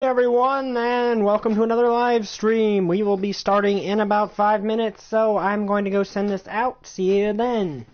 Everyone, and welcome to another live stream. We will be starting in about 5 minutes, so I'm going to go send this out. See you then.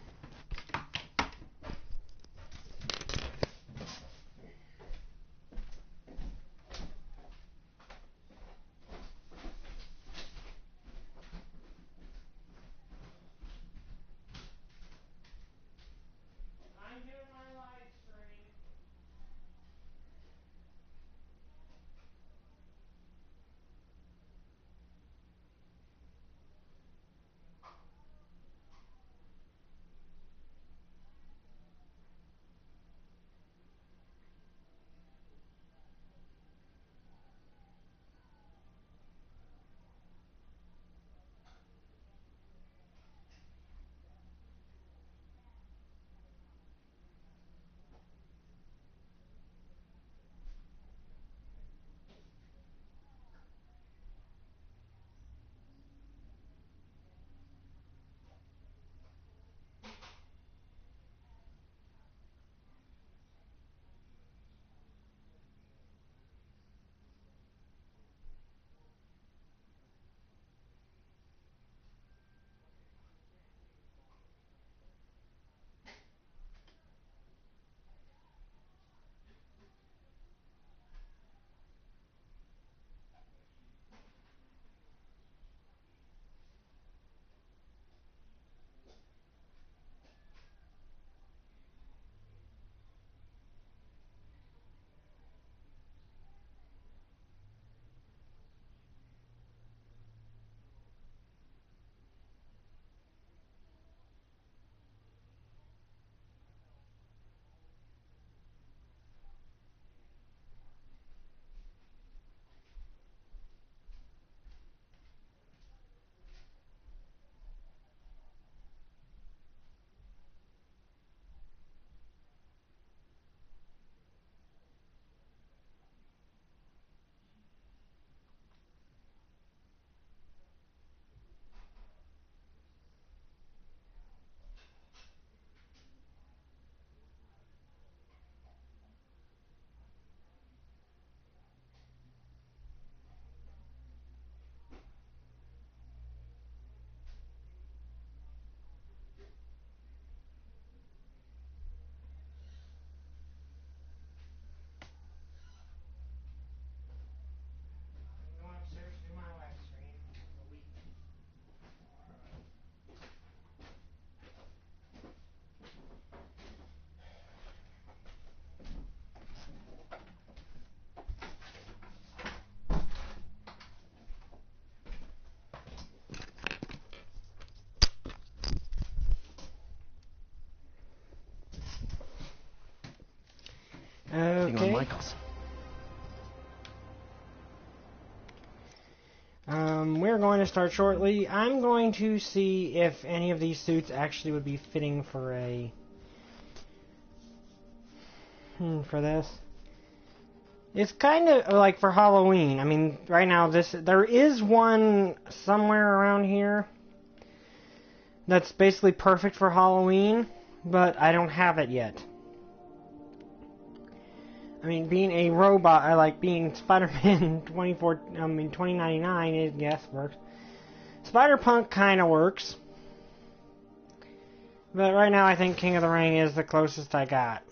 Okay. We're going to start shortly. I'm going to see if any of these suits actually would be fitting for a... for this. It's kind of like for Halloween. I mean, right now there is one somewhere around here that's basically perfect for Halloween, but I don't have it yet. I mean, being a robot, I like being Spider-Man 2099, it yes works. Spider-Punk kind of works. But right now I think King of the Ring is the closest I got.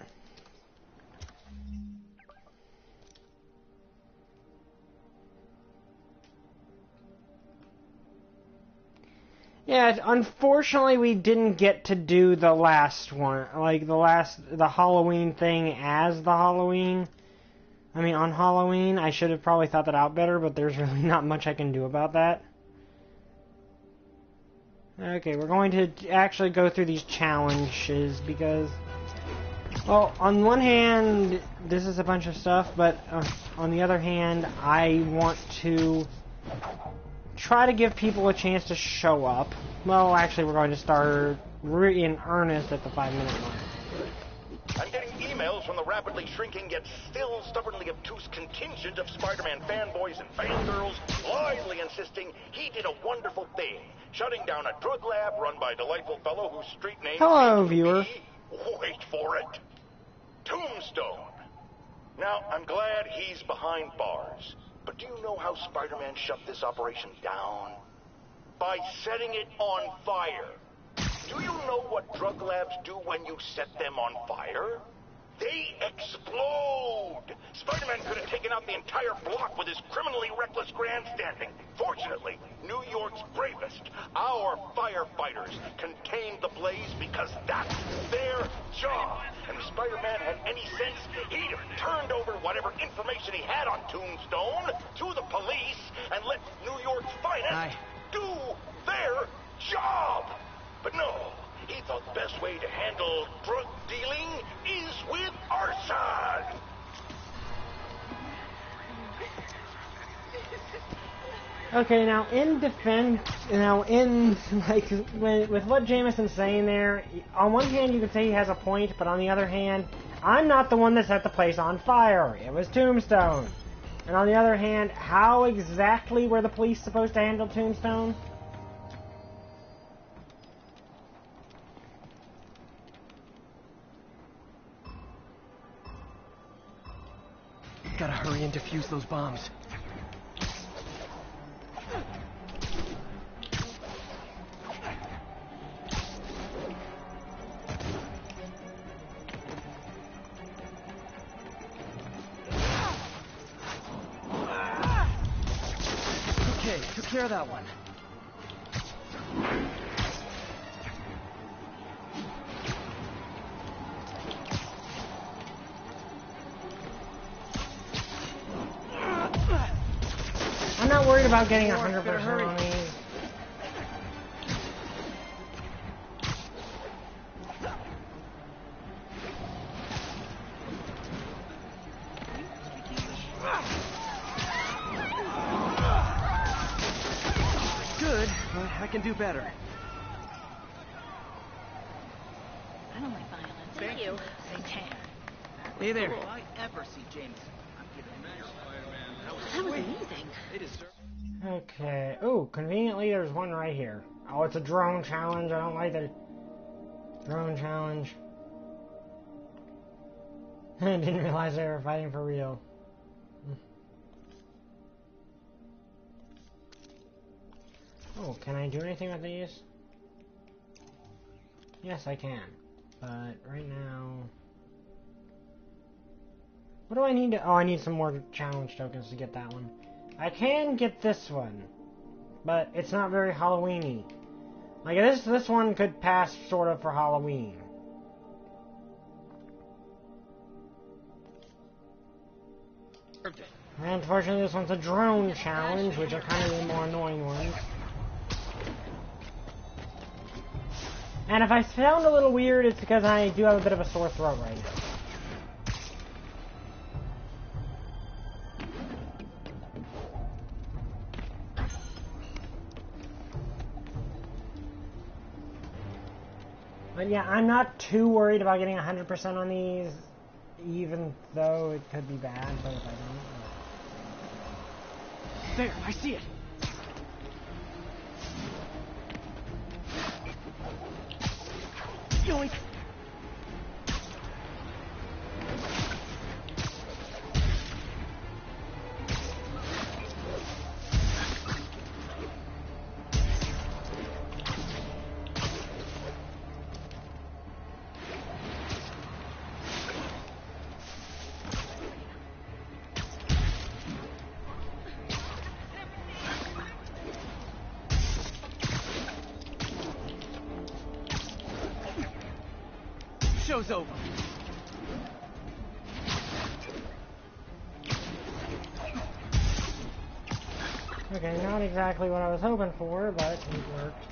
Yeah, unfortunately we didn't get to do the last one, like the Halloween thing as the Halloween. I mean, on Halloween, I should have probably thought that out better, but there's really not much I can do about that. Okay, we're going to actually go through these challenges because, well, on one hand, this is a bunch of stuff, but on the other hand, I want to try to give people a chance to show up. Well, actually, we're going to start in earnest at the 5-minute mark. I'm getting emails from the rapidly shrinking yet still stubbornly obtuse contingent of Spider-Man fanboys and fangirls blindly insisting he did a wonderful thing, shutting down a drug lab run by a delightful fellow whose street name... Hello, viewer. Wait for it. Tombstone. Now, I'm glad he's behind bars. But do you know how Spider-Man shut this operation down? By setting it on fire. Do you know what drug labs do when you set them on fire? They explode! Spider-Man could have taken out the entire block with his criminally reckless grandstanding. Fortunately, New York's bravest, our firefighters, contained the blaze because that's their job. And if Spider-Man had any sense, he'd have turned over whatever information he had on Tombstone to the police and let New York's finest do their job. But no. He thought the best way to handle drug dealing is with arson. Okay, now in defense, with what Jameson's saying there, on one hand you could say he has a point, but on the other hand, I'm not the one that set the place on fire. It was Tombstone. And on the other hand, how exactly were the police supposed to handle Tombstone? Gotta hurry and defuse those bombs. Okay, took care of that one. I'm not worried about getting 100% on these. Good, but I can do better. I don't like violence. Thank you. Satan. Hey there. Will I ever see James? I'm giving him Spider-Man. That was amazing. It is, sir. Okay. Oh, conveniently there's one right here. Oh, it's a drone challenge. I don't like the drone challenge. I didn't realize they were fighting for real. Oh, can I do anything with these? Yes, I can. But right now... What do I need to... Oh, I need some more challenge tokens to get that one. I can get this one, but it's not very Halloween-y. Like, this one could pass sort of for Halloween. And unfortunately, this one's a drone challenge, which are kind of the more annoying ones. And if I sound a little weird, it's because I do have a bit of a sore throat right now. But yeah, I'm not too worried about getting 100% on these, even though it could be bad, but if I don't... There, I see it. Yoink! Show's over. Okay, not exactly what I was hoping for, but it worked.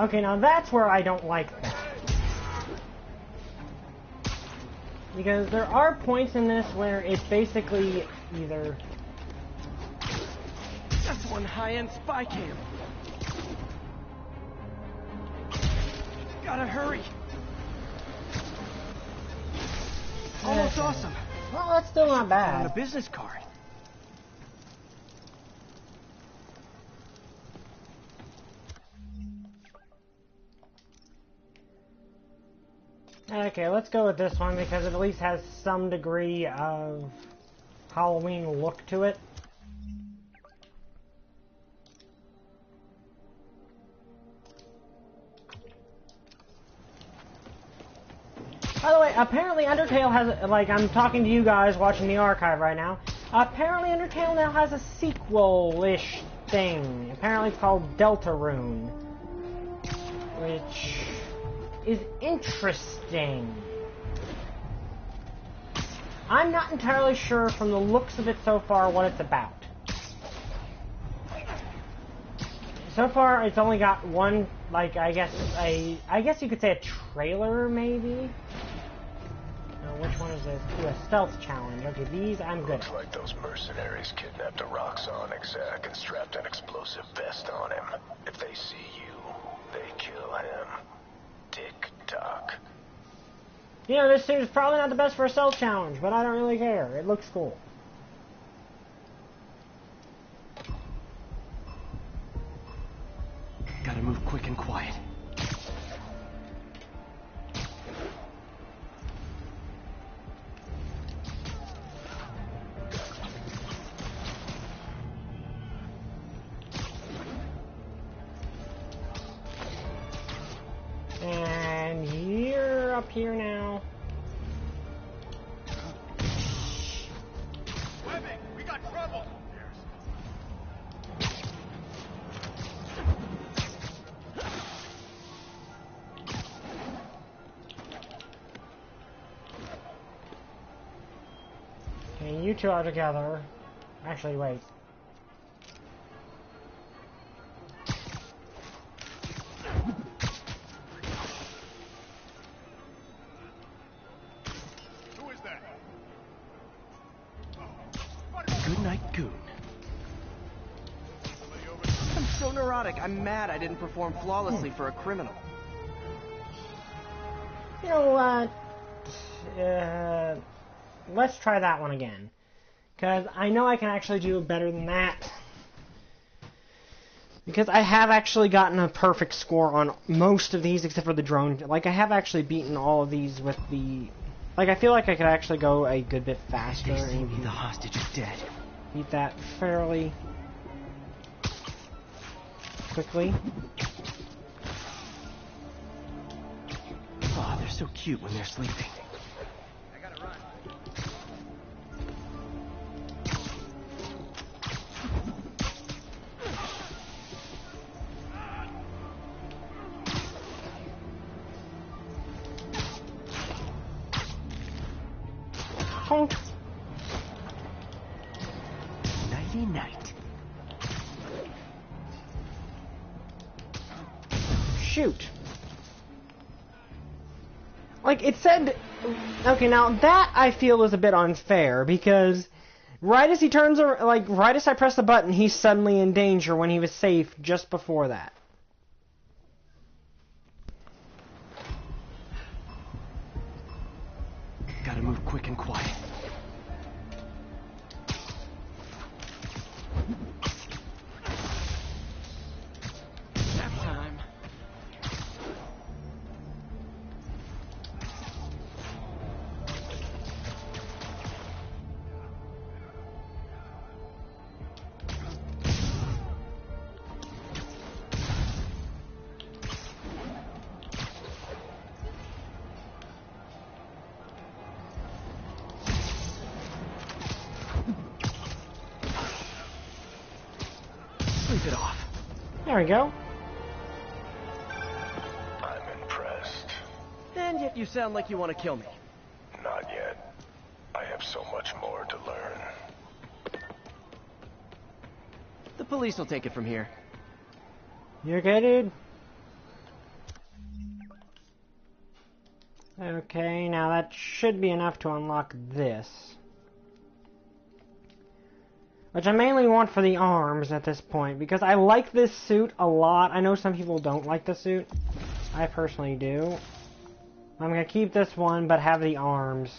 Okay, now that's where I don't like that. Because there are points in this where it's basically either... That's one high-end spy cam. Gotta hurry. Almost awesome. Well, that's still not On bad. a business card. Okay, let's go with this one because it at least has some degree of Halloween look to it. By the way, apparently Undertale has, like, I'm talking to you guys watching the archive right now. Apparently Undertale now has a sequel-ish thing. Apparently it's called Deltarune, which is interesting. I'm not entirely sure from the looks of it so far what it's about. So far, it's only got one, like, I guess you could say a trailer, maybe? Which one is this? Ooh, a stealth challenge. Okay, these I'm good Looks like those mercenaries kidnapped a Roxxon exec and strapped an explosive vest on him. If they see you, they kill him. Tick-tock. You know, this suit is probably not the best for a stealth challenge, but I don't really care. It looks cool. Gotta move quick and quiet. And you're up here now. Webbing, we got trouble. Okay, you two are together. Actually, wait. Who is that? Good night, Goon. Somebody over there? I'm so neurotic. I'm mad I didn't perform flawlessly for a criminal. You know what? Let's try that one again. Because I know I can actually do better than that. Because I have actually gotten a perfect score on most of these except for the drone. Like, I have actually beaten all of these with the... Like, I feel like I could actually go a good bit faster. They see And me, the hostage is dead. beat that fairly quickly. Oh, they're so cute when they're sleeping. I gotta run. Honk. Nighty night. Shoot. Like, it said... Okay, now, that I feel is a bit unfair, because right as he turns around, like, right as I press the button, he's suddenly in danger when he was safe just before that. Gotta move quick and quiet. Nap time. Sleep it off. There we go. I'm impressed. And yet you sound like you want to kill me. Not yet. I have so much more to learn. The police will take it from here. You okay, dude? Okay, now that should be enough to unlock this. Which I mainly want for the arms at this point, because I like this suit a lot. I know some people don't like the suit. I personally do. I'm going to keep this one, but have the arms.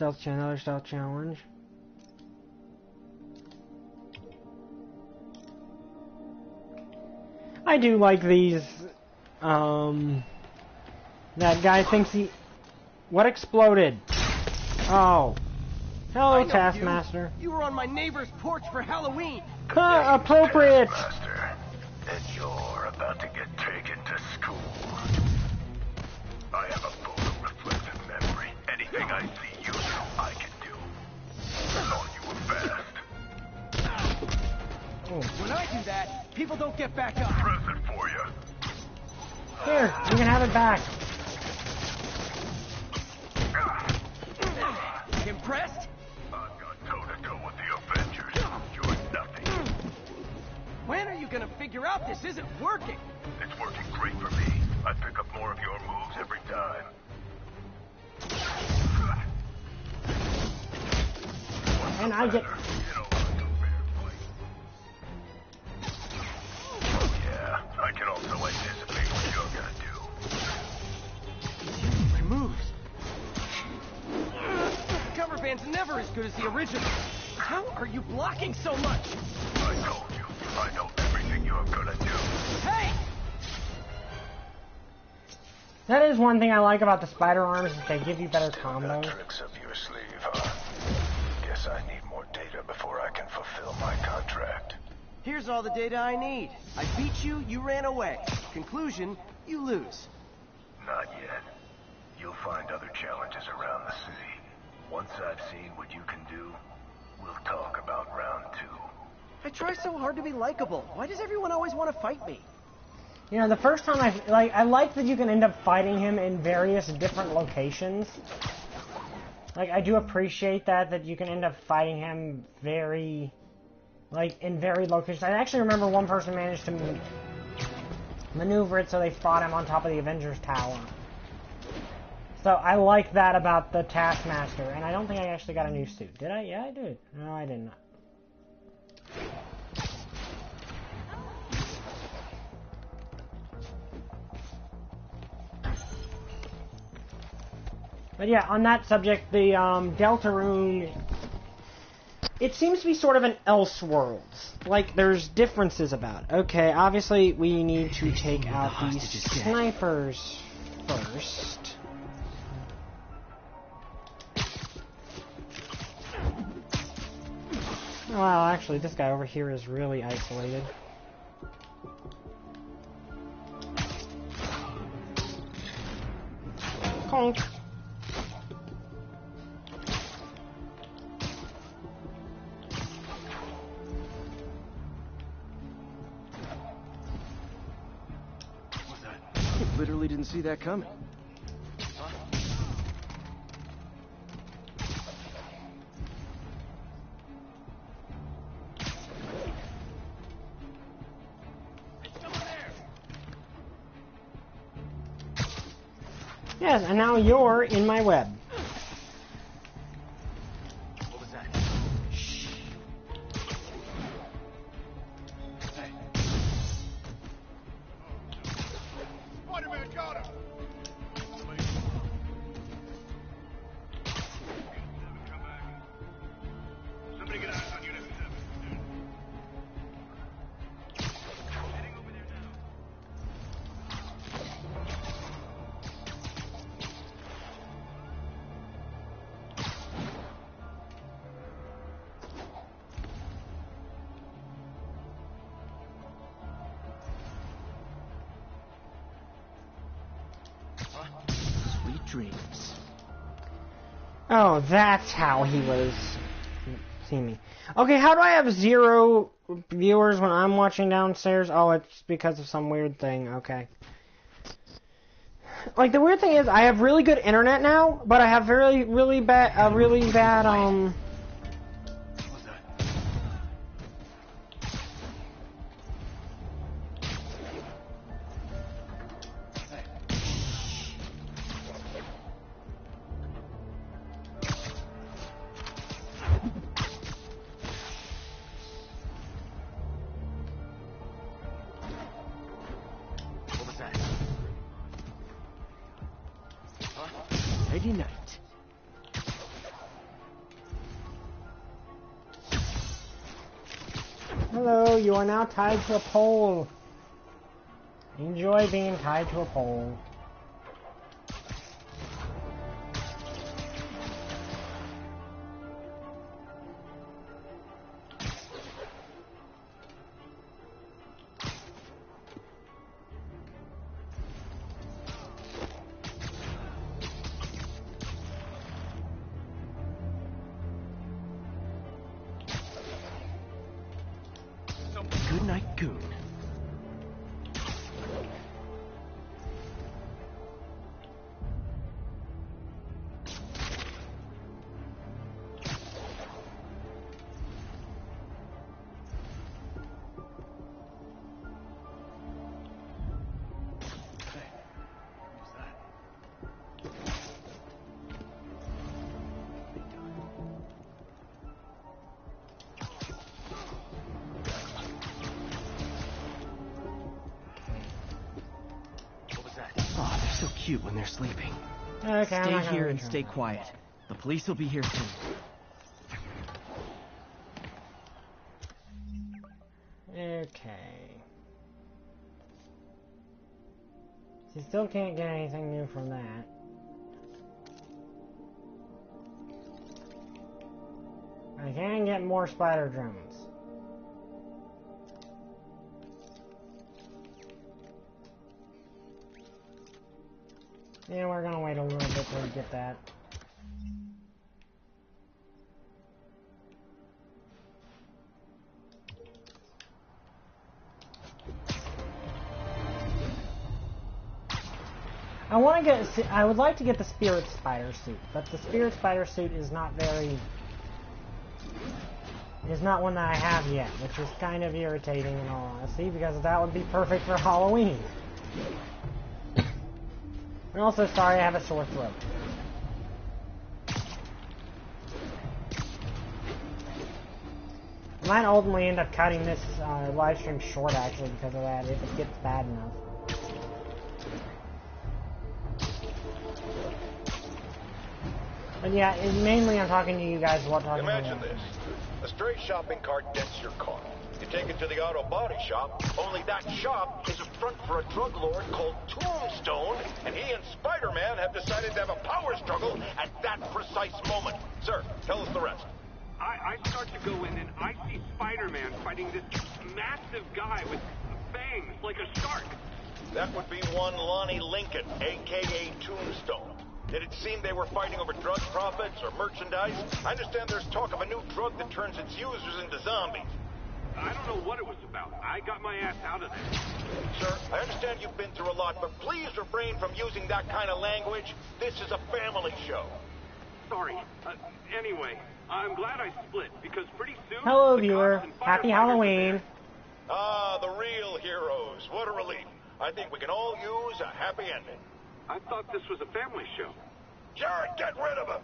Another stealth challenge. I do like these that guy thinks he... What exploded? Oh. Hello, Taskmaster. You were on my neighbor's porch for Halloween. Appropriate! Taskmaster, and you're about to get taken to school. I have a photo-reflective memory. Anything I see you do, I can do. I thought you were fast. When I do that, people don't get back up. Present for you. Here, you can have it back. Impressed? I've got toe-to-toe with the Avengers. You're nothing. When are you gonna figure out this isn't working? It's working great for me. I pick up more of your moves every time. And I get... Yeah, I can also anticipate what you're gonna do. My moves. The cover band's never as good as the original. How are you blocking so much? I told you, I know everything you're gonna do. Hey! That is one thing I like about the spider arms, is they give you better Still got combos. tricks up your sleeve, huh? Guess I need more data before I can fulfill my contract. Here's all the data I need. I beat you, you ran away. Conclusion, you lose. Not yet. You'll find other challenges around the city. Once I've seen what you can do, we'll talk about round 2. I try so hard to be likable. Why does everyone always want to fight me? You know, the first time I like that you can end up fighting him in various different locations. Like, I do appreciate that you can end up fighting him in varied locations. I actually remember one person managed to maneuver it so they fought him on top of the Avengers Tower. So I like that about the Taskmaster, and I don't think I actually got a new suit. Did I? Yeah, I did. No, I did not. But yeah, on that subject, the Deltarune, it seems to be sort of an Elseworlds. Like, there's differences about it. Okay, obviously we need to take out these snipers first. Well, actually, this guy over here is really isolated. Conk. Literally didn't see that coming. Yes, and now you're in my web. What was that? Shh. Spider-Man got him! Somebody get eyes on Unit 7. Heading over there now. Sweet dreams. Oh, that's how he was seeing me. Okay, how do I have 0 viewers when I'm watching downstairs? Oh, it's because of some weird thing. Okay. Like, the weird thing is, I have really good internet now, but I have really bad, What was that? Lady Night. Hello, you are now tied to a pole. Enjoy being tied to a pole. Good night, Goon. Oh, they're so cute when they're sleeping. Okay, I'm Stay not gonna here and return stay that. quiet. The police will be here soon. Okay. You still can't get anything new from that. I can get more spider drones. Yeah, we're gonna wait a little bit to get that. I would like to get the Spirit Spider suit, but the Spirit Spider suit is not one that I have yet, which is kind of irritating in all honesty, because that would be perfect for Halloween. And also, sorry, I have a sore throat. I might ultimately end up cutting this live stream short, actually, because of that, if it gets bad enough. But yeah, mainly I'm talking to you guys while talking to Imagine this. A stray shopping cart dents your car. You take it to the auto body shop, only that shop is a front for a drug lord called Tombstone, and he and Spider-Man have decided to have a power struggle at that precise moment. Sir, tell us the rest. I start to go in and I see Spider-Man fighting this massive guy with fangs like a shark. That would be one Lonnie Lincoln, a.k.a. Tombstone. Did it seem they were fighting over drug profits or merchandise? I understand there's talk of a new drug that turns its users into zombies. I don't know what it was about. I got my ass out of there. Sir, I understand you've been through a lot, but please refrain from using that kind of language. This is a family show. Sorry. Anyway, I'm glad I split, because pretty soon... Hello, the viewer. cops and Happy firefighters Halloween. are there. Ah, the real heroes. What a relief. I think we can all use a happy ending. I thought this was a family show. Jared, get rid of him!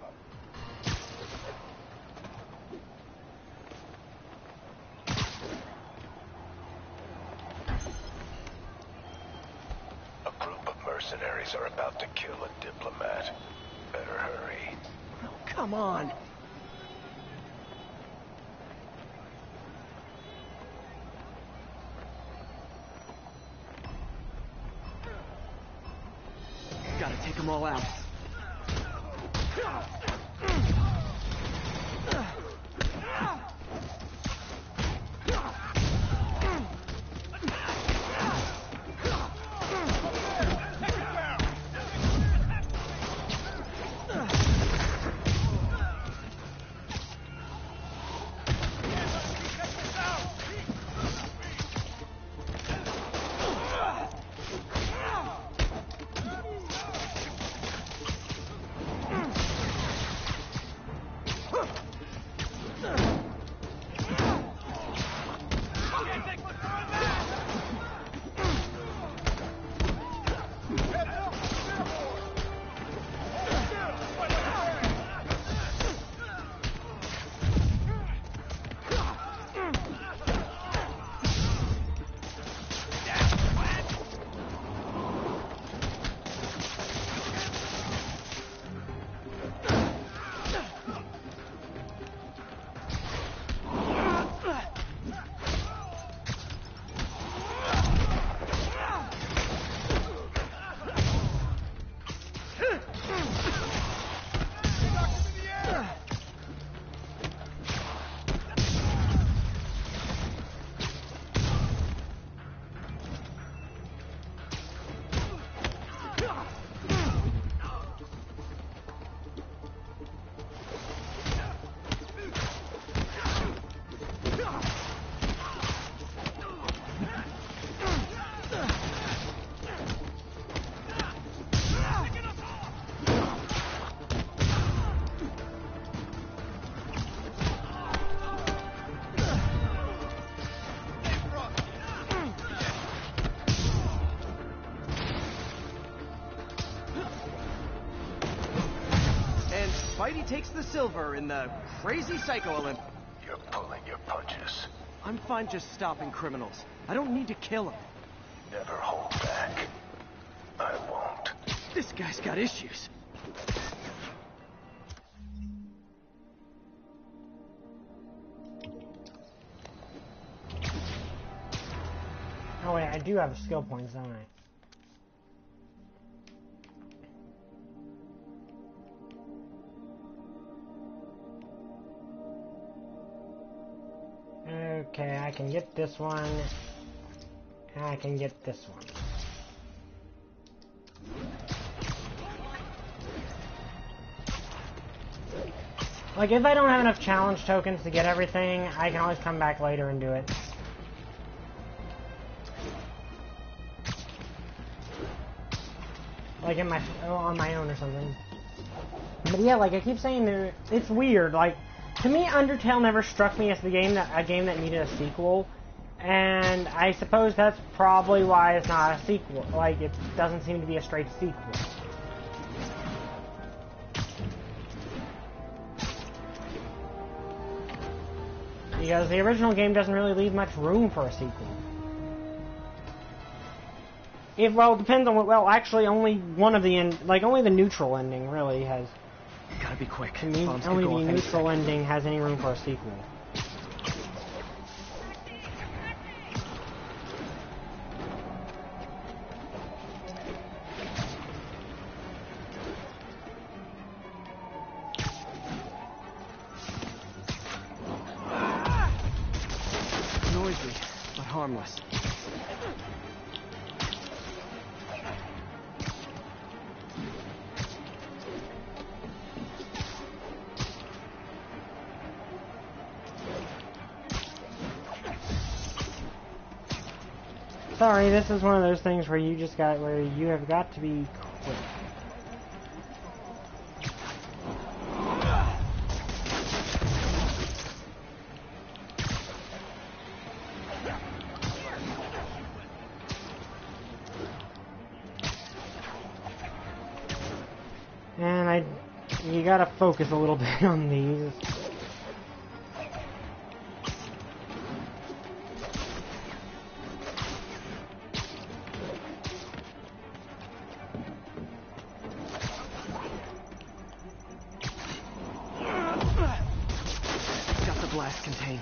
A group of mercenaries are about to kill a diplomat. Better hurry. Oh, come on. Gotta take them all out. Spidey takes the silver in the crazy Psycho Olymp. You're pulling your punches. I'm fine just stopping criminals. I don't need to kill them. Never hold back. I won't. This guy's got issues. Oh wait, I do have skill points, don't I? Okay, I can get this one. And I can get this one. Like, if I don't have enough challenge tokens to get everything, I can always come back later and do it. Like in on my own or something. But yeah, like I keep saying, it's weird. Like, to me, Undertale never struck me as a game that needed a sequel, and I suppose that's probably why it's not a sequel. Like, it doesn't seem to be a straight sequel. Because the original game doesn't really leave much room for a sequel. Well, it depends on what. Well, actually, only one of the only the neutral ending really has. You gotta be quick. To me, only the neutral ending has any room for a sequel. Noisy, but harmless. Sorry, this is one of those things where you have got to be quick. And you gotta focus a little bit on these. Contained.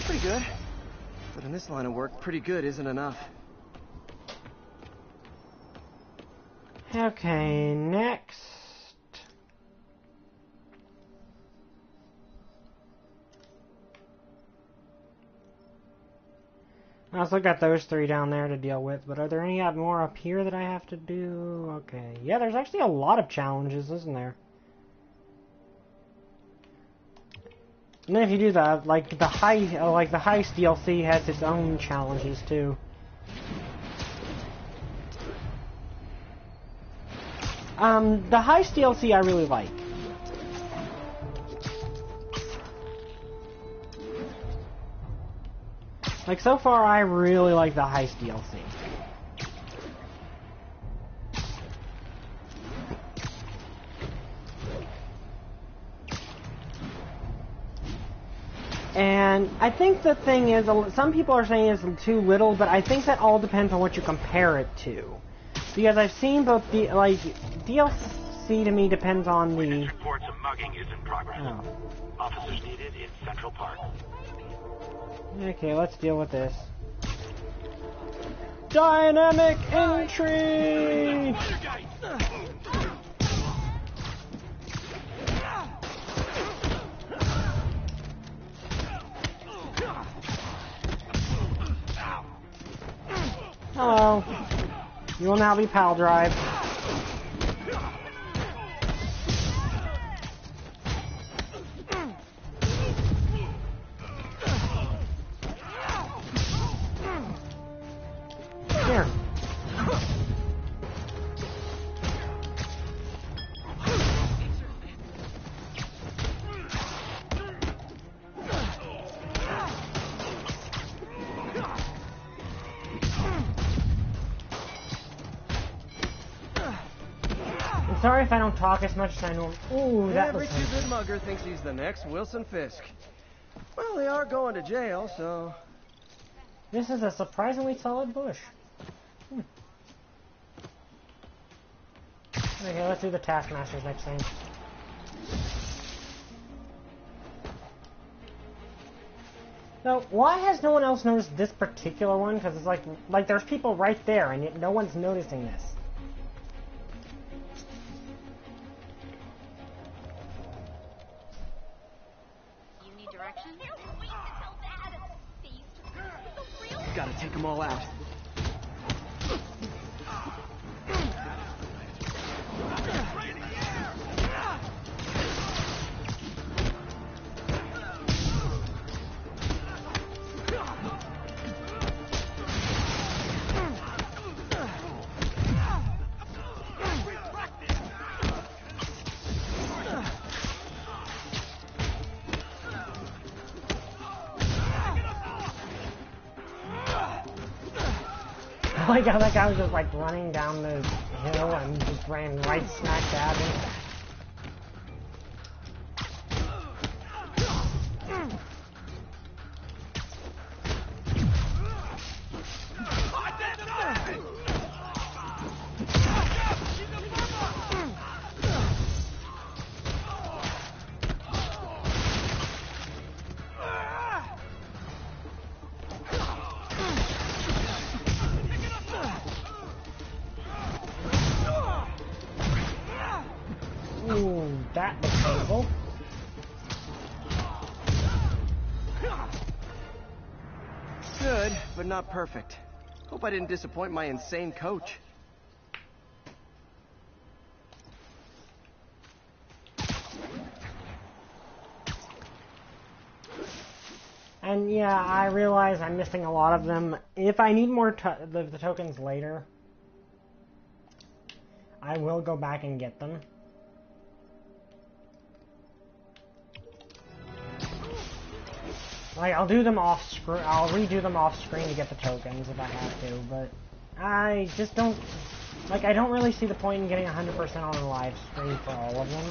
Pretty good. But in this line of work, pretty good isn't enough. Okay, next. I also got those three down there to deal with, but are there any more up here that I have to do? Okay. Yeah, there's actually a lot of challenges, isn't there? And then if you do the heist DLC has its own challenges too. The heist DLC I really like. Like, so far, I really like the heist DLC. And I think the thing is, some people are saying it's too little, but I think that all depends on what you compare it to. Because I've seen both DLC to me depends on the... Witness reports a mugging is in progress. Oh. Officers needed in Central Park. Okay, let's deal with this. Dynamic entry! Hello. You will now be pal drive. Here. sorry if I don't talk as much as I know. Ooh, that Every was... two-bit mugger thinks he's the next Wilson Fisk. Well, they are going to jail, so... This is a surprisingly solid bush. Okay, let's do the Taskmasters next thing. So, why has no one else noticed this particular one? Because it's like there's people right there, and yet no one's noticing this. You need directions? Can't wait to tell Dad. Gotta take them all out. I like how that guy was just like running down the hill and just ran right smack dab in. Ooh, that looks painful. Good, but not perfect. Hope I didn't disappoint my insane coach. And yeah, I realize I'm missing a lot of them. If I need more the tokens later, I will go back and get them. Like, I'll do them off screen. I'll redo them off screen to get the tokens if I have to, but I just don't, like, I don't really see the point in getting 100% on the live stream for all of them.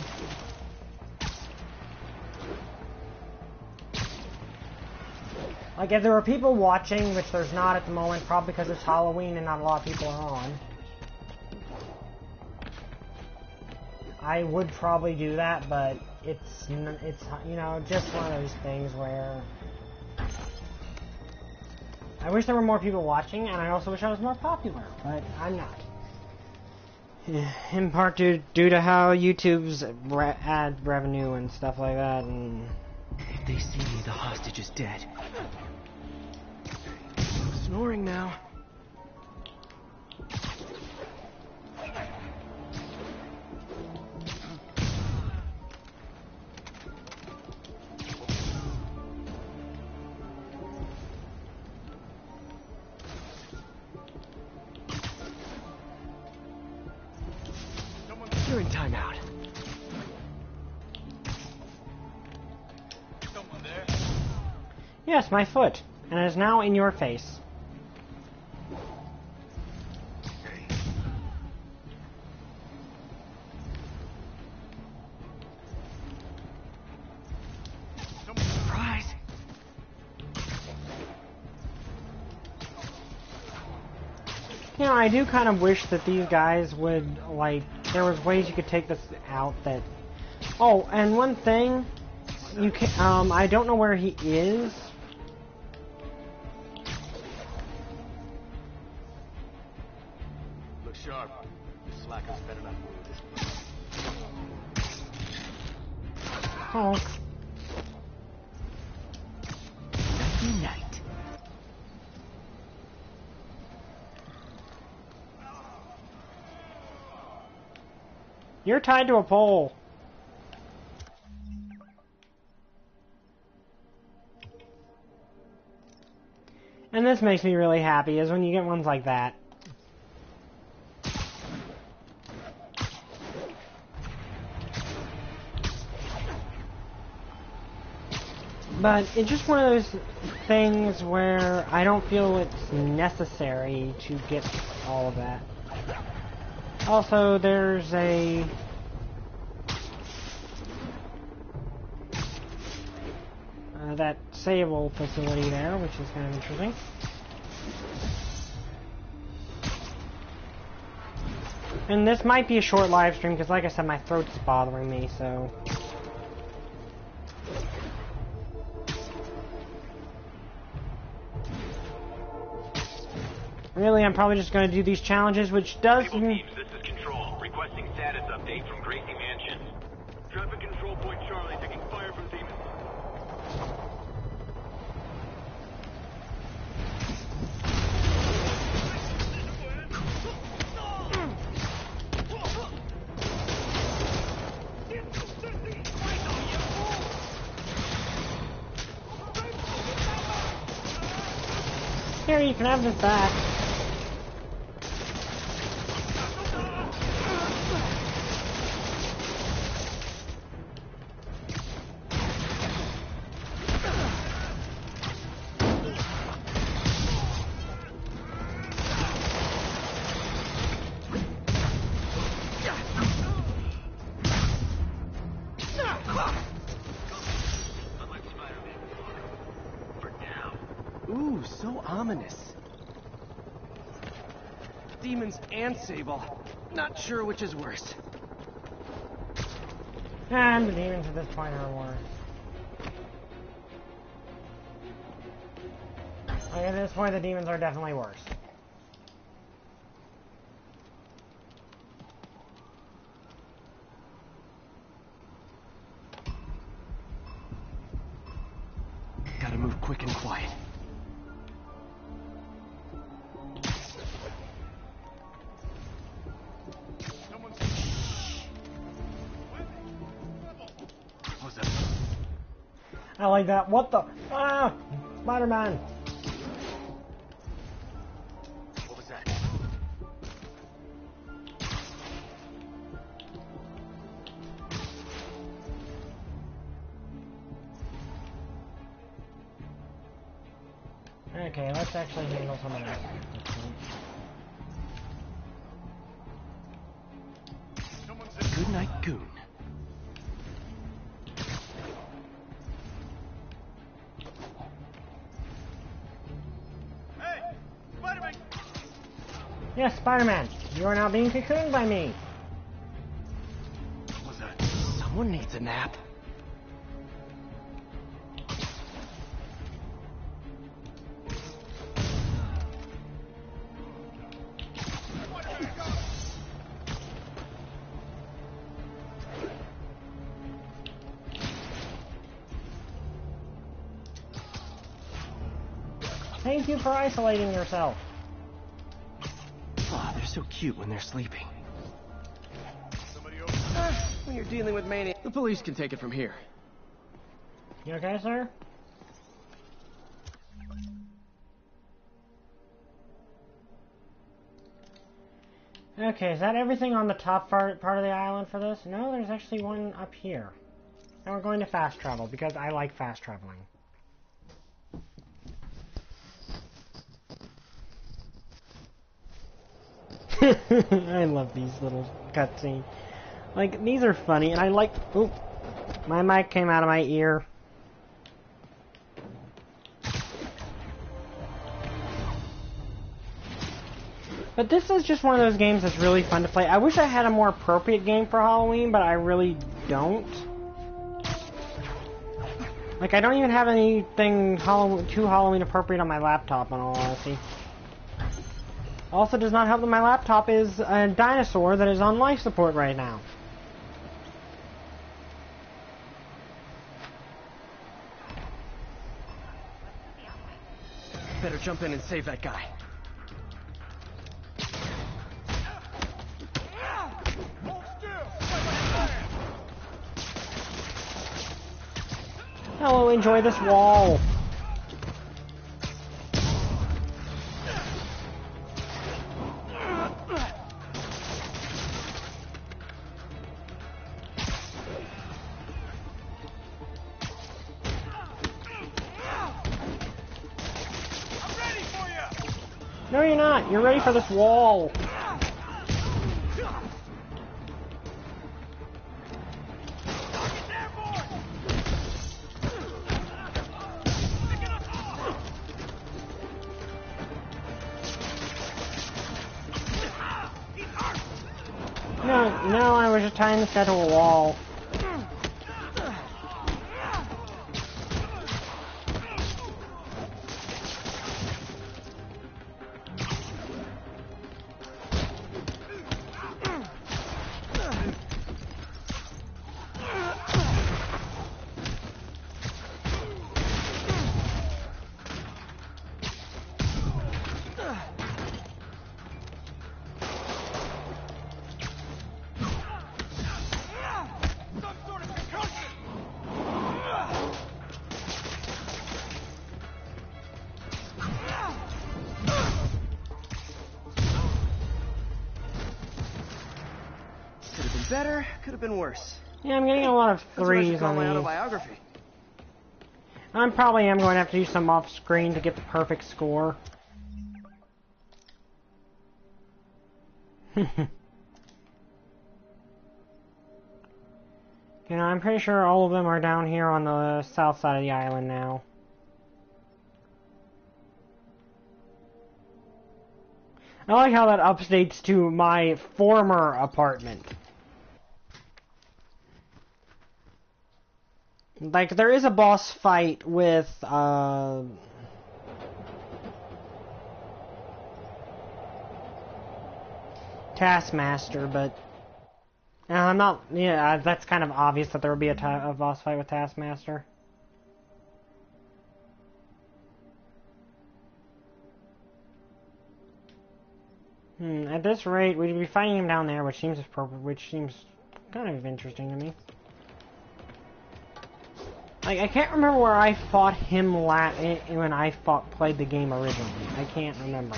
Like, if there were people watching, which there's not at the moment, probably because it's Halloween and not a lot of people are on, I would probably do that, but it's you know, just one of those things where I wish there were more people watching, and I also wish I was more popular, but I'm not. In part due to how YouTube's ad revenue and stuff like that, and... If they see me, the hostage is dead. Snoring now. You're in timeout. Someone there? Yes, my foot, and it is now in your face. Surprise! You know, I do kind of wish that these guys would, like, there was ways you could take this out that... Oh, and one thing, you can, I don't know where he is. Look sharp. The slackers better not move. Oh. Nighty night. You're tied to a pole. And this makes me really happy, is when you get ones like that. But it's just one of those things where I don't feel it's necessary to get all of that. Also, there's a... that Sable facility there, which is kind of interesting. And this might be a short live stream, because like I said, my throat's bothering me, so... Really, I'm probably just going to do these challenges, which does... Stable teams, this is Control. Requesting status update from Gracie Mansion. Traffic control point Charlie, taking fire from demons. Here, you can have this back. Ooh, so ominous. Demons and Sable. Not sure which is worse. And the demons at this point are worse. Like at this point, the demons are definitely worse. Gotta move quick and quiet. I like that. What the? Ah! Spider-Man! What was that? Okay, let's actually handle some of this. Good night, Goon. Yes, Spider-Man, you are now being cocooned by me. What was that? Someone needs a nap. Thank you for isolating yourself. Oh, they're so cute when they're sleeping. When you're dealing with mania, the police can take it from here. You okay, sir? Okay, is that everything on the top part of the island for this? No, there's actually one up here. And we're going to fast travel, because I like fast traveling. I love these little cutscenes. Like, these are funny, and I like... Oop. My mic came out of my ear. But this is just one of those games that's really fun to play. I wish I had a more appropriate game for Halloween, but I really don't. Like, I don't even have anything too Halloween appropriate on my laptop, in all honesty. Also does not help that my laptop is a dinosaur that is on life support right now. Better jump in and save that guy. Hello, enjoy this wall. No, you're not. You're ready for this wall. No, I was just tying this guy to a wall. Better, could have been worse. Yeah, I'm getting a lot of That's what I should threes call on my these. autobiography. I probably am going to have to do some off-screen to get the perfect score. You know, I'm pretty sure all of them are down here on the south side of the island now. I like how that updates to my former apartment. Like, there is a boss fight with, Taskmaster, but... I'm not... Yeah, that's kind of obvious that there would be a boss fight with Taskmaster. At this rate, we'd be fighting him down there, which seems kind of interesting to me. Like, I can't remember where I fought him when I played the game originally. I can't remember.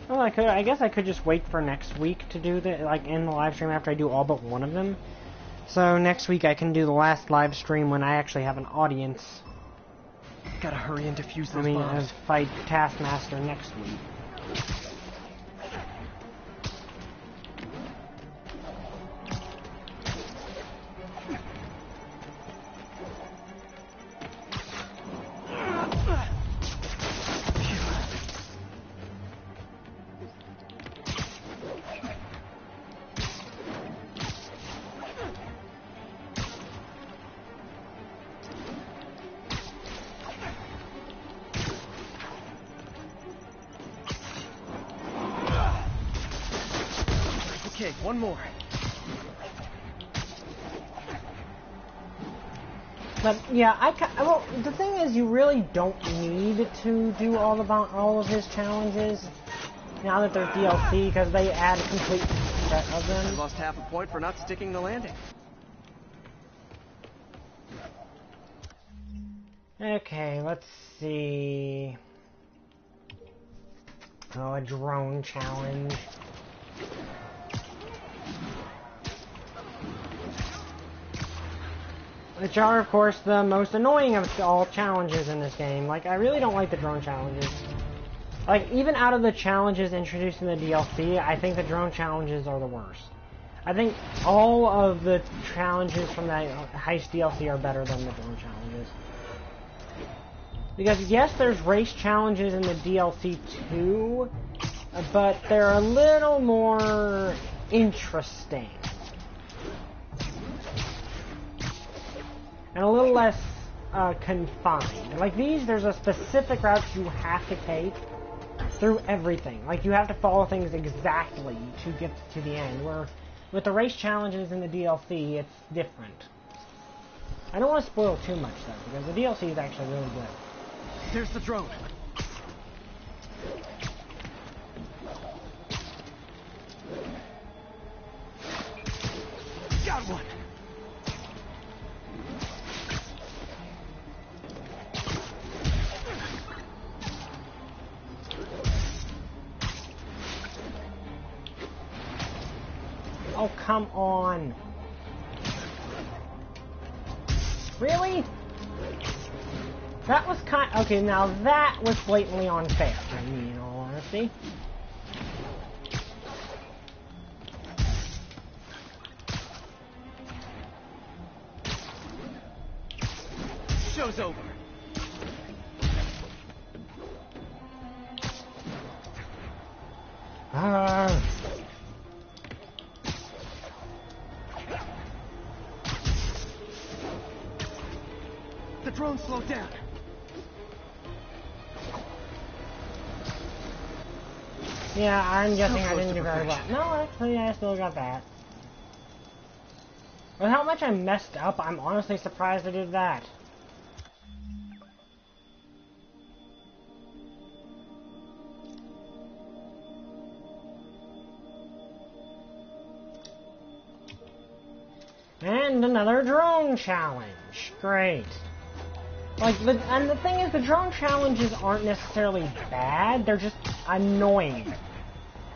Well, I guess I could just wait for next week to do the, like, end the live stream after I do all but one of them. So next week I can do the last live stream when I actually have an audience. Gotta hurry and defuse those bombs. Fight Taskmaster next week. Okay, one more. But yeah, well, the thing is, you really don't need to do all of his challenges now that they're DLC, because they add a complete set of them. You lost half a point for not sticking the landing. Okay, let's see. Oh, a drone challenge. Which are, of course, the most annoying of all challenges in this game. Like, I really don't like the drone challenges. Like, even out of the challenges introduced in the DLC, I think the drone challenges are the worst. I think all of the challenges from that heist DLC are better than the drone challenges. Because, yes, there's race challenges in the DLC too, but they're a little more interesting. And a little less confined. Like these, there's a specific route you have to take through everything. Like you have to follow things exactly to get to the end. Where with the race challenges in the DLC, it's different. I don't want to spoil too much though, because the DLC is actually really good. There's the drone. Got one. Oh, come on. Really? That was okay, now that was blatantly unfair for me, in all honesty. Show's over. The drone slowed down. Yeah, I'm guessing I close didn't to do very well. perfection. No, actually, I still got that. With how much I messed up, I'm honestly surprised I did that. And another drone challenge. Great. Like, and the thing is, the drone challenges aren't necessarily bad, they're just annoying.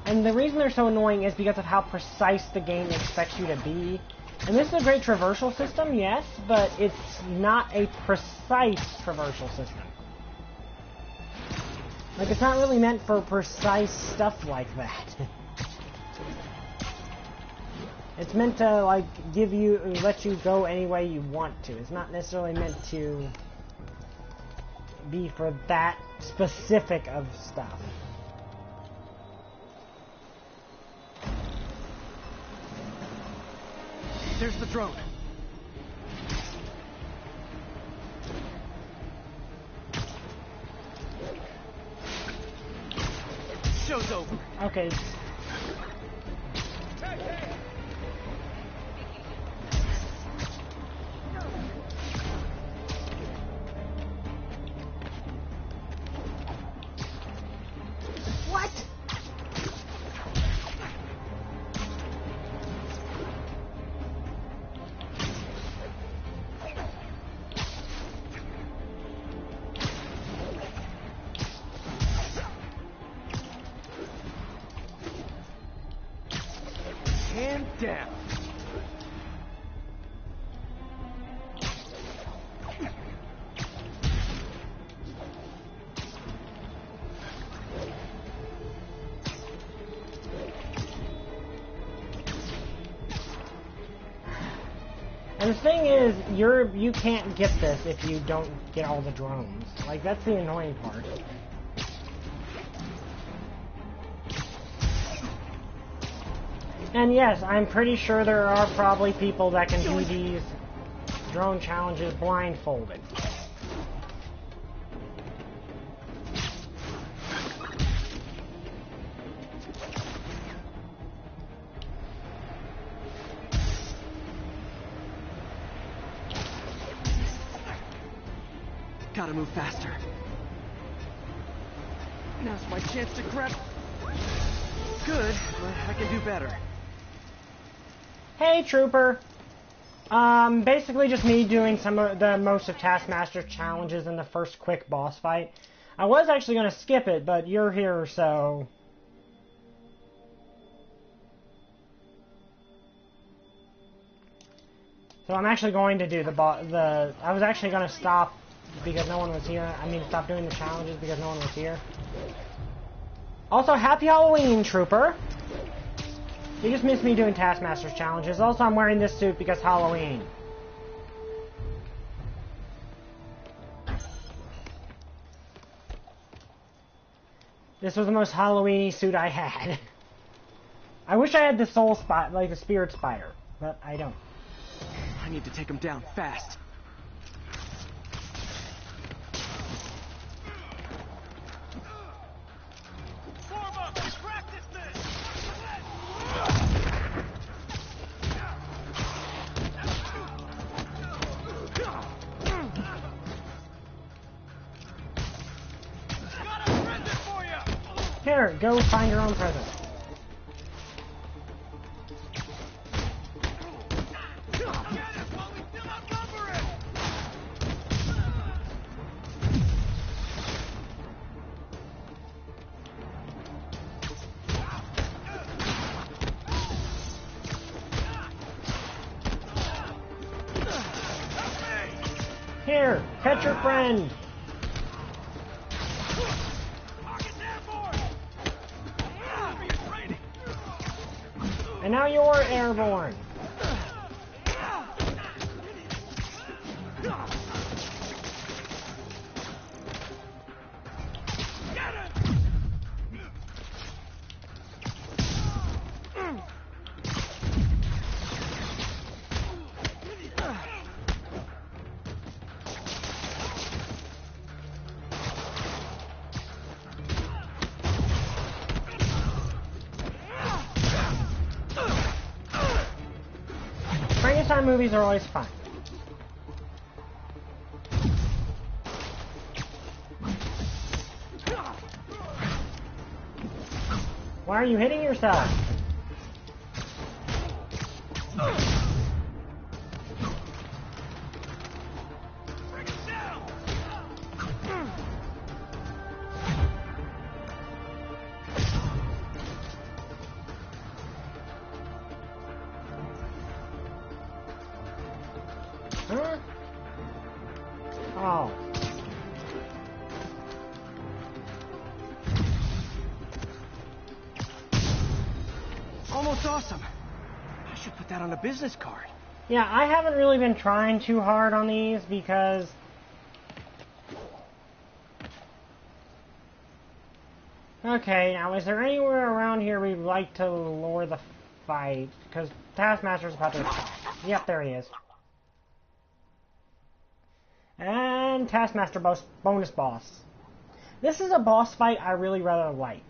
And the reason they're so annoying is because of how precise the game expects you to be. And this is a great traversal system, yes, but it's not a precise traversal system. Like, it's not really meant for precise stuff like that. It's meant to, like, let you go any way you want to. It's not necessarily meant to be for that specific of stuff. There's the drone. Show's over. Okay. What? Hand down. And the thing is, you can't get this if you don't get all the drones. Like, that's the annoying part. And yes, I'm pretty sure there are probably people that can do these drone challenges blindfolded. Gotta move faster. Now's my chance to grab. Good, but I can do better. Hey, Trooper. Basically just me doing some of the most of Taskmaster's challenges in the first quick boss fight. I was actually going to skip it, but you're here, so... So I'm actually going to do I was actually going to stop because no one was here. I mean, stop doing the challenges because no one was here. Also, happy Halloween, Trooper! You just missed me doing Taskmaster's challenges. Also, I'm wearing this suit because Halloween. This was the most Halloween-y suit I had. I wish I had the soul spot, like the spirit spider, but I don't. I need to take him down fast. Here, go find your own present. Here, catch your friend. And now you're airborne. Frankenstein movies are always fun. Why are you hitting yourself? Huh? Oh. Almost awesome. I should put that on a business card. Yeah, I haven't really been trying too hard on these because... Okay, now is there anywhere around here we'd like to lower the fight? Because Taskmaster's about to attack. Yep, there he is. And Taskmaster bonus boss. This is a boss fight I really rather like.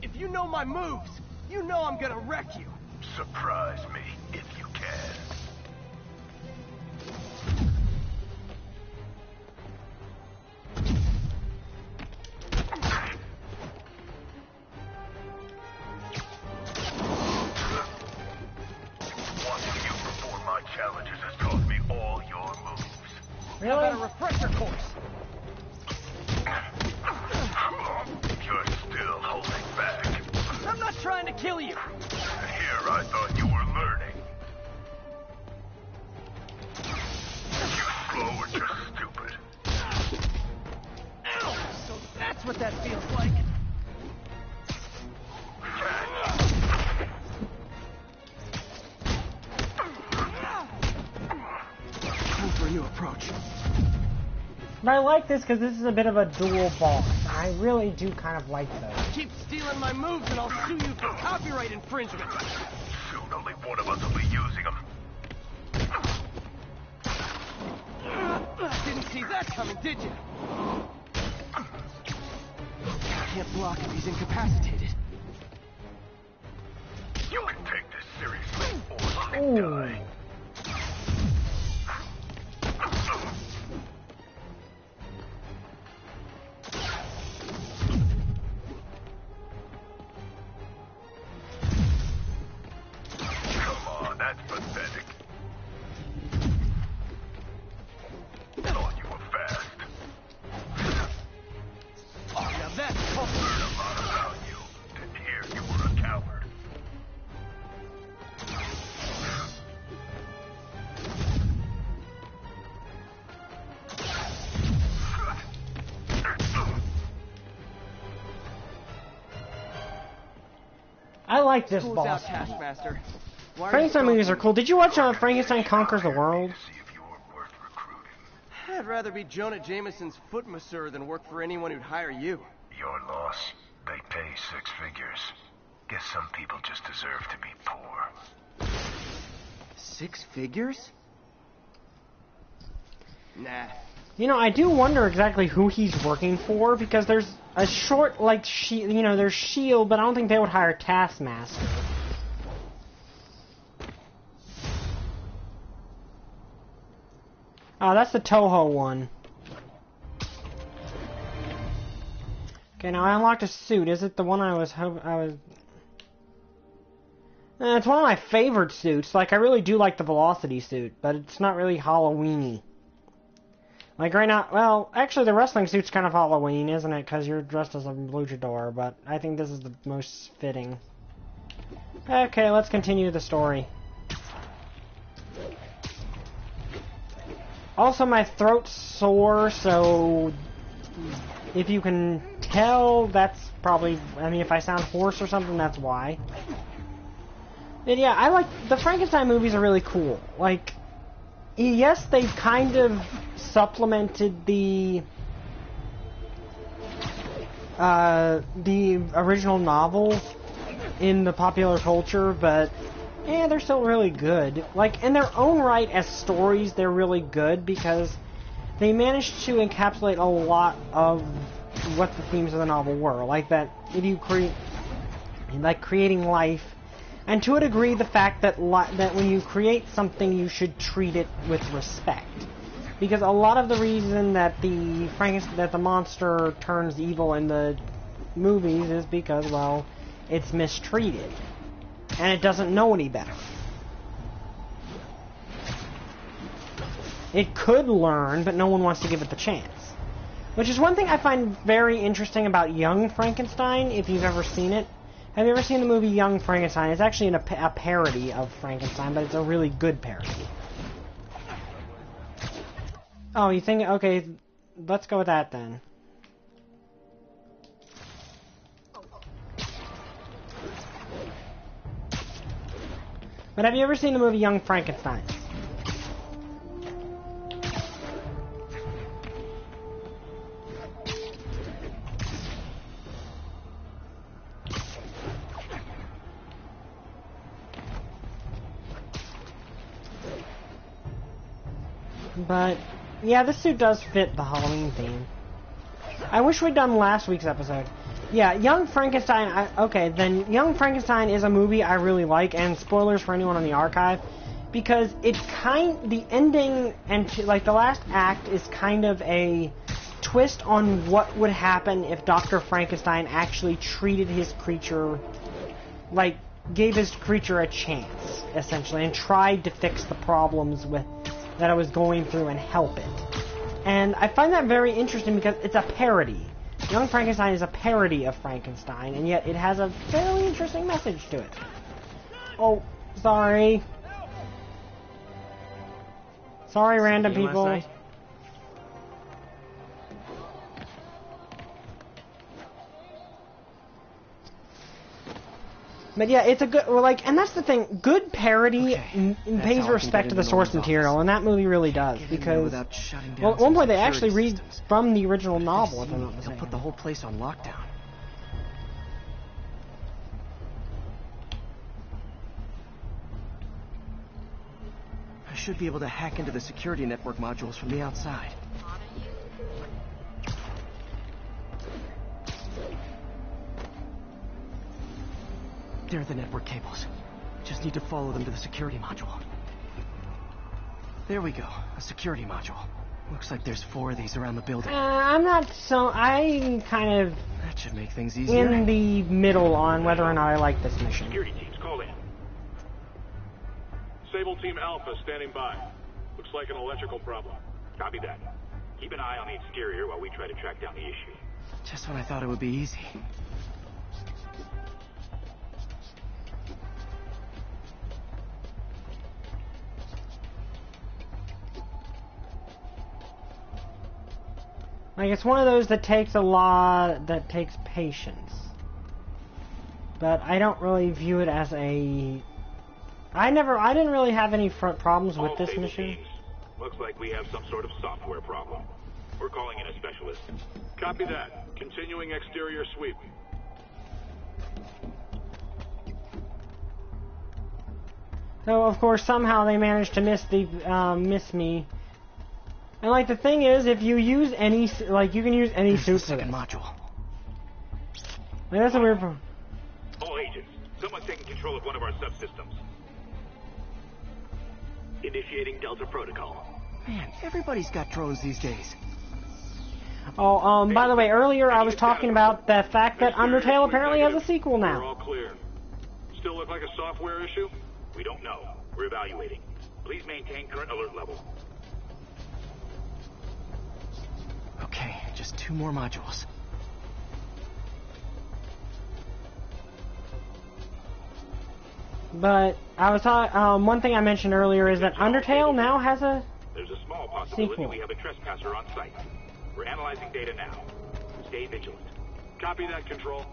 If you know my moves, you know I'm gonna wreck you. Surprise me if you can. Watching you perform my challenges has taught me all your moves. How about a refresher course? You're still holding back. I'm not trying to kill you. Here I thought you were learning. You slow or just stupid. Ow! So that's what that feels like. Time for a new approach. But I like this because this is a bit of a dual boss. I really do kind of like those. Keep stealing my moves and I'll sue you for copyright infringement. Soon only one of us will be using them. Didn't see that coming, did you? Can't block if he's incapacitated. You can take this seriously or you Ooh. die. Come on, that's pathetic. Thought you were fast. Oh, now that's tough. Heard a lot about you. Didn't hear you were a coward. I like this School's boss. out, Taskmaster. Why are Frankenstein you movies are cool. Did you watch Frankenstein Conquers the World? See if you're worth recruiting. I'd rather be Jonah Jameson's foot masseur than work for anyone who'd hire you. Your loss. They pay 6 figures. Guess some people just deserve to be poor. 6 figures? Nah. You know, I do wonder exactly who he's working for because there's a short, like, there's S.H.I.E.L.D., but I don't think they would hire Taskmaster. Oh, that's the Toho one. Okay, now I unlocked a suit. Is it the one I was it's one of my favorite suits. Like, I really do like the Velocity suit, but it's not really Halloween-y. Like, right now, well, actually the wrestling suit's kind of Halloween, isn't it? Because you're dressed as a luchador, but I think this is the most fitting. Okay, let's continue the story. Also, my throat's sore, so if you can tell, that's probably, I mean, if I sound hoarse or something, that's why. But yeah, I like, the Frankenstein movies are really cool. Like, yes, they kind of supplemented the original novels in the popular culture, but yeah, they're still really good. Like, in their own right as stories, they're really good because they managed to encapsulate a lot of what the themes of the novel were. Like that, if you create, like creating life, and to a degree the fact that that when you create something you should treat it with respect. Because a lot of the reason that the monster turns evil in the movies is because, well, it's mistreated. And it doesn't know any better. It could learn, but no one wants to give it the chance. Which is one thing I find very interesting about Young Frankenstein, if you've ever seen it. Have you ever seen the movie Young Frankenstein? It's actually a parody of Frankenstein, but it's a really good parody. Oh, you think... Okay, let's go with that then. But have you ever seen the movie Young Frankenstein? But, yeah, this suit does fit the Halloween theme. I wish we'd done last week's episode. Yeah, Young Frankenstein, okay, then Young Frankenstein is a movie I really like, and spoilers for anyone on the archive, because the ending, and like the last act is kind of a twist on what would happen if Dr. Frankenstein actually treated his creature, like, gave his creature a chance, essentially, and tried to fix the problems that I was going through and help it. And I find that very interesting because it's a parody. Young Frankenstein is a parody of Frankenstein, and yet it has a fairly interesting message to it. Oh, sorry. Sorry, random people. But yeah, it's a good, and that's the thing, good parody pays respect to the source material, and that movie really does, because, well, at one point they actually read from the original novel, if I'm not mistaken. They'll put the whole place on lockdown. I should be able to hack into the security network modules from the outside. There are the network cables. Just need to follow them to the security module. There we go. A security module. Looks like there's 4 of these around the building. I'm kind of... That should make things easier. In the middle on whether or not I like this mission. Security teams, call in. Sable Team Alpha standing by. Looks like an electrical problem. Copy that. Keep an eye on the exterior while we try to track down the issue. Just when I thought it would be easy. Like, it's one of those that takes that takes patience. But I don't really view it as a... I didn't really have any problems with this mission. Looks like we have some sort of software problem. We're calling in a specialist. Copy that. Continuing exterior sweep. So, of course, somehow they managed to miss me. And, like, the thing is, if you use any, you can use any suit for this. Module. Like, that's a weird problem. All agents, someone's taking control of one of our subsystems. Initiating Delta Protocol. Man, everybody's got drones these days. Oh, by the way, earlier I was talking about the fact that Undertale apparently has a sequel now. We're all clear. Still look like a software issue? We don't know. We're evaluating. Please maintain current alert level. Okay, just 2 more modules. But I was talking. One thing I mentioned earlier is that Undertale now has a There's a small possibility sequel. we have a trespasser on site. We're analyzing data now. Stay vigilant. Copy that, Control.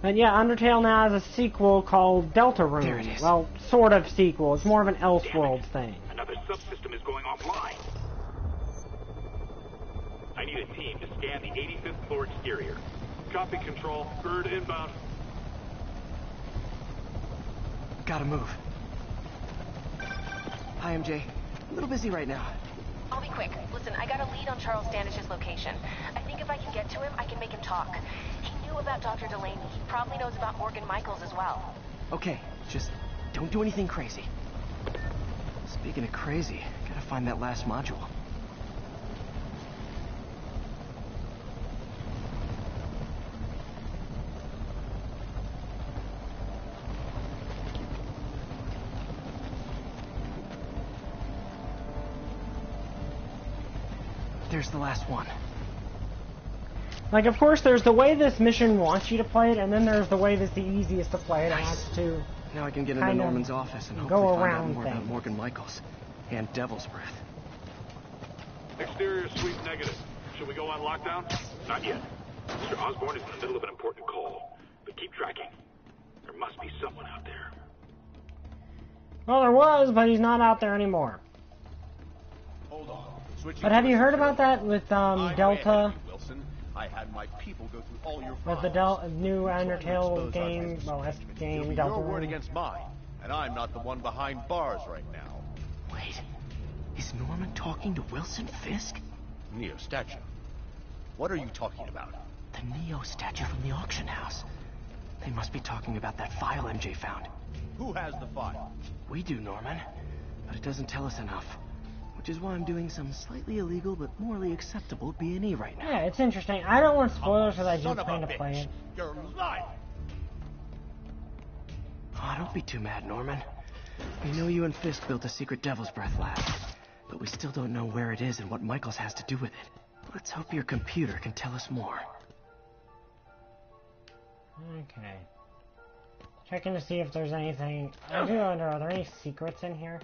But yeah, Undertale now has a sequel called Deltarune. There it is. Well, sort of sequel. It's more of an Elseworld thing. Another subsystem is going offline. I need a team to scan the 85th floor exterior. Copy, Control. Bird inbound. Gotta move. Hi, MJ. A little busy right now. I'll be quick. Listen, I got a lead on Charles Standish's location. I think if I can get to him, I can make him talk. He knew about Dr. Delaney. He probably knows about Morgan Michaels as well. Okay, just don't do anything crazy. Speaking of crazy, gotta find that last module. There's the last one. Like, of course, there's the way this mission wants you to play it, and then there's the way that's the easiest to play it, and that's to Now I can get into Norman's office and go hopefully find out around more about Morgan Michaels and Devil's Breath. Exterior sweep negative. Should we go on lockdown? Not yet. Mr. Osborne is in the middle of an important call, but keep tracking. There must be someone out there. Well, there was, but he's not out there anymore. Hold on. But have you heard about that with Delta? I had my people go through all your with the new Undertale game, well, S game, Delta. Your word against mine, and I'm not the one behind bars right now. Wait, is Norman talking to Wilson Fisk? Neo statue. What are you talking about? The Neo statue from the auction house. They must be talking about that file MJ found. Who has the file? We do, Norman, but it doesn't tell us enough. Which is why I'm doing some slightly illegal but morally acceptable B&E right now. Yeah, it's interesting. I don't want spoilers because I do plan to play it. You're lying! Oh, don't be too mad, Norman. We know you and Fisk built a secret Devil's Breath lab, but we still don't know where it is and what Michaels has to do with it. Let's hope your computer can tell us more. Okay. Checking to see if there's anything... I do wonder, are there any secrets in here?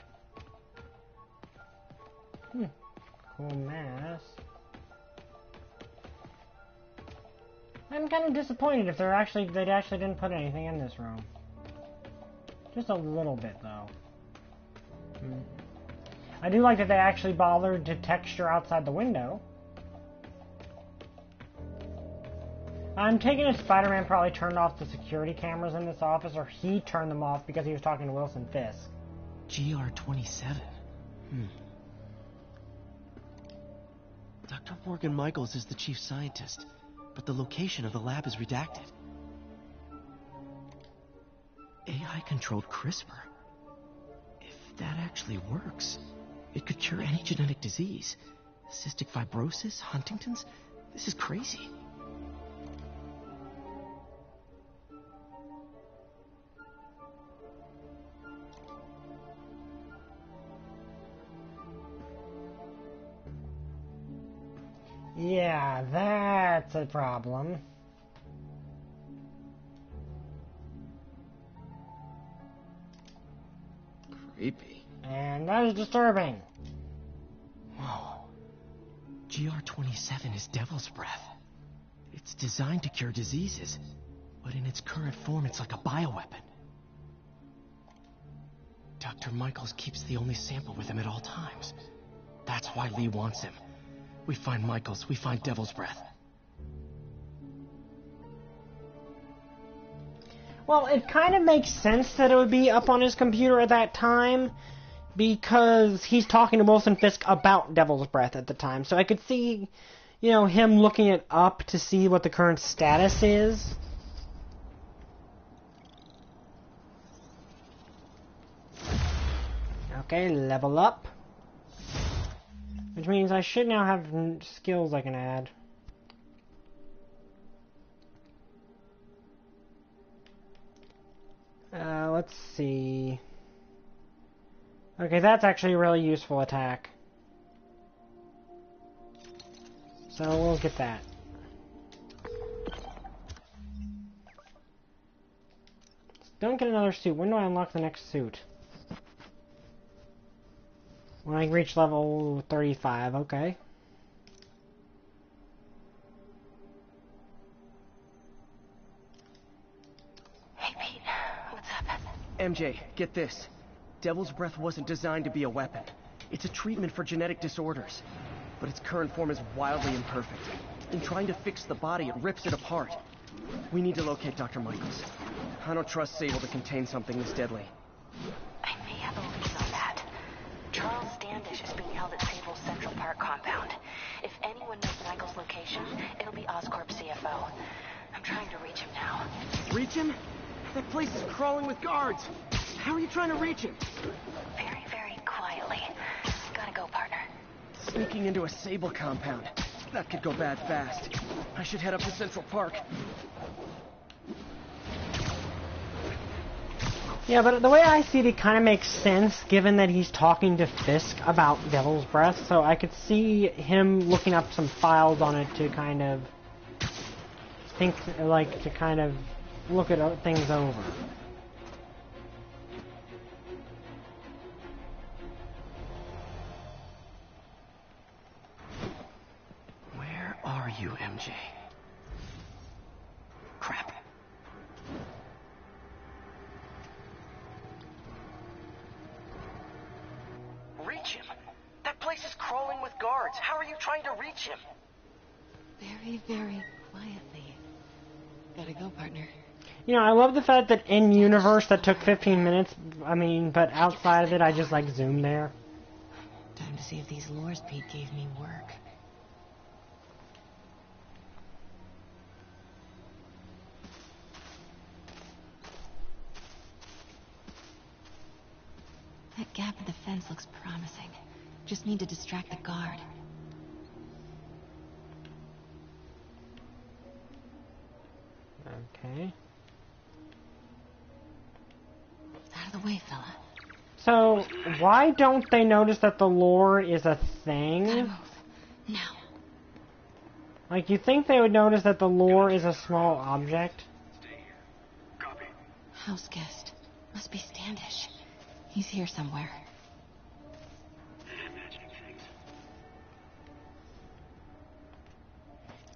Cool mask. I'm kind of disappointed if they actually didn't put anything in this room. Just a little bit, though. I do like that they actually bothered to texture outside the window. I'm taking it Spider-Man probably turned off the security cameras in this office, or he turned them off because he was talking to Wilson Fisk. GR27. Dr. Morgan Michaels is the chief scientist, but the location of the lab is redacted. AI-controlled CRISPR. If that actually works, it could cure any genetic disease. Cystic fibrosis, Huntington's. This is crazy. Yeah, that's a problem. Creepy. And that is disturbing. Whoa. GR27 is Devil's Breath. It's designed to cure diseases, but in its current form, it's like a bioweapon. Dr. Michaels keeps the only sample with him at all times. That's why Lee wants him. We find Michaels, we find Devil's Breath. Well, it kind of makes sense that it would be up on his computer at that time, because he's talking to Wilson Fisk about Devil's Breath at the time. So I could see, you know, him looking it up to see what the current status is. Okay, level up. Which means I should now have skills I can add. Let's see. Okay, that's actually a really useful attack. So we'll get that. Don't get another suit. When do I unlock the next suit? When I reach level 35, okay. Hey, Pete. What's up? MJ, get this. Devil's Breath wasn't designed to be a weapon. It's a treatment for genetic disorders. But its current form is wildly imperfect. In trying to fix the body, it rips it apart. We need to locate Dr. Michaels. I don't trust Sable to contain something this deadly. I may have a lead on that. Charles Standish is being held at Sable's Central Park Park compound. If anyone knows Michael's location, it'll be Oscorp CFO. I'm trying to reach him now. Reach him? That place is crawling with guards. How are you trying to reach him? Very, very quietly. Gotta go, partner. Sneaking into a Sable compound. That could go bad fast. I should head up to Central Park. Yeah, but the way I see it, it kind of makes sense, given that he's talking to Fisk about Devil's Breath, so I could see him looking up some files on it to kind of think, like, to kind of look at things over. Where are you, MJ? Crap. Reach him? That place is crawling with guards. How are you trying to reach him? Very, very quietly. Gotta go, partner. You know, I love the fact that in universe that took 15 minutes, I mean, but outside of it, I just, like, zoomed there. Time to see if these lures Pete gave me work. That gap in the fence looks promising. Just need to distract the guard. Okay. Out of the way, fella. So, why don't they notice that the lore is a thing? Gotta move. Now. Like, you think they would notice that the lore is a small object? House guest. Must be Standish. He's here somewhere.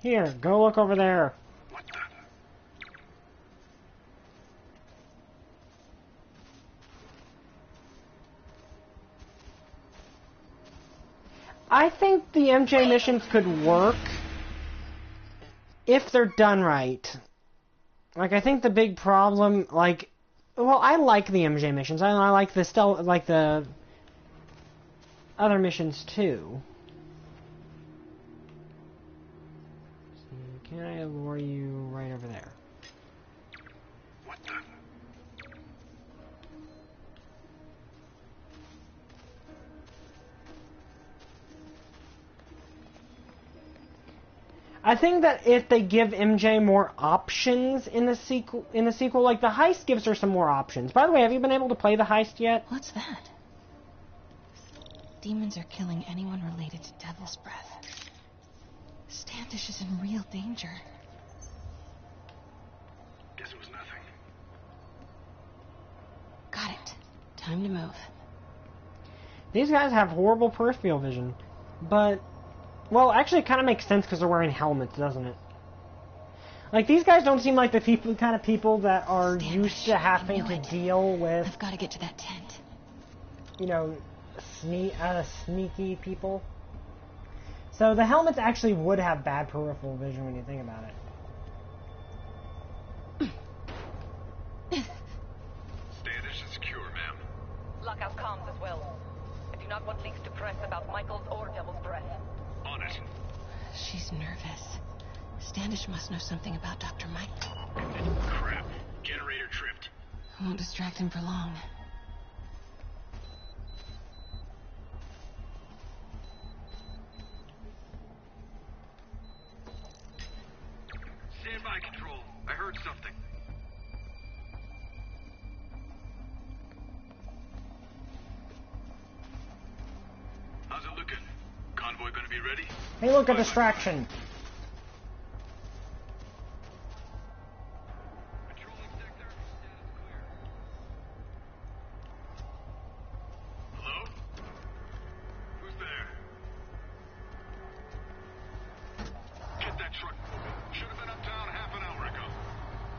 Here, go look over there. I think the MJ missions could work if they're done right. Like, I think the big problem, like, well, I like the MJ missions. I like the other missions too. So, can I lure you right over there? I think that if they give MJ more options in the sequel, like the heist gives her some more options. By the way, have you been able to play the heist yet? What's that? Demons are killing anyone related to Devil's Breath. Standish is in real danger. Guess it was nothing. Got it. Time to move. These guys have horrible peripheral vision, but... Well, actually, it kind of makes sense because they're wearing helmets, doesn't it? Like, these guys don't seem like the kind of people that are used to having to deal with... I've got to get to that tent. You know, sneaky people. So the helmets actually would have bad peripheral vision when you think about it. Standish is secure, ma'am. Lockout comms as well. I do not want leaks to press about Michael's or Devil's Breath. On it. She's nervous. Standish must know something about Dr. Michael. Crap. Generator tripped. I won't distract him for long. Stand by, Control. I heard something. How's it looking? Convoy gonna be ready? Hey, look, a distraction. Patrolling sector, status clear. Hello? Who's there? Get that truck moving. Should have been uptown half an hour ago.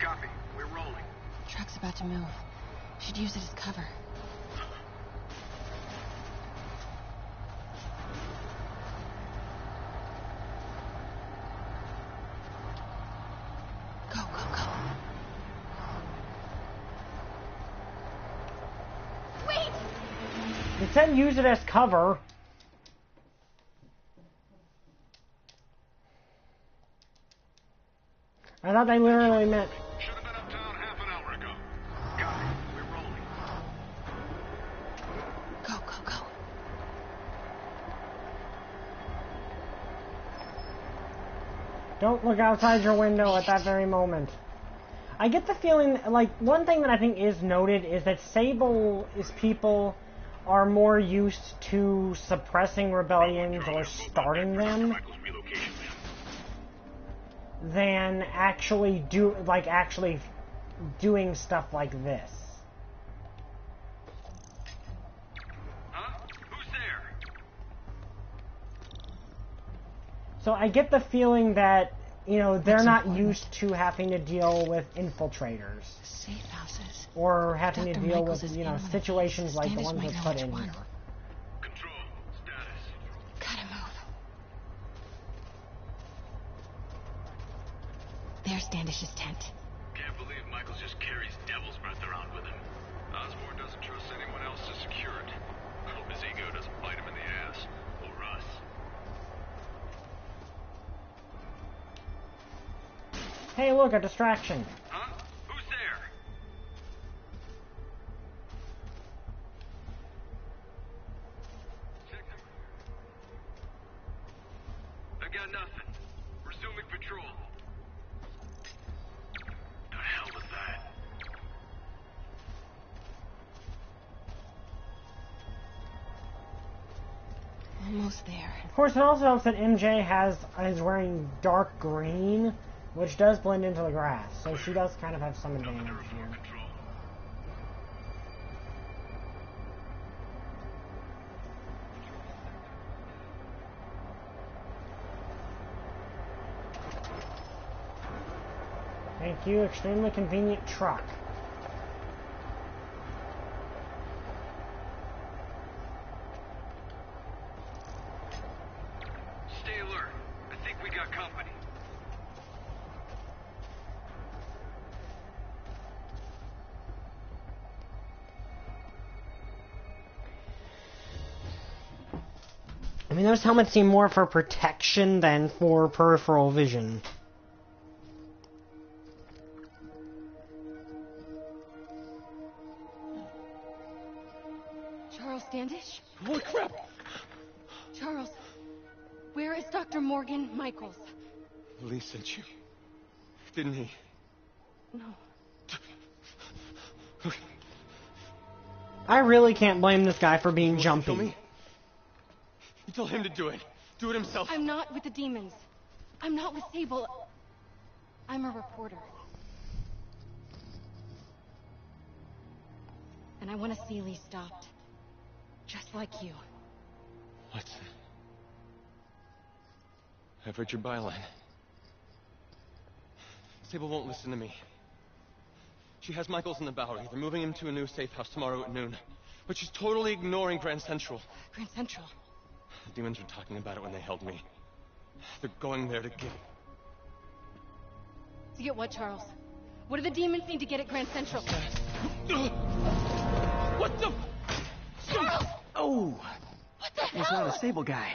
Copy. We're rolling. Truck's about to move. Should use it as cover. Go, go, go. Wait! It said use it as cover. thought they literally meant... Should have been uptown half an hour ago. Got it. We're rolling. Go, go, go. Don't look outside your window at that very moment. I get the feeling, like, one thing that I think is noted is that Sable's people are more used to suppressing rebellions or starting them than actually doing stuff like this. Huh? Who's there? So I get the feeling that, you know, they're not used to having to deal with infiltrators. Safe houses. Or having to Dr. deal Michaels with, is you in know, one of situations these. like the Standish ones might we're know put which in. one. Control. Status. Gotta move. There's Standish's tent. Can't believe Michaels just carries devil's breath around with him. Osborn doesn't trust anyone else to secure it. Hope his ego doesn't bite him in the ass. Or us. Hey, look, a distraction. Huh? Who's there? I got nothing. Resuming patrol. The hell was that? Almost there. Of course, it also helps that MJ is wearing dark green, which does blend into the grass, so she does kind of have some advantage here. Control. Thank you, extremely convenient truck. Stay alert. I think we got company. I mean, those helmets seem more for protection than for peripheral vision. Charles Standish? Holy crap! Charles, where is Dr. Morgan Michaels? Lee sent you. Didn't he? No. I really can't blame this guy for being Kill jumpy. me? You told him to do it. Do it himself. I'm not with the demons. I'm not with Sable. I'm a reporter. And I want to see Lee stopped. Just like you. Watson. I've read your byline. Sable won't listen to me. She has Michaels in the Bowery. They're moving him to a new safe house tomorrow at noon. But she's totally ignoring Grand Central. Grand Central. The demons were talking about it when they held me. They're going there to get... To get what, Charles? What do the demons need to get at Grand Central? What the... Charles! Oh! What the He's hell? not a Sable guy.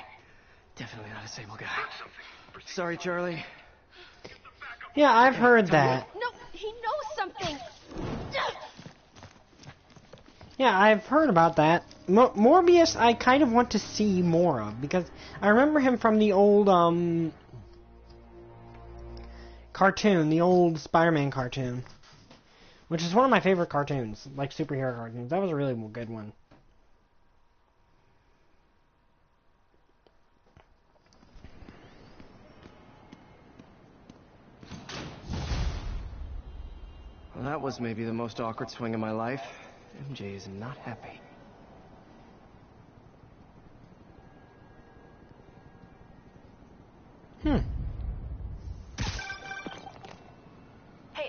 Definitely not a Sable guy. Sorry, Charlie. Yeah, I've heard that. No, he knows something. Yeah, I've heard about that. Morbius, I kind of want to see more of, because I remember him from the old, cartoon, the old Spider-Man cartoon, which is one of my favorite cartoons, like superhero cartoons. That was a really good one. Well, that was maybe the most awkward swing of my life. MJ is not happy. Hey,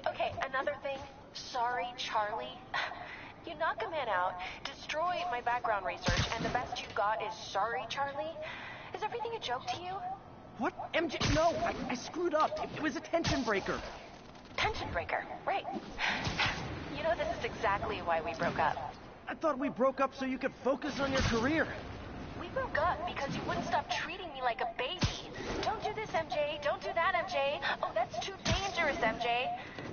okay, another thing. Sorry, Charlie. You knock a man out, destroy my background research, and the best you got is sorry, Charlie? Is everything a joke to you? What? MJ? No, I screwed up. It was a tension breaker. Tension breaker, right. You know, this is exactly why we broke up. I thought we broke up so you could focus on your career. We broke up because you wouldn't stop treating me like a baby. Don't do this, MJ. Don't do that, MJ. Oh, that's too dangerous, MJ.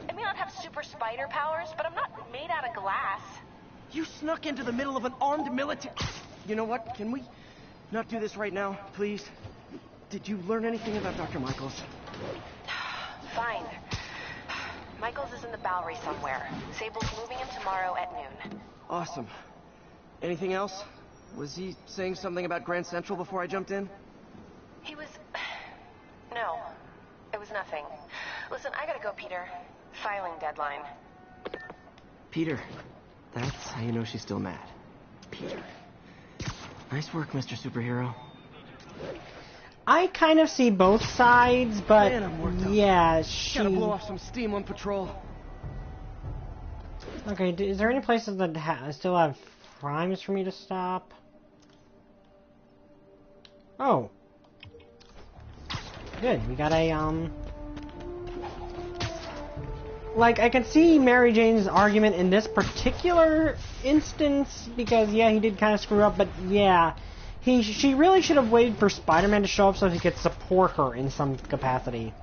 I may not have super spider powers, but I'm not made out of glass. You snuck into the middle of an armed military... You know what? Can we not do this right now, please? Did you learn anything about Dr. Michaels? Fine. Michaels is in the Bowery somewhere. Sable's moving him tomorrow at noon. Awesome. Anything else? Was he saying something about Grand Central before I jumped in? He was... No. It was nothing. Listen, I gotta go, Peter. Filing deadline. Peter. That's how you know she's still mad. Peter. Nice work, Mr. Superhero. I kind of see both sides, but Man, I'm worked up. yeah, she... Gotta blow off some steam on patrol. Okay, is there any places that still have crimes for me to stop? Oh. Good, we got a, like, I can see Mary Jane's argument in this particular instance, because, yeah, he did kind of screw up, but, yeah, she really should have waited for Spider-Man to show up so he could support her in some capacity.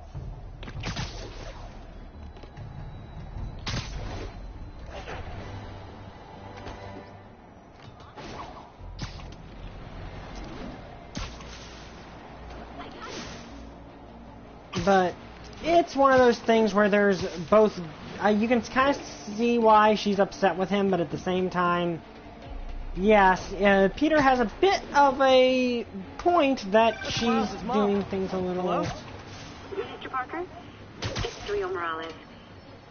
But it's one of those things where there's both... you can kind of see why she's upset with him, but at the same time... Yes, Peter has a bit of a point that she's doing things a little... Hello? Mr. Parker? It's Rio Morales.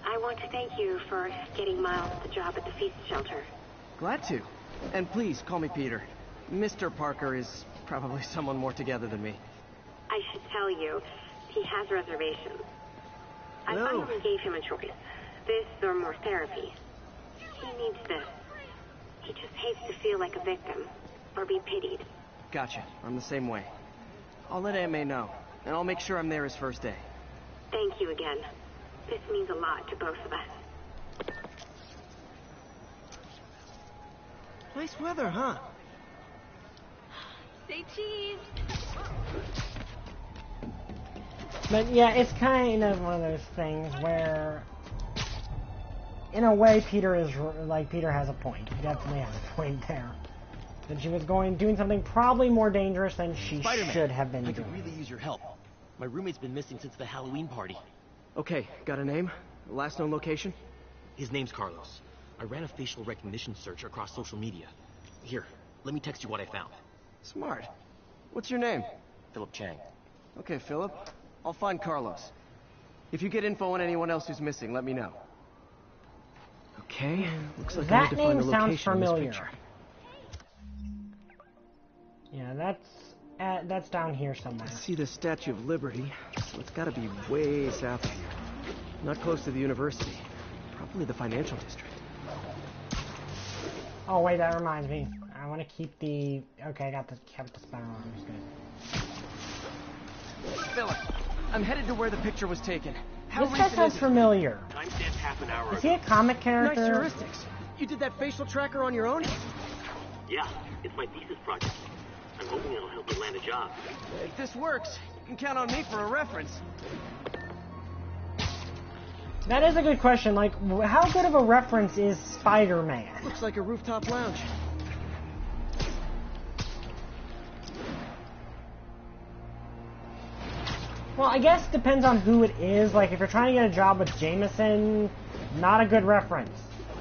I want to thank you for getting Miles the job at the Feast Shelter. Glad to. And please, call me Peter. Mr. Parker is probably someone more together than me. I should tell you, he has reservations. I No. finally gave him a choice. This or more therapy. He needs this. He just hates to feel like a victim, or be pitied. Gotcha. I'm the same way. I'll let Aunt May know, and I'll make sure I'm there his first day. Thank you again. This means a lot to both of us. Nice weather, huh? Say cheese! But yeah, it's kind of one of those things where, in a way, Peter has a point. He definitely has a point there. That she was doing something probably more dangerous than she should have been doing. I could really use your help. My roommate's been missing since the Halloween party. Okay, got a name? Last known location? His name's Carlos. I ran a facial recognition search across social media. Here, let me text you what I found. Smart. What's your name? Philip Chang. Okay, Philip. I'll find Carlos. If you get info on anyone else who's missing, let me know. Okay, looks like I need That to find name the sounds location in this familiar. picture. Yeah, that's down here somewhere. I see the Statue of Liberty, so it's gotta be way south of here. Not close to the university. Probably the financial district. Oh wait, that reminds me. I want to keep the... Okay, I kept the spider armors, good. Philip, I'm headed to where the picture was taken. How This guy recent sounds is it? familiar. Timestamp half an hour Is he a comic character? Nice heuristics. You did that facial tracker on your own? Yeah, it's my thesis project. I'm hoping it'll help you land a job. If this works, you can count on me for a reference. That is a good question. Like, how good of a reference is Spider-Man? Looks like a rooftop lounge. Well, I guess it depends on who it is. Like, if you're trying to get a job with Jameson, not a good reference.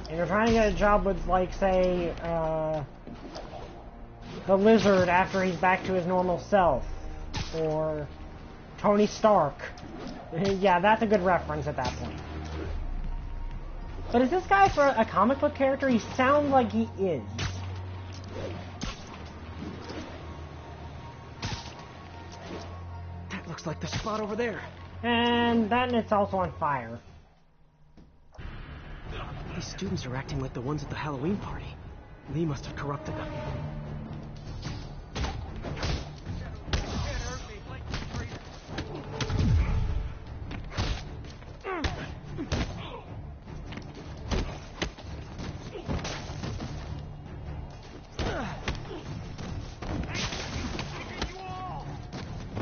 If you're trying to get a job with, like, say, the Lizard after he's back to his normal self, or Tony Stark, yeah, that's a good reference at that point. But is this guy for a comic book character? He sounds like he is. That looks like the spot over there. And it's also on fire. These students are acting like the ones at the Halloween party. Lee must have corrupted them.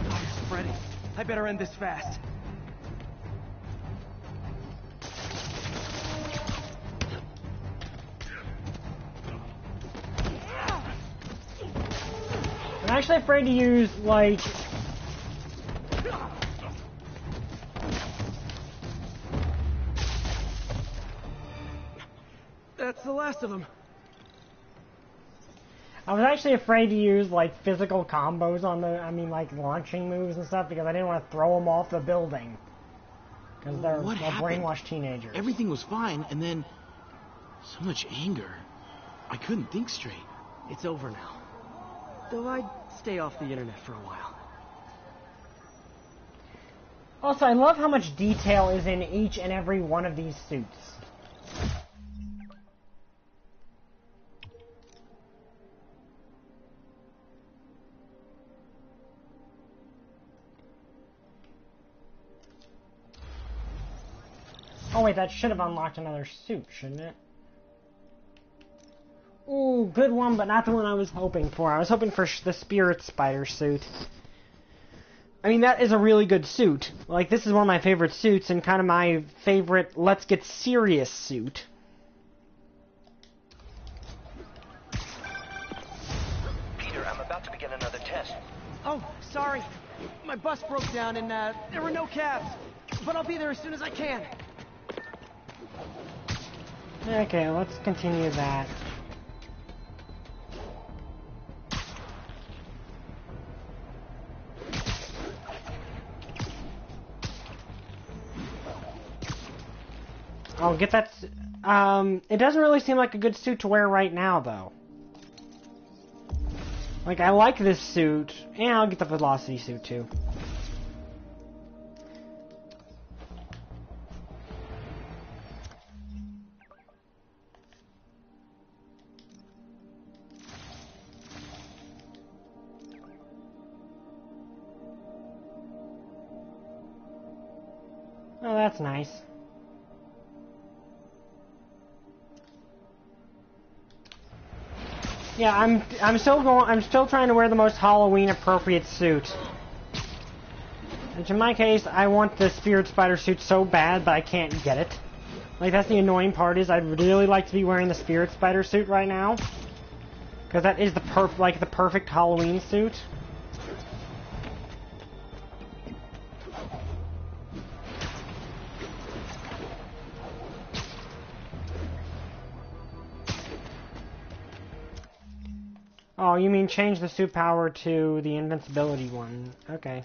Fire's spreading. better end this fast. I'm actually afraid to use, like... That's the last of them. I was actually afraid to use, like, physical combos on the, like, launching moves and stuff, because I didn't want to throw them off the building. Because they're brainwashed teenagers. Everything was fine, and then... so much anger. I couldn't think straight. It's over now. Though I'd stay off the internet for a while. Also, I love how much detail is in each and every one of these suits. Oh wait, that should have unlocked another suit, shouldn't it? Ooh, good one, but not the one I was hoping for. I was hoping for the Spirit Spider suit. I mean, that is a really good suit. Like, this is one of my favorite suits, and kind of my favorite let's get serious suit. Peter, I'm about to begin another test. Oh, sorry. My bus broke down and there were no cabs. But I'll be there as soon as I can. Okay, let's continue that. I'll get that. It doesn't really seem like a good suit to wear right now, though. Like, I like this suit, and I'll get the Velocity suit, too. Oh, that's nice. Yeah, I'm still trying to wear the most Halloween appropriate suit. Which in my case, I want the Spirit Spider suit so bad, but I can't get it. Like, that's the annoying part, is I'd really like to be wearing the Spirit Spider suit right now. Because that is the perfect Halloween suit. Oh, you mean change the suit power to the invincibility one. Okay.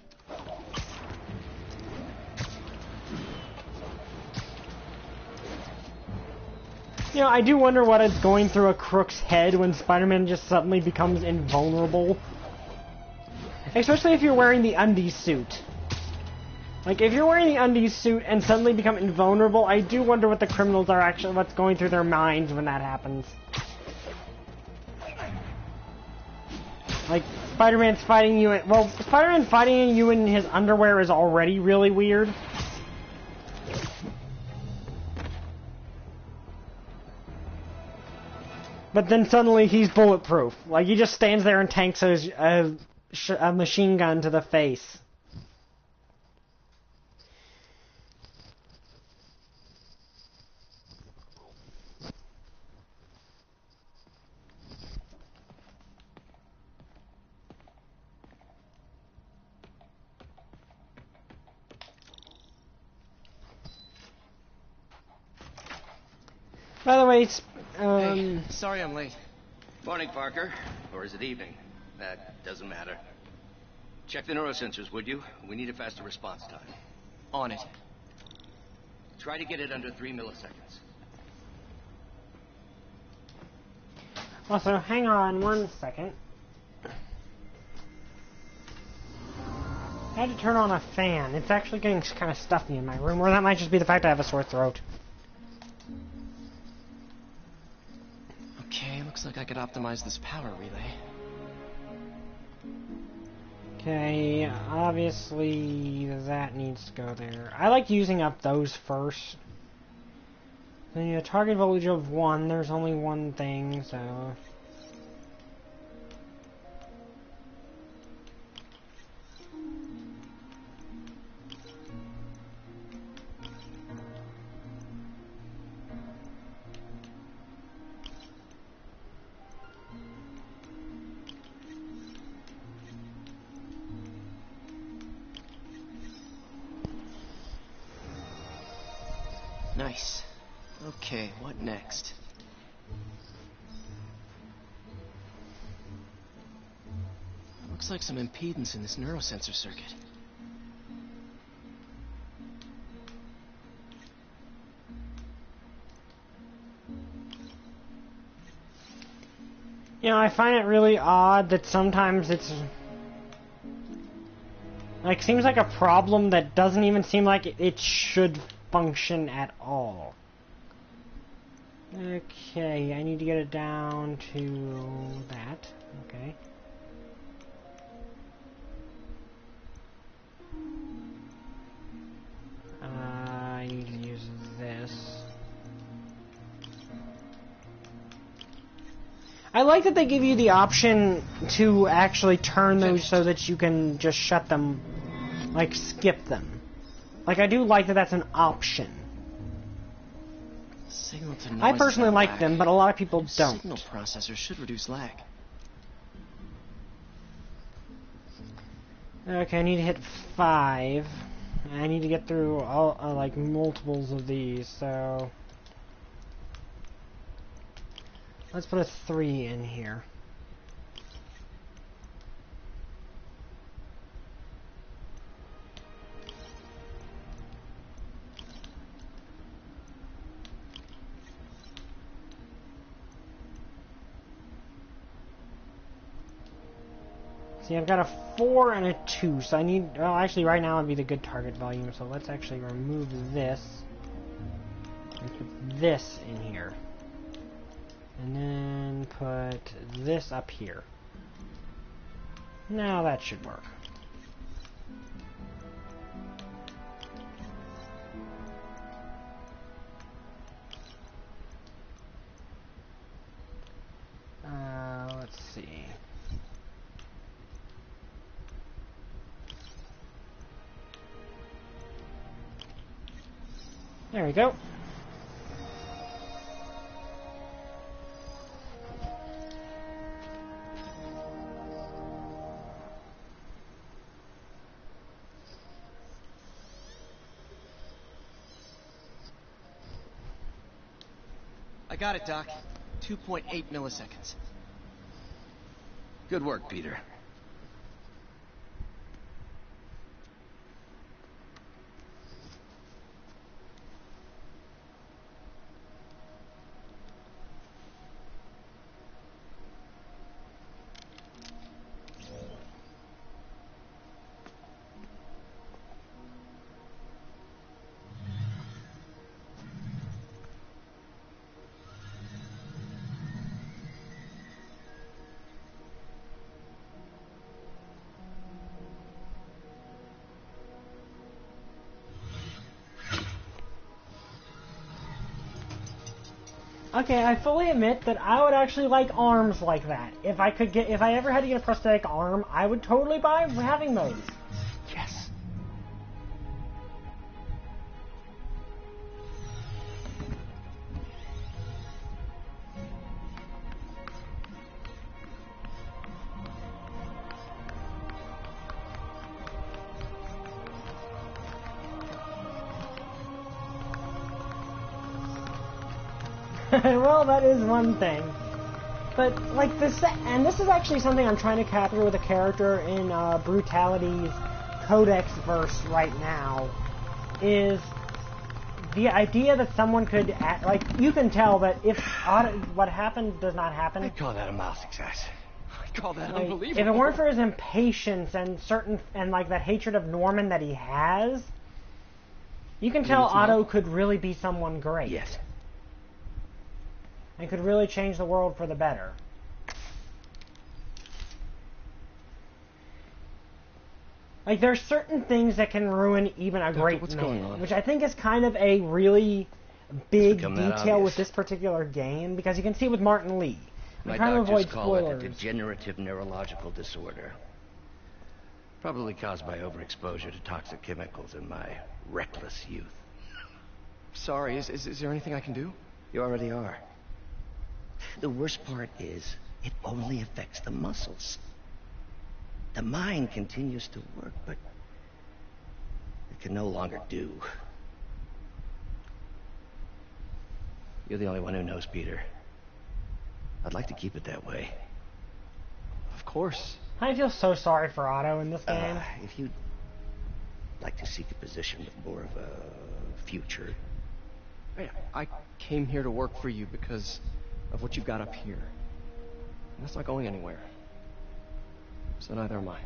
You know, I do wonder what is going through a crook's head when Spider-Man just suddenly becomes invulnerable. Especially if you're wearing the undies suit. Like, if you're wearing the undies suit and suddenly become invulnerable, I do wonder what the criminals are actually, what's going through their minds when that happens. Like, Spider-Man's fighting you in... Well, Spider-Man fighting you in his underwear is already really weird. But then suddenly he's bulletproof. Like, he just stands there and tanks a machine gun to the face. By the way, Hey, sorry I'm late. Morning, Parker. Or is it evening? That doesn't matter. Check the neurosensors, would you? We need a faster response time. On it. Try to get it under 3 milliseconds. Also, hang on 1 second. I had to turn on a fan. It's actually getting kind of stuffy in my room, or that might just be the fact I have a sore throat. Okay, looks like I could optimize this power relay. Okay, obviously that needs to go there. I like using up those first. Then a target voltage of 1, there's only one thing, so... Nice. Okay, what next? Looks like some impedance in this neurosensor circuit. You know, I find it really odd that sometimes it's... like, seems like a problem that doesn't even seem like it should function at all. Okay, I need to get it down to that. Okay. I need to use this. I like that they give you the option to actually turn those so that you can just shut them, like skip them. Like, I do like that that's an option. Signal to noise I personally like lag. them, but a lot of people don't. Signal processor should reduce lag. Okay, I need to hit 5. I need to get through all like multiples of these, so let's put a 3 in here. See, I've got a 4 and a 2, so I need... well, actually, right now would be the good target volume, so let's actually remove this and put this in here. And then put this up here. Now that should work. Let's see. There we go. I got it, Doc. 2.8 milliseconds. Good work, Peter. Okay, I fully admit that I would actually like arms like that. If I ever had to get a prosthetic arm, I would totally buy having those. Yes. Well, that is one thing. But, like, this is actually something I'm trying to capture with a character in Brutality's Codex verse right now, is the idea that someone could, like, you can tell that if what happened does not happen. I call that a mouse success. I call that Like, unbelievable. if it weren't for his impatience and like that hatred of Norman that he has, you can tell Otto could really be someone great. Yes. And could really change the world for the better. Like, there's certain things that can ruin even a great what's man, going on? which I think is kind of a really big become that detail with obvious. this particular game, because you can see with Martin Lee. I'm My trying to avoid doctors call it a spoilers. degenerative neurological disorder. Probably caused by overexposure to toxic chemicals in my reckless youth. Sorry, is there anything I can do? You already are. The worst part is, it only affects the muscles. The mind continues to work, but it can no longer do. You're the only one who knows, Peter. I'd like to keep it that way. Of course. I feel so sorry for Otto in this game. If you'd like to seek a position with more of a future. Hey, I came here to work for you because of what you've got up here. And that's not going anywhere. So neither am I.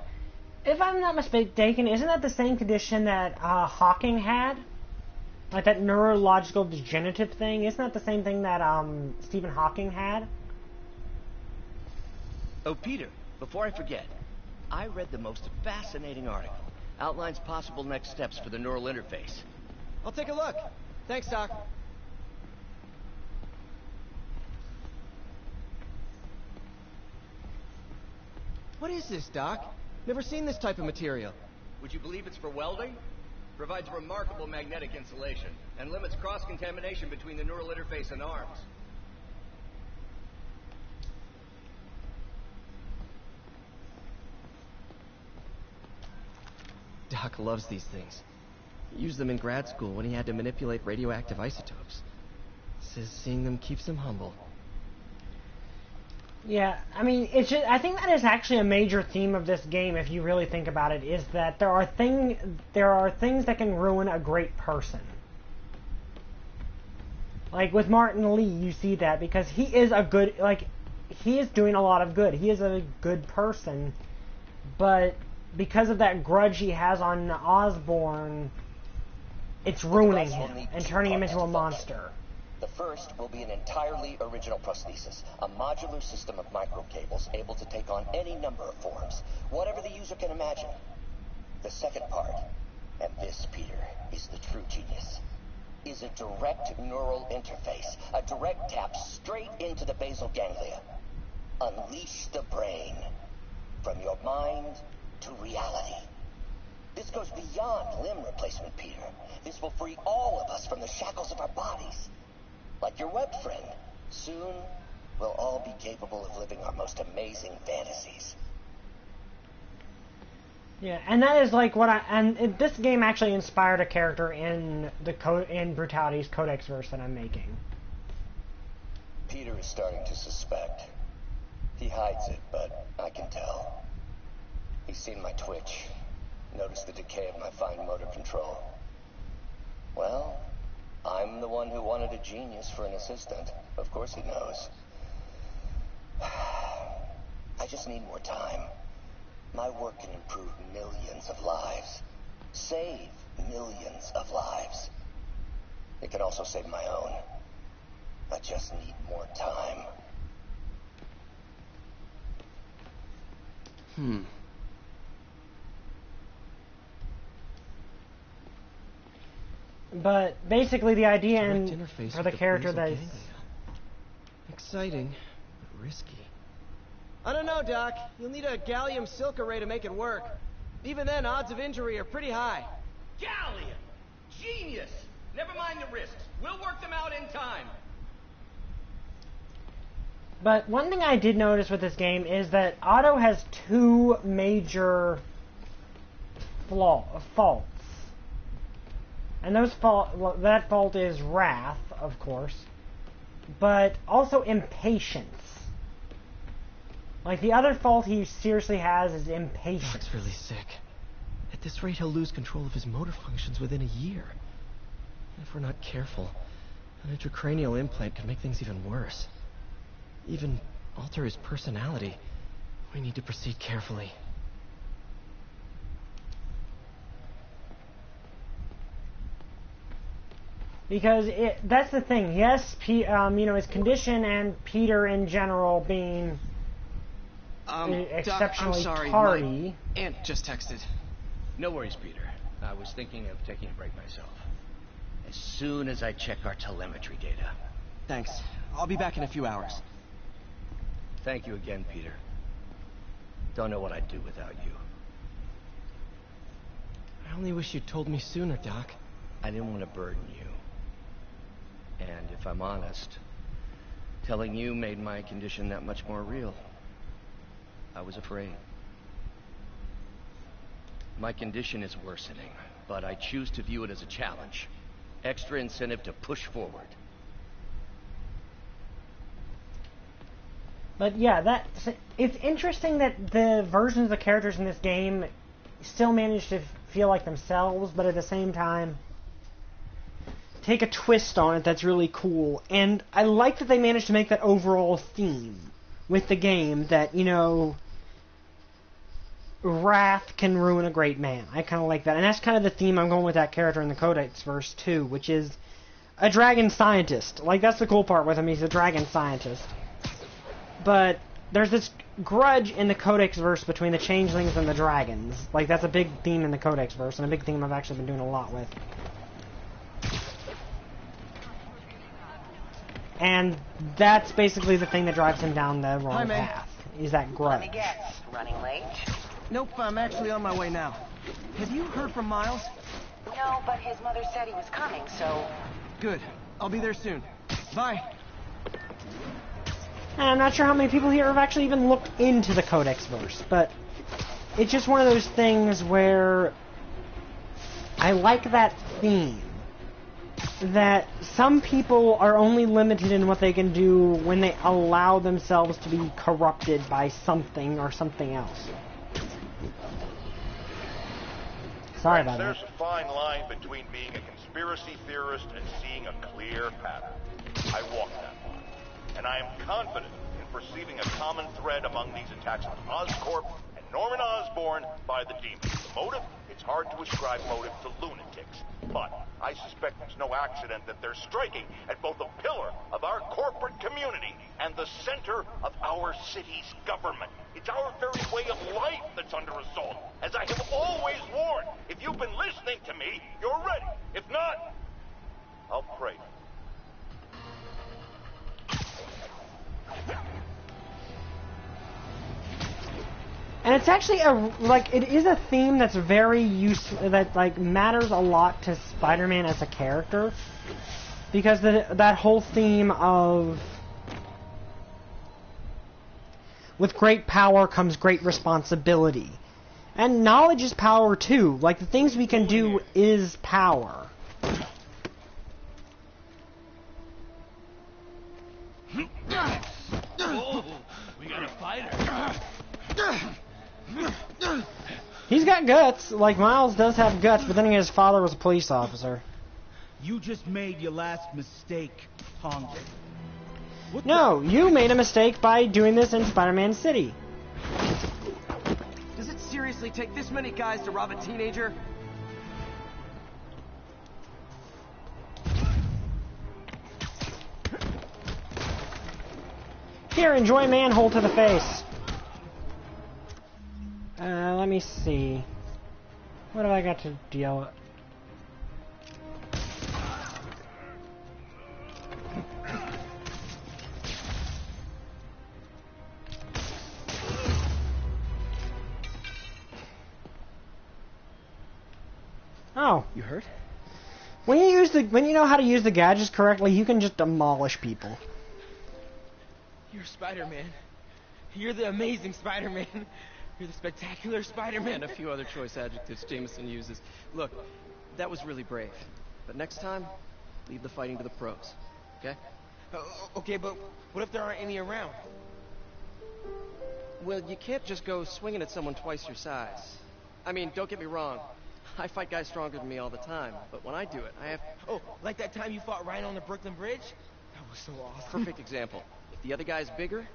If I'm not mistaken, isn't that the same condition that Hawking had? Like that neurological degenerative thing? Isn't that the same thing that Stephen Hawking had? Oh, Peter, before I forget, I read the most fascinating article. Outlines possible next steps for the neural interface. I'll take a look. Thanks, Doc. What is this, Doc? Never seen this type of material. Would you believe it's for welding? Provides remarkable magnetic insulation and limits cross-contamination between the neural interface and arms. Doc loves these things. He used them in grad school when he had to manipulate radioactive isotopes. Says seeing them keeps him humble. Yeah, I mean, it's just, I think that is actually a major theme of this game, if you really think about it, is that there are things that can ruin a great person. Like with Martin Lee, you see that because he is a good, like, he is doing a lot of good. He is a good person, but because of that grudge he has on Osborn, it's ruining him and turning him into a monster. The first will be an entirely original prosthesis, a modular system of microcables able to take on any number of forms, whatever the user can imagine. The second part, and this, Peter, is the true genius, is a direct neural interface, a direct tap straight into the basal ganglia. Unleash the brain, from your mind to reality. This goes beyond limb replacement, Peter. This will free all of us from the shackles of our bodies. Like your web friend, soon we'll all be capable of living our most amazing fantasies. Yeah, and that is like what this game actually inspired a character in in Brutality's Codex verse that I'm making. Peter is starting to suspect. He hides it, but I can tell. He's seen my twitch, noticed the decay of my fine motor control. Well, I'm the one who wanted a genius for an assistant. Of course he knows. I just need more time. My work can improve millions of lives. Save millions of lives. It can also save my own. I just need more time. But basically the idea for the character that is... Exciting, but risky. I don't know, Doc. You'll need a gallium silk array to make it work. Even then, odds of injury are pretty high. Gallium! Genius! Never mind the risks. We'll work them out in time. But one thing I did notice with this game is that Otto has two major faults. And that fault is wrath, of course, but also impatience. Like, the other fault he seriously has is impatience. Doc's really sick. At this rate, he'll lose control of his motor functions within a year. If we're not careful, an intracranial implant could make things even worse. Even alter his personality. We need to proceed carefully. Because that's the thing. Yes, his condition and Peter in general being exceptionally Doc, I'm sorry, tardy. My aunt just texted. No worries, Peter. I was thinking of taking a break myself. As soon as I check our telemetry data. Thanks. I'll be back in a few hours. Thank you again, Peter. Don't know what I'd do without you. I only wish you'd told me sooner, Doc. I didn't want to burden you. And if I'm honest, telling you made my condition that much more real. I was afraid. My condition is worsening, but I choose to view it as a challenge. Extra incentive to push forward. But yeah, it's interesting that the versions of the characters in this game still manage to feel like themselves, but at the same time take a twist on it that's really cool. And I like that they managed to make that overall theme with the game, that, you know, wrath can ruin a great man. I kind of like that. And that's kind of the theme I'm going with that character in the Codex verse too, which is a dragon scientist. Like, that's the cool part with him. He's a dragon scientist. But there's this grudge in the Codex verse between the changelings and the dragons. Like, that's a big theme in the Codex verse, and a big theme I've actually been doing a lot with. And that's basically the thing that drives him down the wrong path. Is that grudge. Let me guess. Running late? Nope, I'm actually on my way now. Have you heard from Miles? No, but his mother said he was coming, so... Good. I'll be there soon. Bye. And I'm not sure how many people here have actually even looked into the Codex verse, but it's just one of those things where I like that theme. That some people are only limited in what they can do when they allow themselves to be corrupted by something or something else. Sorry about that. There's a fine line between being a conspiracy theorist and seeing a clear pattern. I walk that line. And I am confident in perceiving a common thread among these attacks on Oscorp and Norman Osborn by the demons. The motive? It's hard to ascribe motive to lunatics. But I suspect it's no accident that they're striking at both a pillar of our corporate community and the center of our city's government. It's our very way of life that's under assault. As I have always warned, if you've been listening to me, you're ready. If not, I'll pray. And it's actually it is a theme that's very useful, that like matters a lot to Spider-Man as a character, because that whole theme of with great power comes great responsibility, and knowledge is power too. Like, the things we can do is power. Whoa, we got a fighter. He's got guts. Like, Miles does have guts, but then again, his father was a police officer. You just made your last mistake, punk. No, you made a mistake by doing this in Spider-Man City. Does it seriously take this many guys to rob a teenager? Here, enjoy manhole to the face. Let me see. What have I got to deal with? Oh. You hurt? When you know how to use the gadgets correctly, you can just demolish people. You're Spider-Man. You're the amazing Spider-Man. You're the spectacular Spider-Man. And a few other choice adjectives Jameson uses. Look, that was really brave. But next time, leave the fighting to the pros. Okay? Okay, but what if there aren't any around? Well, you can't just go swinging at someone twice your size. I mean, don't get me wrong. I fight guys stronger than me all the time. But when I do it, I have... Oh, like that time you fought Ryan on the Brooklyn Bridge? That was so awesome. Perfect example. If the other guy's bigger,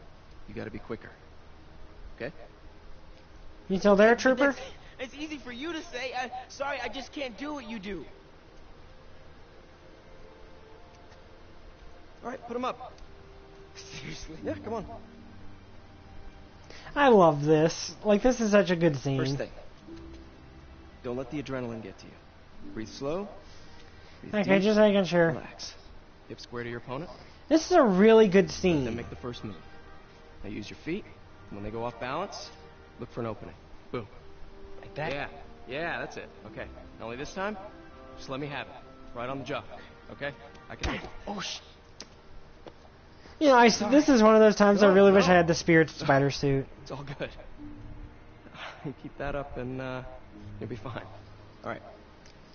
you gotta be quicker. Okay? You still there, Trooper? It's easy for you to say. Sorry, I just can't do what you do. Alright, put him up. Seriously? Yeah, come on. I love this. Like, this is such a good scene. First thing. Don't let the adrenaline get to you. Breathe slow. Breathe Okay, deep, just making sure. Relax. Hip square to your opponent. This is a really good scene. Then make the first move. Now use your feet. When they go off balance, look for an opening. Boom. Like that? Yeah. Yeah, that's it. Okay. Only this time, just let me have it. Right on the jaw. Okay? I can hit it. Oh, shit. You know, this is one of those times I really wish I had the Spirit Spider suit. It's all good. Keep that up and you'll be fine. Alright.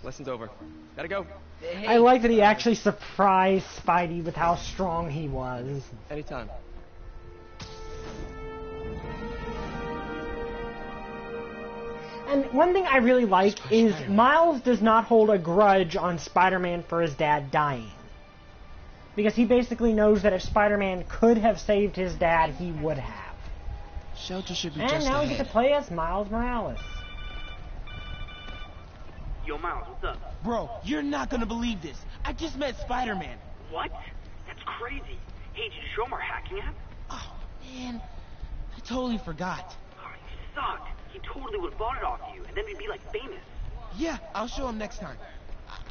Lesson's over. Gotta go. Hey. I like that he actually surprised Spidey with how strong he was. Anytime. And one thing I really like is Miles does not hold a grudge on Spider-Man for his dad dying. Because he basically knows that if Spider-Man could have saved his dad, he would have. Shelter should be and just now ahead. we get to play as Miles Morales. Yo, Miles, what's up? Bro, you're not gonna believe this. I just met Spider-Man. What? That's crazy. Hey, did you show him our hacking app? Oh, man. I totally forgot. Oh, he sucked. He totally would have bought it off you, and then we'd be, like, famous. Yeah, I'll show him next time.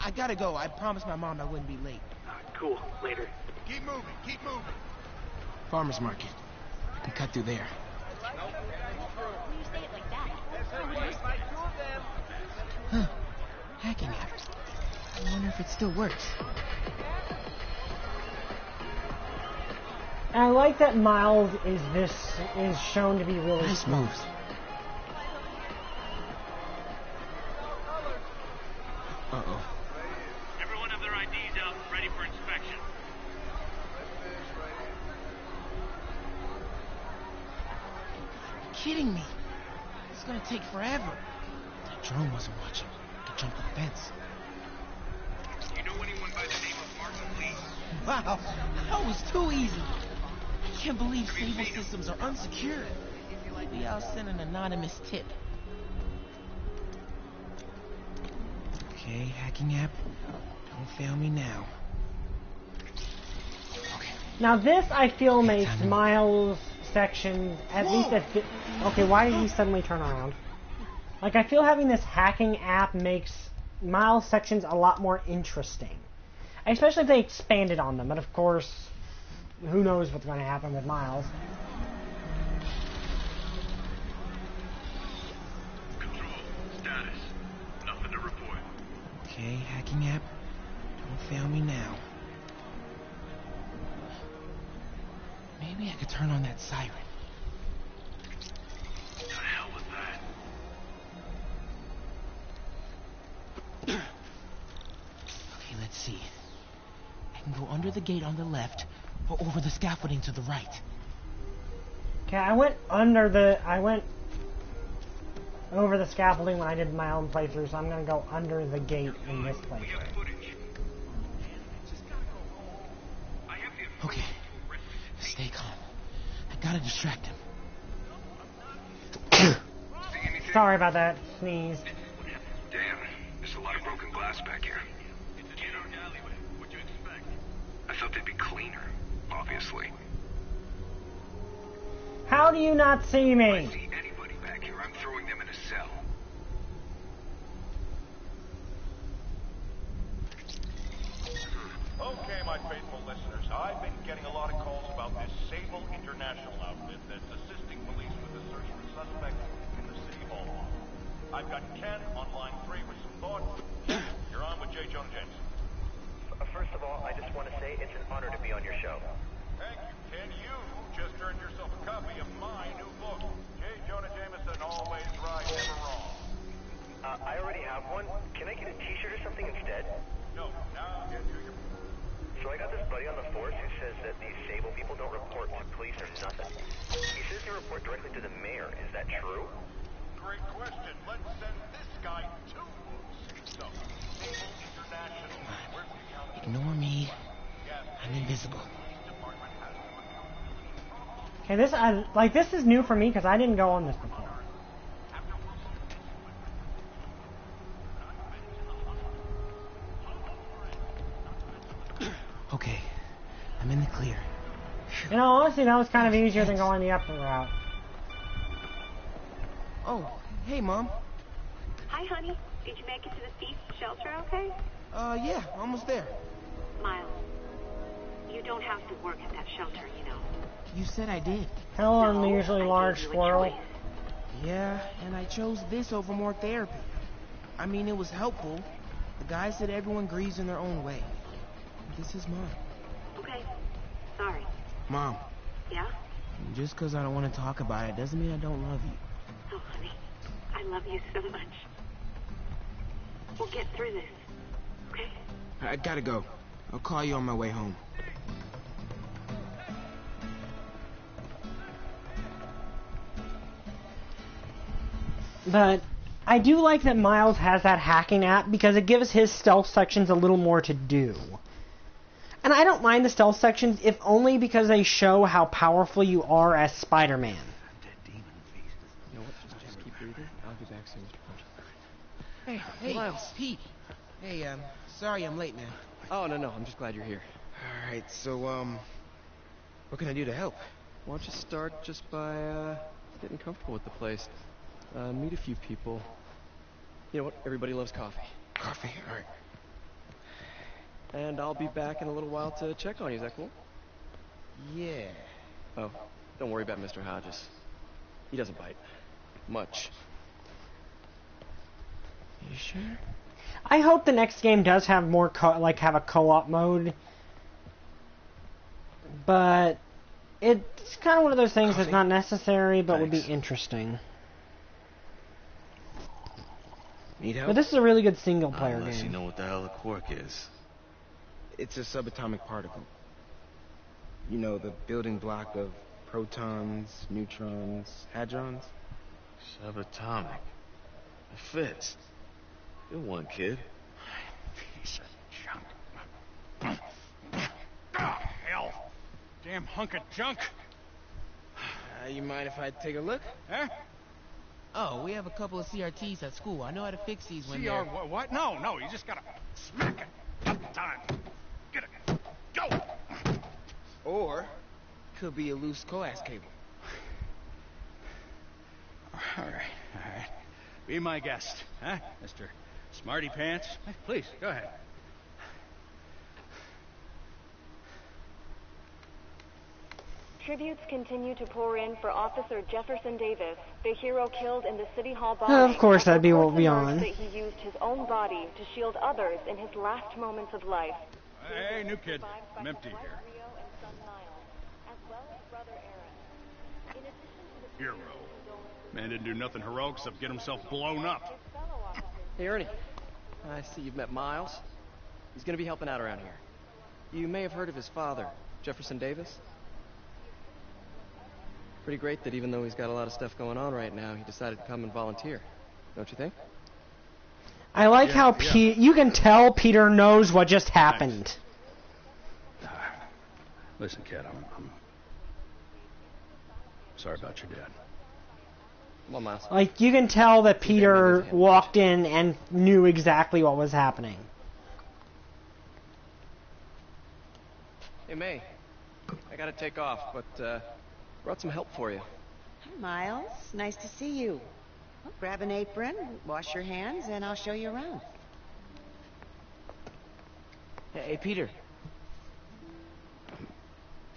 I gotta go. I promised my mom I wouldn't be late. Cool. Later. Keep moving, keep moving. Farmer's market. I can cut through there. Huh. Hacking app. I wonder if it still works. And I like that Miles is shown to be really nice smart. moves. Uh-oh. Everyone have their IDs out and ready for inspection. You're kidding me. It's gonna take forever. The drone wasn't watching. I could jump the fence. You know anyone by the name of Martin Lee? Wow, that was too easy. I can't believe Sable systems are unsecured. Maybe I'll send an anonymous tip. Okay, hacking app. Don't fail me now. Okay. Now this, I feel, makes Miles' section at least a bit... Okay, why did he suddenly turn around? Like, I feel having this hacking app makes Miles' sections a lot more interesting. Especially if they expanded on them, but of course, who knows what's going to happen with Miles. Control. Status. Nothing to report. Okay, hacking app. Don't fail me now. Maybe I could turn on that siren. The hell with that? Okay, let's see. I can go under the gate on the left, or over the scaffolding to the right. Okay, I went over the scaffolding when I did my own playthrough, so I'm going to go under the gate in this playthrough. Okay, stay calm. I gotta distract him. Sorry about that sneeze. Damn, there's a lot of broken glass back here. It's a dark alleyway. What'd you expect? I thought they'd be cleaner, obviously. How do you not see me? If I see anybody back here, I'm throwing them in a cell. Okay, my faithful listeners, I've been getting a lot of calls about this Sable International outfit that's assisting police with the search for suspects in the City Hall. I've got Ken on line 3 with some thoughts. You're on with J. Jonah Jameson. First of all, I just want to say it's an honor to be on your show. Thank you, Ken. You just earned yourself a copy of my new book, J. Jonah Jameson, Always Right, Never Wrong. I already have one. Can I get a t-shirt or something instead? No, now get to your... So I got this buddy on the force who says that these Sable people don't report to police or nothing. He says they report directly to the mayor. Is that true? Great question. Let's send this guy 2 books. So, Sable International. Ignore me. I'm invisible. Okay, this is new for me because I didn't go on this before. Okay, I'm in the clear. You know, honestly, that was kind of easier than going the upper route. Oh, hey, Mom. Hi, honey. Did you make it to the thief shelter okay? Yeah, almost there. Miles, you don't have to work at that shelter, you know. You said I did. Hello, unusually large squirrel. Yeah, and I chose this over more therapy. I mean, it was helpful. The guy said everyone grieves in their own way. This is mine. Okay. Sorry. Mom. Yeah? Just because I don't want to talk about it doesn't mean I don't love you. Oh, honey. I love you so much. We'll get through this. Okay? I gotta go. I'll call you on my way home. But I do like that Miles has that hacking app because it gives his stealth sections a little more to do. And I don't mind the stealth sections, if only because they show how powerful you are as Spider-Man. You know what? Just keep breathing. I'll be back soon, Mr. Punch. Hey, Miles. Pete. Hey, sorry I'm late, man. Oh, no, I'm just glad you're here. Alright, so, what can I do to help? Why don't you start just by, getting comfortable with the place. Meet a few people. You know what? Everybody loves coffee. Coffee? Alright. And I'll be back in a little while to check on you. Is that cool? Yeah. Oh, don't worry about Mr. Hodges. He doesn't bite. Much. You sure? I hope the next game does have more have a co-op mode. But it's kind of one of those things that's not necessary, but would be interesting. Need help? But this is a really good single-player game. Unless you know what the hell a quark is. It's a subatomic particle. You know, the building block of protons, neutrons, hadrons. Subatomic. It fits. Good one, kid. Piece of junk. Oh, hell. Damn hunk of junk. You mind if I take a look? Huh? Oh, we have a couple of CRTs at school. I know how to fix these when they're... What? No, you just gotta smack it. Double time. Get it. Go! Or, could be a loose coax cable. All right. Be my guest, huh, Mr. Smarty Pants? Please, go ahead. Tributes continue to pour in for Officer Jefferson Davis, the hero killed in the City Hall bombing. Of course, that'd be what we'll be on. That he used his own body to shield others in his last moments of life. Hey, new kid. I'm empty here. Hero. Man didn't do nothing heroic except get himself blown up. Hey, Ernie. I see you've met Miles. He's gonna be helping out around here. You may have heard of his father, Jefferson Davis. Pretty great that even though he's got a lot of stuff going on right now, he decided to come and volunteer. Don't you think? I like how you can tell Peter knows what just happened. Listen, kid, I'm sorry about your dad. Come on, Miles. Like, you can tell that Peter walked in and knew exactly what was happening. Hey, May. I gotta take off, but, brought some help for you. Hi, Miles. Nice to see you. Well, grab an apron, wash your hands, and I'll show you around. Hey, Peter.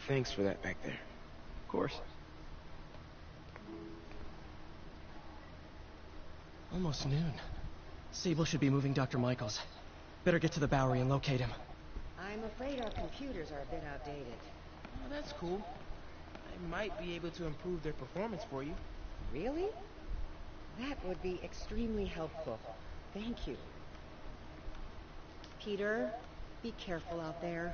Thanks for that back there. Of course. Almost noon. Sable should be moving Dr. Michaels. Better get to the Bowery and locate him. I'm afraid our computers are a bit outdated. Oh, that's cool. I might be able to improve their performance for you. Really? That would be extremely helpful. Thank you. Peter, be careful out there.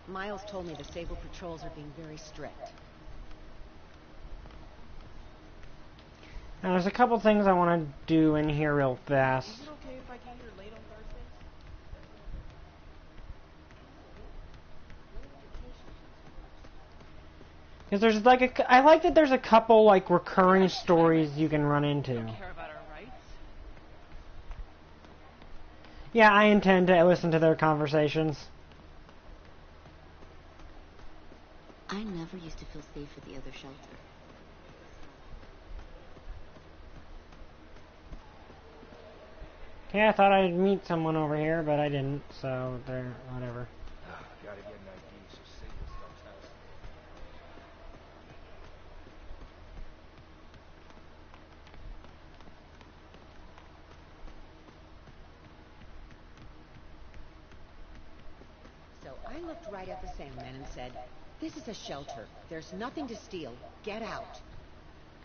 Miles told me the Sable patrols are being very strict. Now, there's a couple things I want to do in here real fast. Is it okay if I get here late on Thursdays? Because there's like I like that there's a couple like recurring stories you can run into. Care about our rights? Yeah, I intend to listen to their conversations. I never used to feel safe at the other shelter. Okay, I thought I'd meet someone over here, but I didn't, so there, whatever. Gotta get an ID so Sable stops asking. So I looked right at the Sandman and said, "This is a shelter. There's nothing to steal. Get out."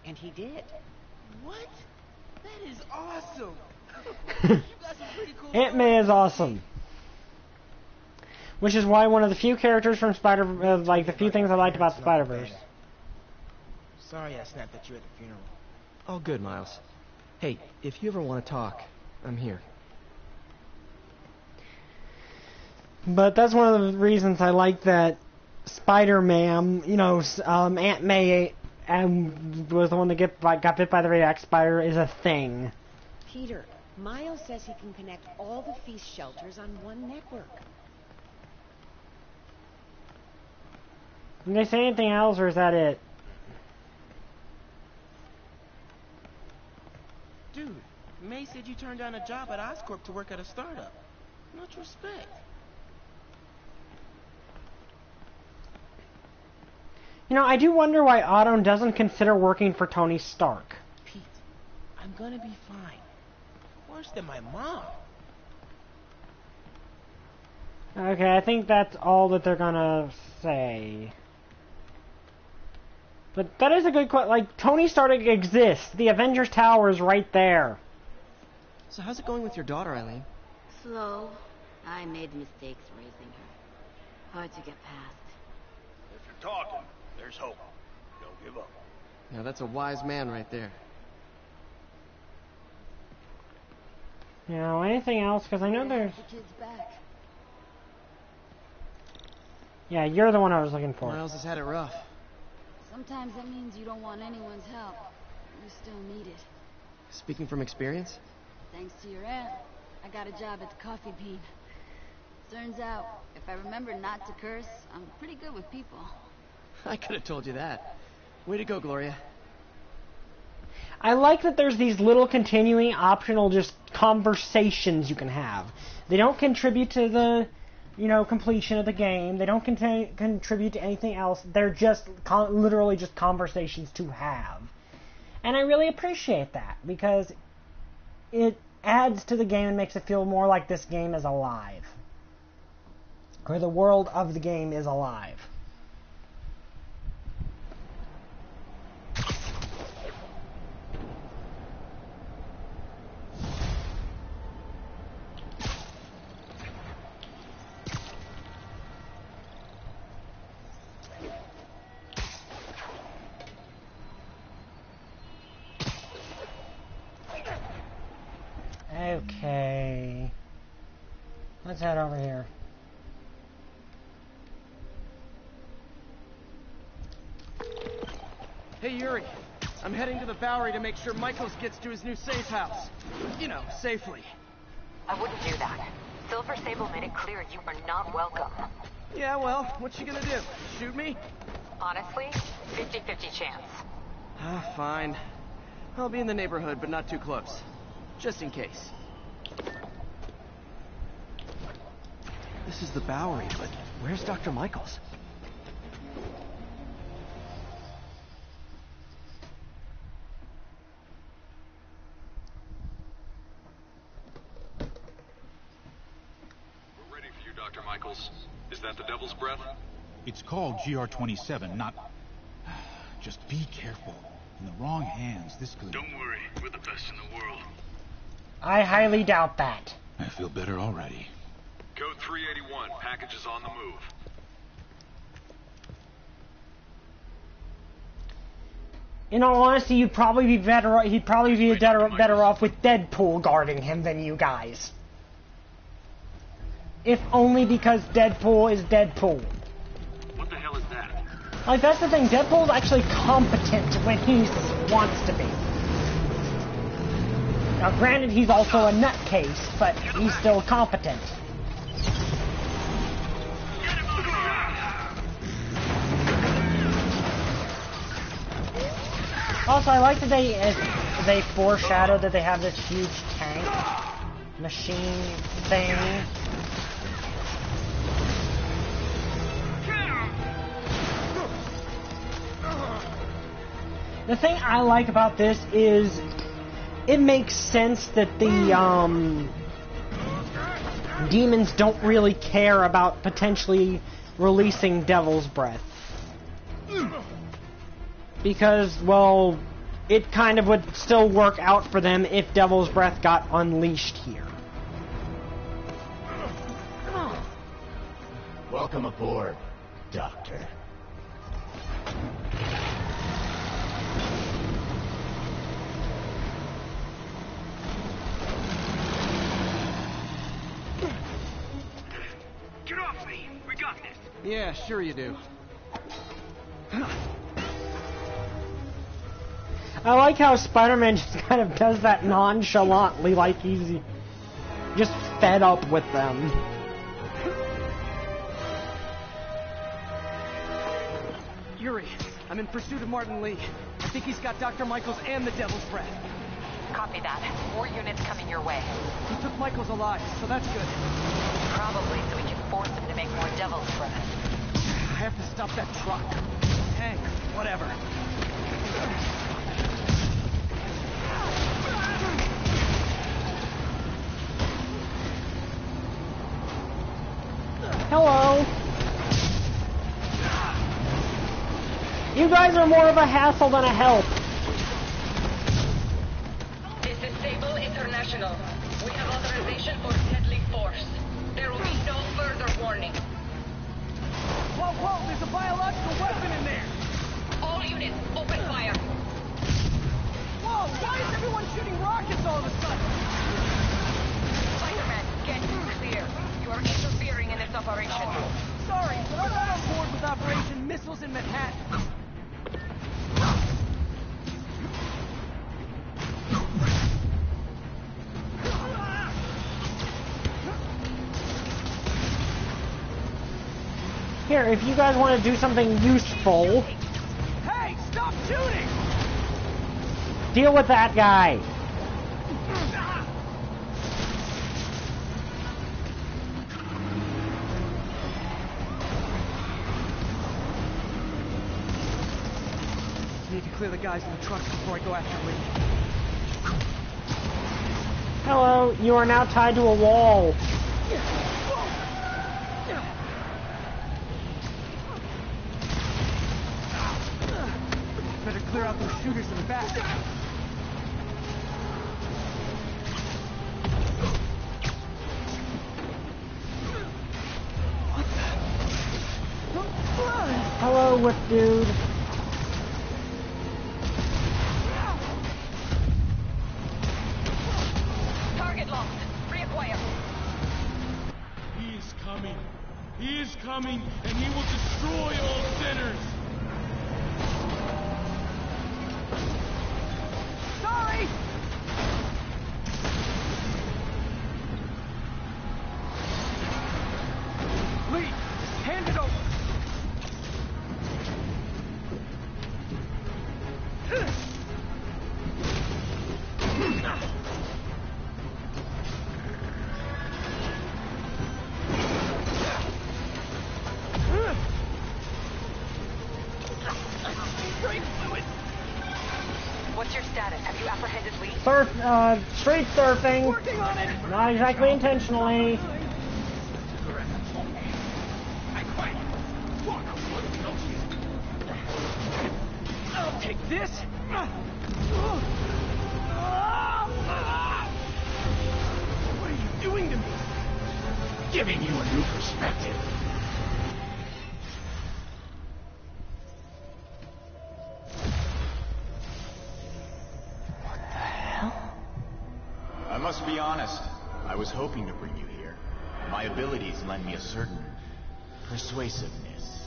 And he did. What? That is awesome! You got some pretty cool Aunt May is awesome. Which is why one of the few characters from like the few things I liked about Spider-Verse. Sorry I snapped at you at the funeral. All good, Miles. Hey, if you ever want to talk, I'm here. But that's one of the reasons I like that Spider-Man, you know, Aunt May was the one that got bit by the radioactive spider is a thing. Peter, Miles says he can connect all the feast shelters on one network. Did they say anything else, or is that it? Dude, May said you turned down a job at Oscorp to work at a startup. Much respect. You know, I do wonder why Otto doesn't consider working for Tony Stark. Pete, I'm gonna be fine. Worse than my mom. Okay, I think that's all that they're gonna say. But that is a good question. Like, Tony Stark exists. The Avengers Tower is right there. So how's it going with your daughter, Eileen? Slow. I made mistakes raising her. Hard to get past. If you're talking, there's hope. Don't give up. Now that's a wise man right there. You know, anything else? Because I know there's... The kid's back. Yeah, you're the one I was looking for. Miles has had it rough. Sometimes that means you don't want anyone's help. You still need it. Speaking from experience? Thanks to your aunt, I got a job at the Coffee Bean. Turns out, if I remember not to curse, I'm pretty good with people. I could have told you that. Way to go, Gloria. I like that there's these little continuing optional just conversations you can have. They don't contribute to the, you know, completion of the game. They don't contribute to anything else. They're just literally just conversations to have. And I really appreciate that because it adds to the game and makes it feel more like this game is alive. Or the world of the game is alive. Okay. Let's head over here. Hey, Yuri. I'm heading to the Bowery to make sure Michaels gets to his new safe house. You know, safely. I wouldn't do that. Silver Sable made it clear you are not welcome. Yeah, well, what's she gonna do? Shoot me? Honestly, 50-50 chance. Ah, fine. I'll be in the neighborhood, but not too close. Just in case. This is the Bowery, but where's Dr. Michaels? We're ready for you, Dr. Michaels. Is that the Devil's Breath? It's called GR-27, not... Just be careful. In the wrong hands, this could... Don't worry, we're the best in the world. I highly doubt that. I feel better already. Code 381, package is on the move. In all honesty, he'd probably be better off with Deadpool guarding him than you guys. If only because Deadpool is Deadpool. What the hell is that? Like, that's the thing, Deadpool's actually competent when he wants to be. Now, granted, he's also a nutcase, but he's still competent. Also, I like that they foreshadowed that they have this huge tank machine thing. The thing I like about this is it makes sense that the demons don't really care about potentially releasing Devil's Breath. Because, well, it kind of would still work out for them if Devil's Breath got unleashed here. Welcome aboard, Doctor. Yeah, sure you do. I like how Spider-Man just kind of does that nonchalantly, like he's just fed up with them. Yuri, I'm in pursuit of Martin Lee. I think he's got Dr. Michaels and the Devil's Breath. Copy that. More units coming your way. He took Michaels alive, so that's good. Probably so we can force him to make more Devil's Breath. I have to stop that truck. Tank, whatever. Hello. You guys are more of a hassle than a help. This is Sable International. We have authorization for deadly force. There will be no further warning. Whoa, whoa, there's a biological weapon in there! All units, open fire. Whoa, why is everyone shooting rockets all of a sudden? Spider-Man, get clear. You are interfering in this operation. Sorry, but I'm not on board with Operation Missiles in Manhattan. Here, if you guys want to do something useful... Hey, stop shooting! Deal with that guy. I need to clear the guys in the trucks before I go after Lee. Hello, you are now tied to a wall. Better clear out those shooters in the back. Hello, Whip Dude. Target locked. Reacquire. He is coming. He is coming, and he will destroy all sinners. Sorry! Lee, hand it over. What's your status? Have you apprehended Lee? Street surfing. Working on it. Not exactly intentionally. I'll take this. What are you doing to me? Giving you a new perspective. I must be honest. I was hoping to bring you here. My abilities lend me a certain persuasiveness.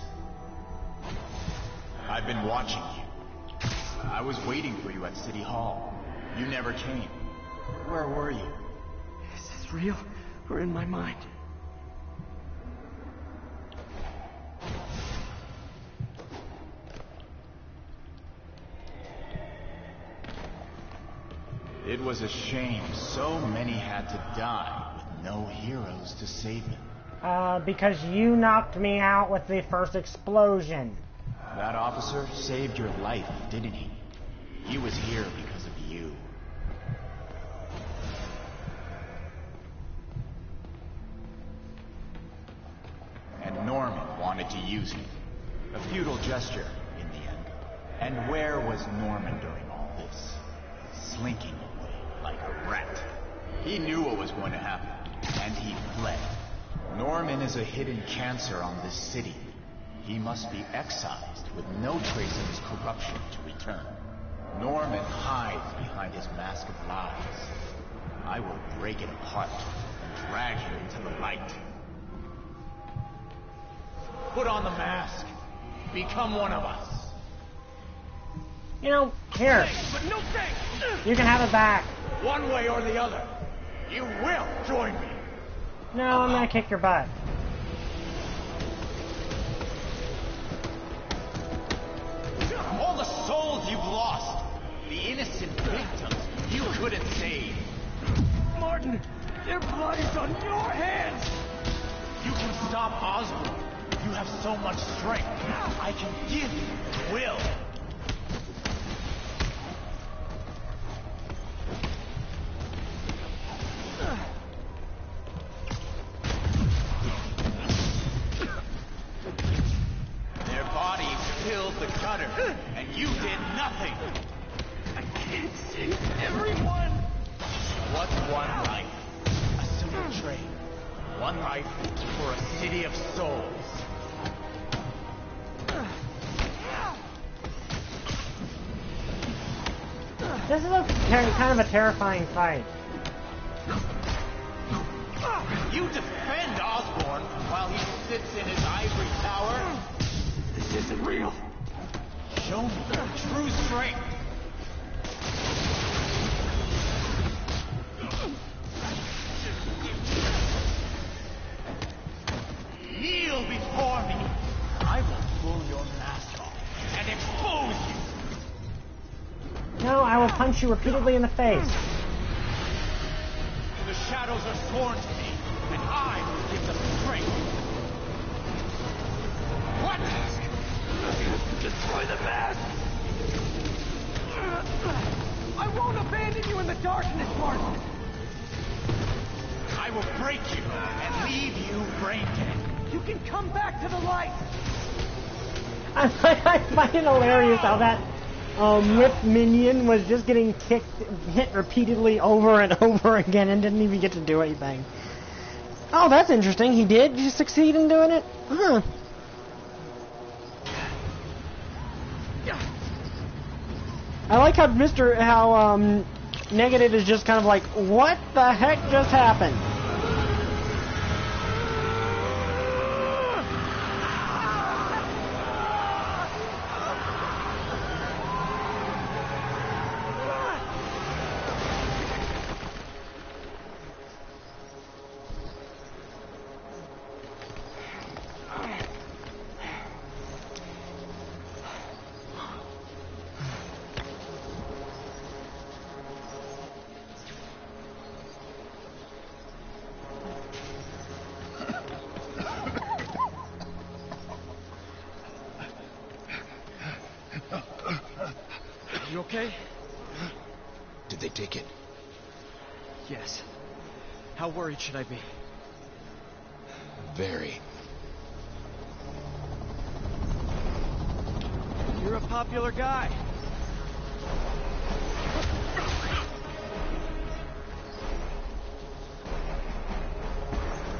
I've been watching you. I was waiting for you at City Hall. You never came. Where were you? Is this real or in my mind? It was a shame so many had to die with no heroes to save them. Because you knocked me out with the first explosion. That officer saved your life, didn't he? He was here because of you. And Norman wanted to use you. A futile gesture, in the end. And where was Norman during all this? Slinking away like a rat. He knew what was going to happen, and he fled. Norman is a hidden cancer on this city. He must be excised with no trace of his corruption to return. Norman hides behind his mask of lies. I will break it apart and drag him into the light. Put on the mask. Become one of us. You know, here. But no thanks. You can have it back. One way or the other, you will join me. No, I'm gonna kick your butt. All the souls you've lost, the innocent victims you couldn't save. Martin, their blood is on your hands. You can stop Osborn. You have so much strength. I can give you will. Their bodies filled the gutter, and you did nothing. I can't save everyone. What's one life? A simple trade. One life for a city of souls. This is a kind of a terrifying fight. You defend Osborn while he sits in his ivory tower? This isn't real. Show me your true strength. Kneel before me. I will pull your mask off and expose you. No, I will punch you repeatedly in the face. The shadows are sworn to me, and I will give them strength. What? Destroy the mask! I won't abandon you in the darkness, Martin! I will break you and leave you brain dead. You can come back to the light! I find it hilarious how that whip minion was just getting hit repeatedly over and over again and didn't even get to do anything. Oh, that's interesting. He did just succeed in doing it? Huh. I like how Negative is just kind of like, what the heck just happened? You okay? Did they take it? Yes. How worried should I be? Very. You're a popular guy.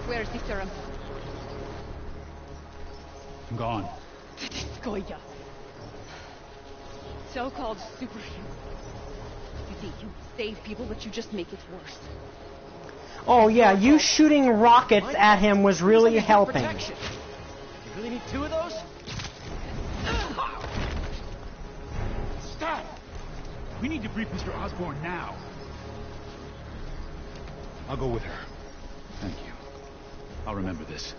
Where's the serum? I'm gone. Goya. So-called superhero. You think you save people, but you just make it worse. Oh yeah, you shooting rockets at him was really helping. You really need two of those? Stop! We need to brief Mr. Osborn now. I'll go with her. Thank you. I'll remember this.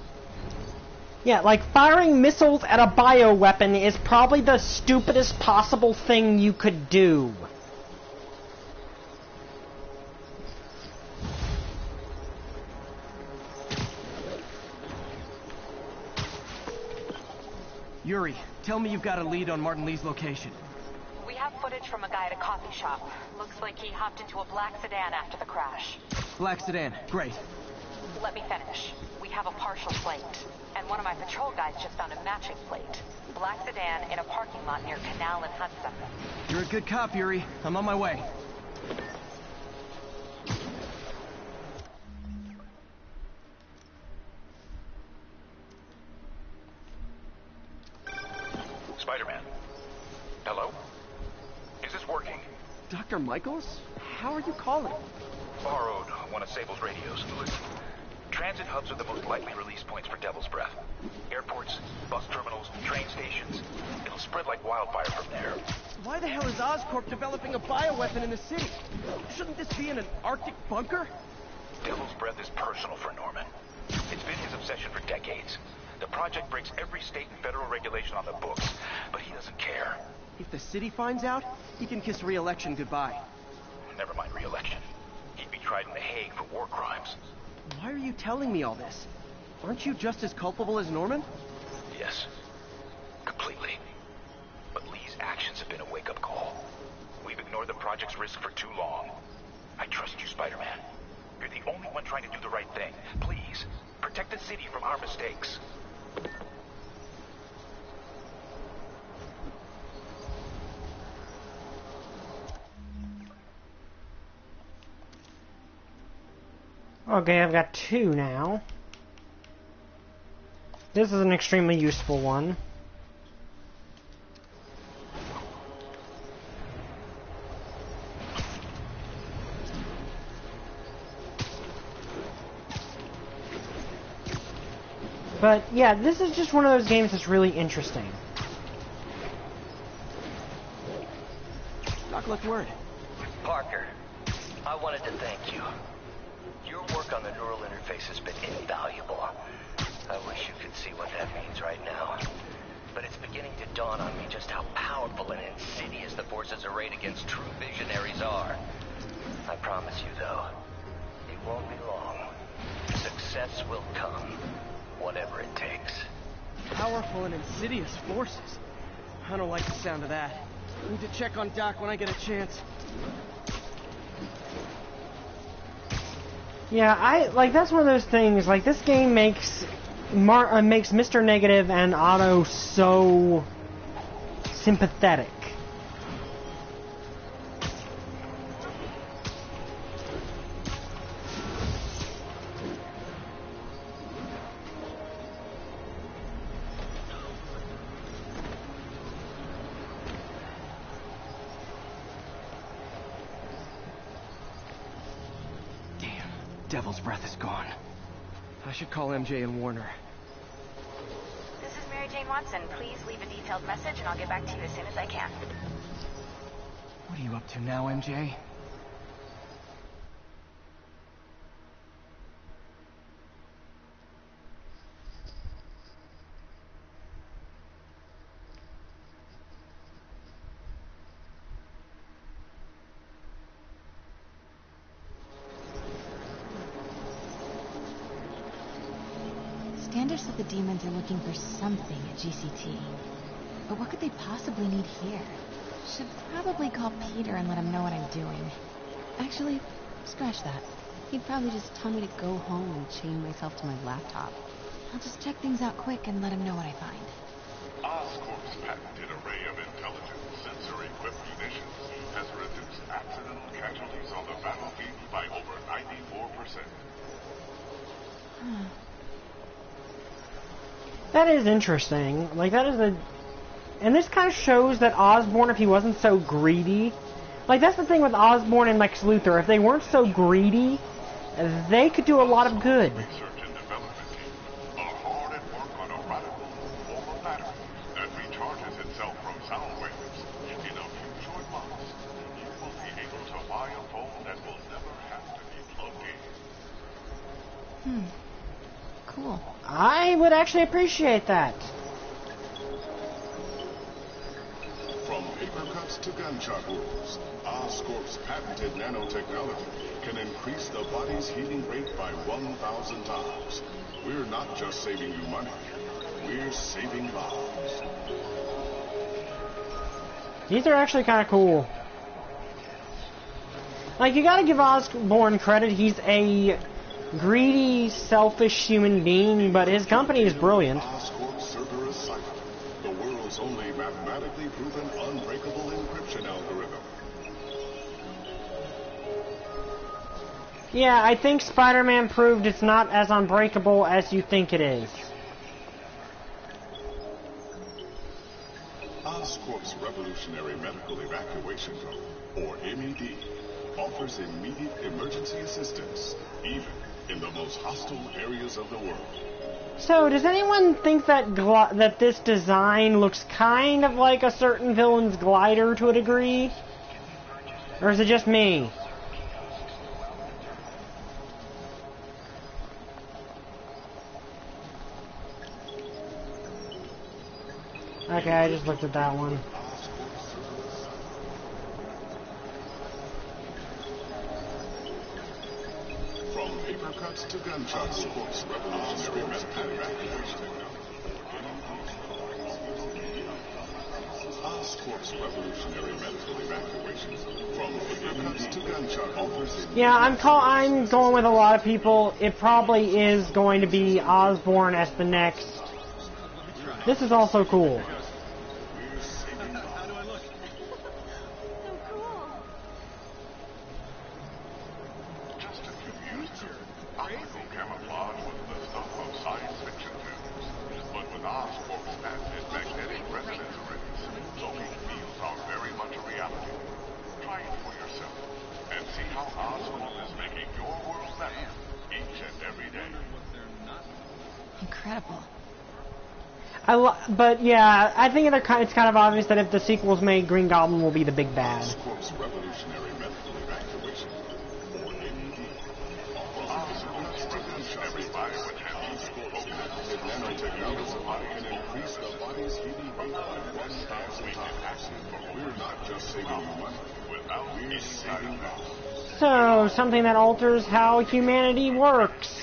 Yeah, like firing missiles at a bioweapon is probably the stupidest possible thing you could do. Yuri, tell me you've got a lead on Martin Lee's location. We have footage from a guy at a coffee shop. Looks like he hopped into a black sedan after the crash. Black sedan, great. Let me finish. We have a partial plate. And one of my patrol guys just found a matching plate. Black sedan in a parking lot near Canal and Hudson. You're a good cop, Yuri. I'm on my way. Spider-Man. Hello? Is this working? Dr. Michaels? How are you calling? Borrowed one of Sable's radios. Listen. Transit hubs are the most likely release points for Devil's Breath. Airports, bus terminals, train stations. It'll spread like wildfire from there. Why the hell is Oscorp developing a bioweapon in the city? Shouldn't this be in an Arctic bunker? Devil's Breath is personal for Norman. It's been his obsession for decades. The project breaks every state and federal regulation on the books, but he doesn't care. If the city finds out, he can kiss re-election goodbye. Never mind re-election. He'd be tried in The Hague for war crimes. Why are you telling me all this? Aren't you just as culpable as Norman? Yes. Completely. But Lee's actions have been a wake-up call. We've ignored the project's risk for too long. I trust you, Spider-Man. You're the only one trying to do the right thing. Please, protect the city from our mistakes. Okay, I've got 2 now. This is an extremely useful one. But yeah, this is just one of those games that's really interesting. Doc left word. Parker, I wanted to thank you. Your work on the neural interface has been invaluable. I wish you could see what that means right now. But it's beginning to dawn on me just how powerful and insidious the forces arrayed against true visionaries are. I promise you, though, it won't be long. Success will come, whatever it takes. Powerful and insidious forces? I don't like the sound of that. I need to check on Doc when I get a chance. Yeah, that's one of those things, like, this game makes Mr. Negative and Otto so sympathetic. Devil's Breath is gone. I should call MJ and warn her. This is Mary Jane Watson. Please leave a detailed message and I'll get back to you as soon as I can. What are you up to now, MJ? Standard said the demons are looking for something at GCT. But what could they possibly need here? Should probably call Peter and let him know what I'm doing. Actually, scratch that. He'd probably just tell me to go home and chain myself to my laptop. I'll just check things out quick and let him know what I find. Oscorp's patented array of intelligent, sensor-equipped munitions has reduced accidental casualties on the battlefield by over 94%. That is interesting. Like, that is a... And this kind of shows that Osborn, if he wasn't so greedy... Like, that's the thing with Osborn and Lex Luthor. If they weren't so greedy, they could do a lot of good. Research and development team are hard at work on a radical form of battery that recharges itself from sound waves. In a few short months, you will be able to buy a phone that will never have to be plugged in. Cool. I would actually appreciate that. From paper cuts to gunshot wounds, Oscorp's patented nanotechnology can increase the body's healing rate by 1,000 times. We're not just saving you money, we're saving lives. These are actually kind of cool. Like, you gotta give Osborn credit. He's a greedy, selfish human being, but his company is brilliant. Oscorp Cerberus Cipher, the world's only mathematically proven unbreakable encryption algorithm. Yeah, I think Spider-Man proved it's not as unbreakable as you think it is. Oscorp's Revolutionary Medical Evacuation Drone, or MED, offers immediate emergency assistance, even in the most hostile areas of the world. So, does anyone think that that this design looks kind of like a certain villain's glider to a degree? Or is it just me? Okay, I just looked at that one. From paper cuts to gunshots, Corp's revolutionary method evacuation. Oscorp's revolutionary medical evacuations. From paper cuts to gunshot offers. Yeah, I'm going with a lot of people. It probably is going to be Osborn as the next. This is also cool. Incredible. But yeah, I think it's kind of obvious that if the sequel's made, Green Goblin will be the big bad. Oscorp's revolutionary medical evacuation. Or AED. Everybody would have Oscorp's nanotechnology can increase the body's heating rate by 1,000 times. We're not just saving you money. Without any side effects. So, something that alters how humanity works.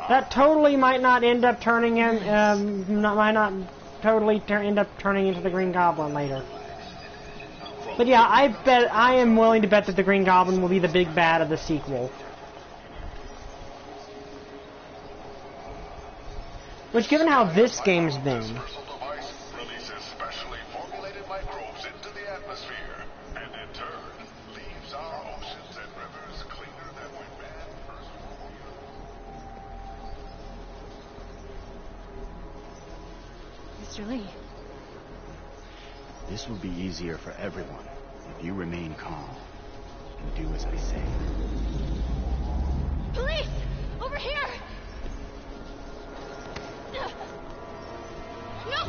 That totally might not end up turning him, might not totally end up turning into the Green Goblin later. But yeah, I am willing to bet that the Green Goblin will be the big bad of the sequel. Which, given how this game's been... Mr. Lee. This will be easier for everyone if you remain calm and do as I say. Police! Over here! No!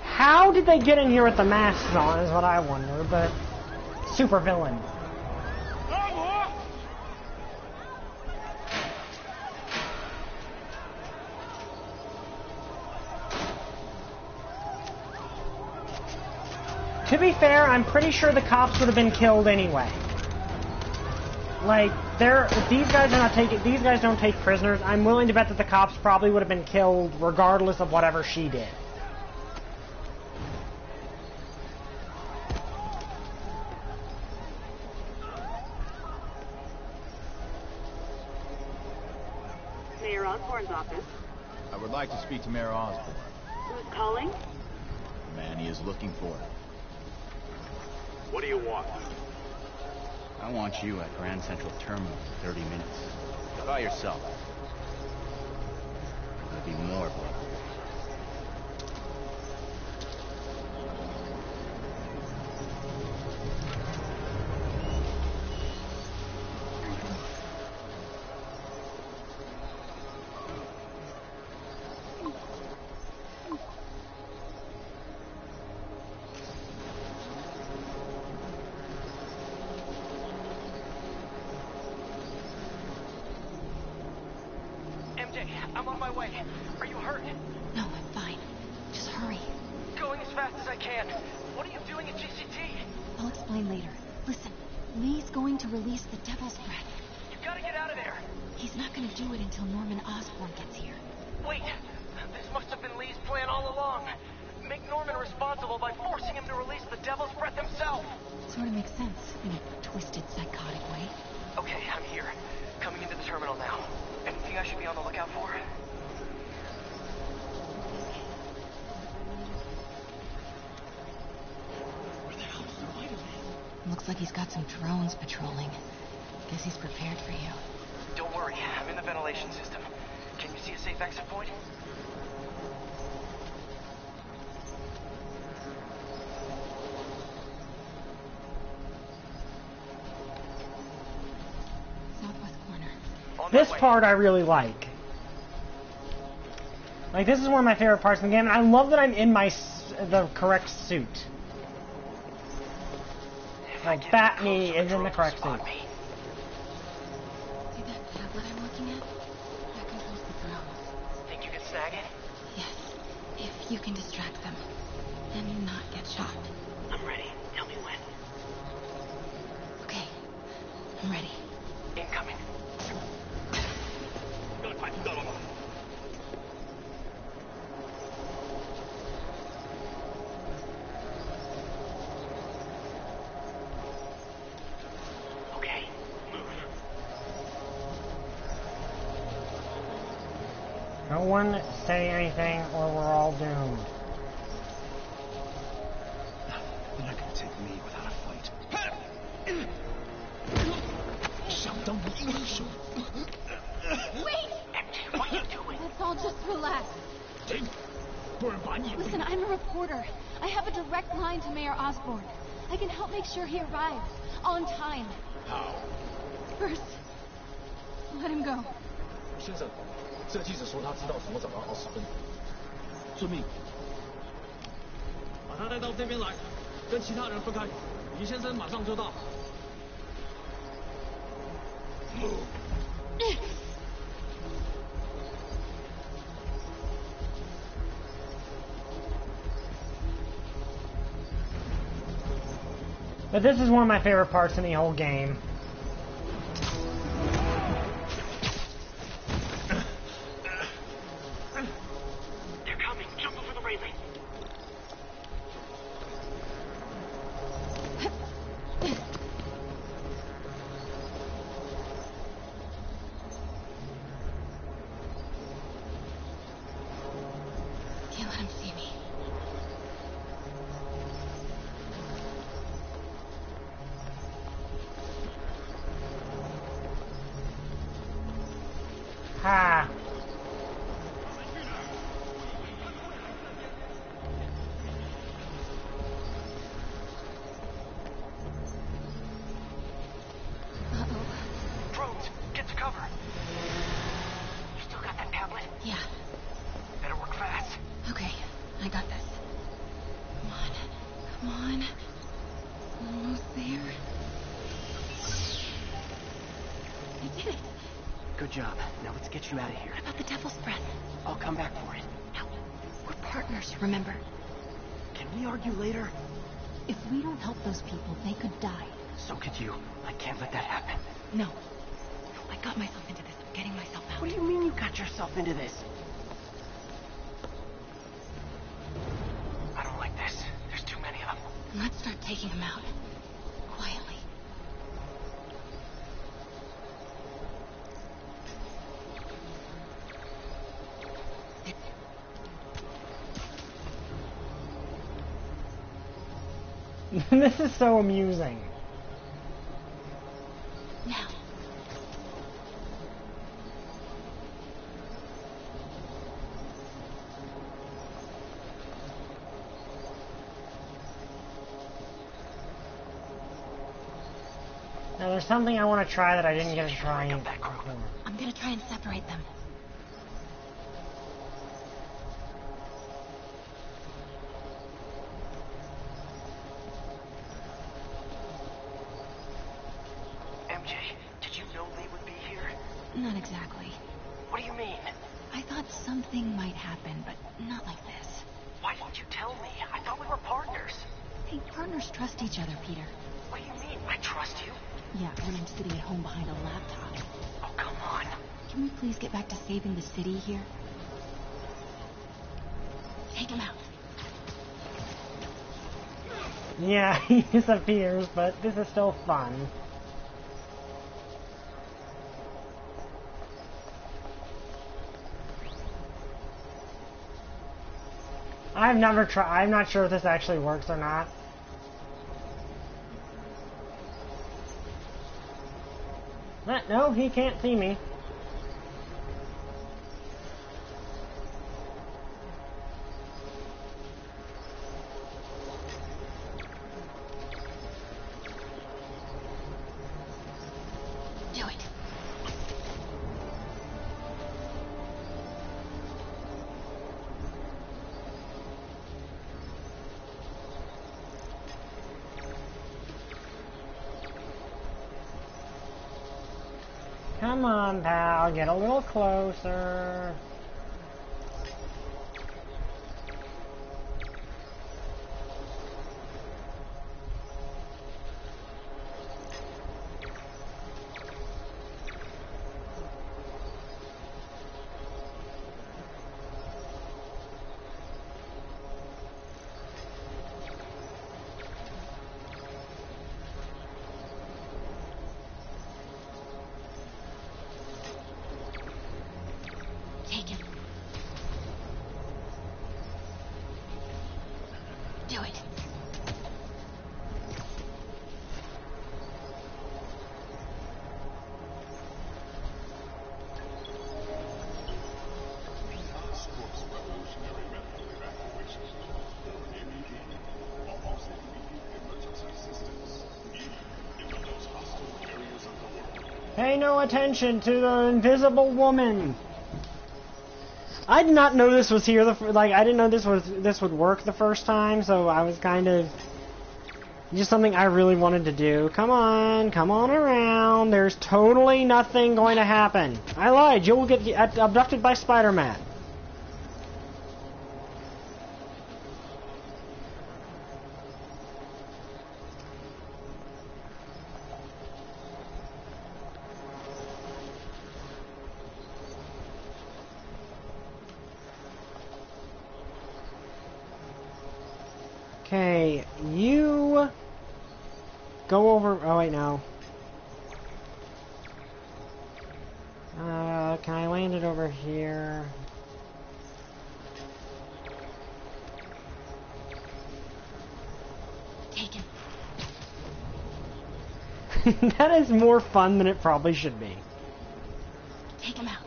How did they get in here with the masks on is what I wonder, but... Super villain. To be fair, I'm pretty sure the cops would have been killed anyway. Like, these guys don't take prisoners. I'm willing to bet that the cops probably would have been killed regardless of whatever she did. Mayor Osborn's office. I would like to speak to Mayor Osborn. Who's calling? The man he is looking for. What do you want? I want you at Grand Central Terminal in 30 minutes. By yourself. There'll be more blood. I'm on my way. Are you hurt? No, I'm fine. Just hurry. Going as fast as I can. What are you doing at GCT? I'll explain later. Listen, Lee's going to release the Devil's Breath. You gotta get out of there. He's not gonna do it until Norman Osborn gets here. Wait. This must have been Lee's plan all along. Make Norman responsible by forcing him to release the Devil's Breath himself. Sort of makes sense in a twisted, psychotic way. Okay, I'm here. Coming into the terminal now. Anything I should be on the lookout for? Where the hell is Spider-Man? Looks like he's got some drones patrolling. Guess he's prepared for you. Don't worry, I'm in the ventilation system. Can you see a safe exit point? This part I really like. Like, this is one of my favorite parts in the game, and I love that I'm in the correct suit. Like, Bat-Me is in the correct suit. See that tablet I'm looking at? That controls the drones. Think you can snag it? Yes, if you can distract them and not get shot. I'm ready. Tell me when. Okay, I'm ready. Incoming. Okay, move. No one say anything or we're all doomed. They're not gonna take me without a fight. Wait! MJ, what are you doing? Let's all just relax. Listen, I'm a reporter. I have a direct line to Mayor Osborn. I can help make sure he arrives on time. How? First, let him go. 先生，这个记者说他知道怎么找到奥斯芬。遵命。把他带到这边来，跟其他人分开。李先生马上就到。But this is one of my favorite parts in the whole game. They're coming. Jump over the railing. Can't let him see me. Ha! Drones, get to cover. You still got that tablet? Yeah. Better work fast. Okay, I got this. Come on. Come on. Almost there. I did it. Good job. Now let's get you out of here. What about the devil's breath? I'll come back for it. No. We're partners, remember? Can we argue later? If we don't help those people, they could die. So could you. I can't let that happen. No. I got myself into this. I'm getting myself out. What do you mean you got yourself into this? I don't like this. There's too many of them. Let's start taking them out. Quietly. This is so amusing. Now. Now there's something I want to try that I didn't get to try before. I'm gonna try and separate them. MJ, did you know they would be here? Not exactly. What do you mean? I thought something might happen, but not like this. Why didn't you tell me? I thought we were partners. Hey, partners trust each other, Peter. What do you mean? I trust you. Yeah, when I'm sitting at home behind a laptop. Oh, come on. Can we please get back to saving the city here? Take him out. Yeah, he disappears, but this is still fun. I've never tried. I'm not sure if this actually works or not. No, he can't see me. Do it. Come on, pal, get a little closer. Take him. Do it. Pay no attention to the invisible woman. I did not know this was here. I didn't know this would work the first time, so I was kind of just something I really wanted to do. Come on around. There's totally nothing going to happen. I lied. You will get abducted by Spider-Man. Okay, you go over. Oh wait, no. Can I land it over here? Take him. That is more fun than it probably should be. Take him out.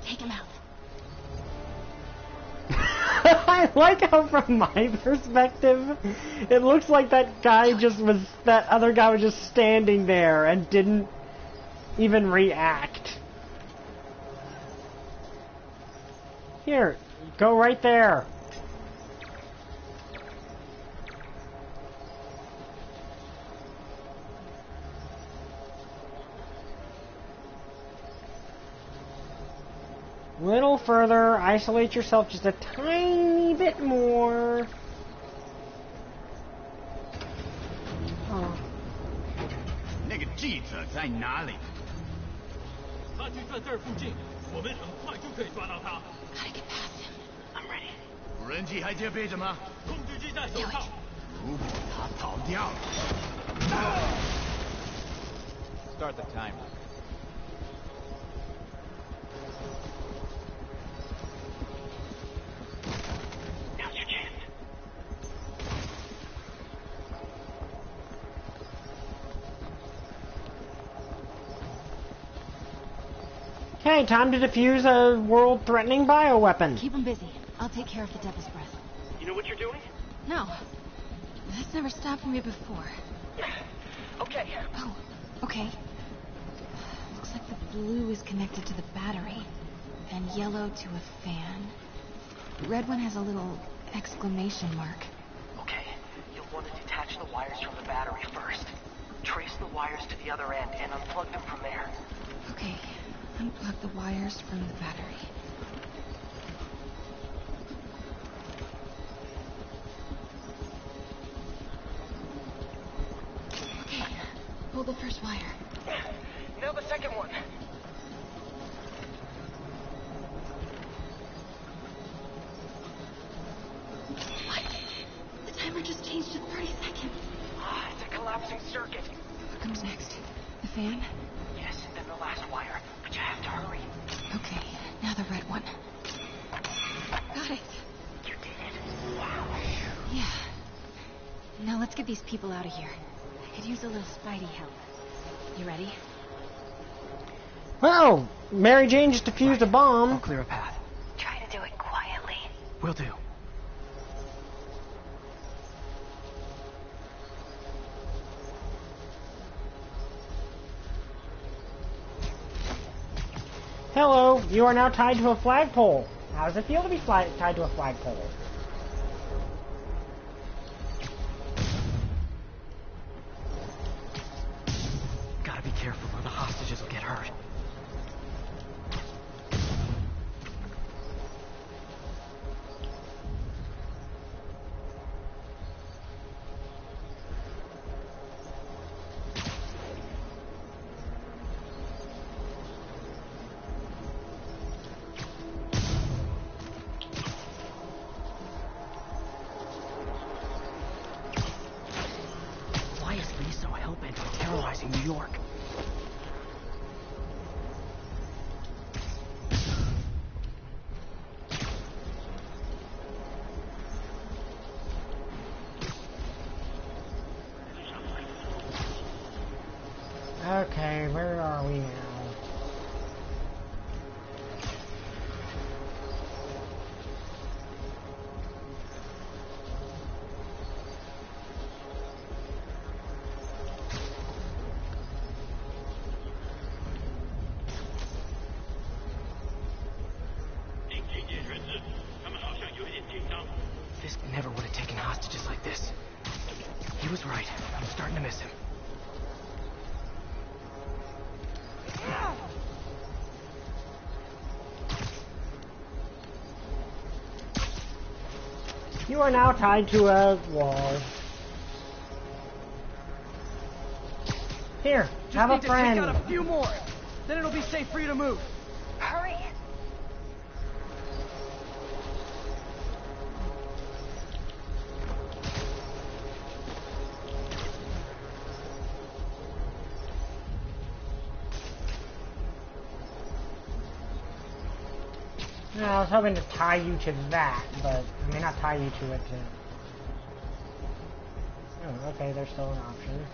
Take him out. I like how from my perspective, it looks like that other guy was just standing there and didn't even react. Here, go right there. Little further, isolate yourself just a tiny bit more. Oh. 那个记者在哪里？他就在这儿附近，我们很快就可以抓到他。 Gotta get past him. I'm ready. 无人机还接备着吗？控制器在手上。如果他逃掉了 Start the timer. Now's your chance. Okay, time to defuse a world-threatening bioweapon. Keep him busy. I'll take care of the Devil's Breath. You know what you're doing? No. That's never stopped me before. Okay. Oh, okay. Looks like the blue is connected to the battery, and yellow to a fan. The red one has a little exclamation mark. Okay. You'll want to detach the wires from the battery first. Trace the wires to the other end and unplug them from there. Okay. Unplug the wires from the battery. Okay. Pull the first wire. Now the second one. What? The timer just changed to 30 seconds. It's a collapsing circuit. What comes next? The fan? Yes, and then the last wire. But you have to hurry. Okay, now the red one. Got it. You did it. Wow. Yeah. Now let's get these people out of here. I could use a little Spidey help. You ready? Well, Mary Jane just defused a bomb. I'll clear a path. Try to do it quietly. Will do. Hello, you are now tied to a flagpole. How does it feel to be tied to a flagpole? Gotta be careful or the hostages will get hurt. New York. Okay, where are we now? Fisk never would have taken hostages like this. He was right. I'm starting to miss him. You are now tied to a wall. Here, have a friend. Just need to take out a few more. Then it'll be safe for you to move. Hurry. No, I was hoping to tie you to that, but I mean not tie you to it. Oh, okay, there's still an option.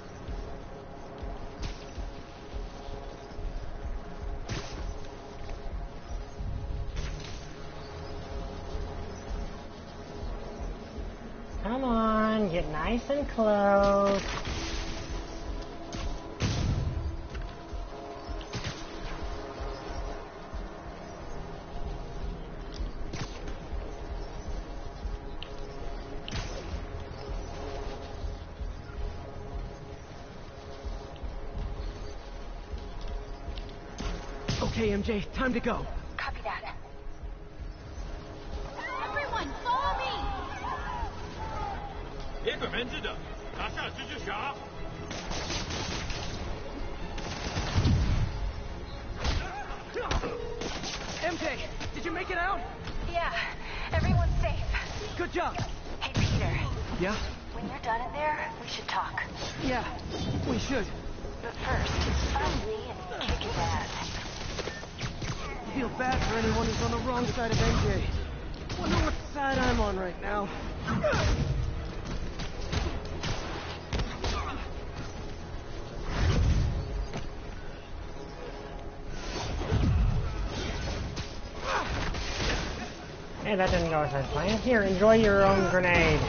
Come on, get nice and close. Okay, MJ, time to go. Copy that. Everyone, follow me! 别给人质的，拿下蜘蛛侠！ MJ, did you make it out? Yeah, everyone's safe. Good job. Hey, Peter. Yeah? When you're done in there, we should talk. Yeah, we should. But first, find Lee and kick his ass. Feel bad for anyone who's on the wrong side of MJ. Wonder what side I'm on right now. Hey, that didn't go as I planned. Here, enjoy your own grenade.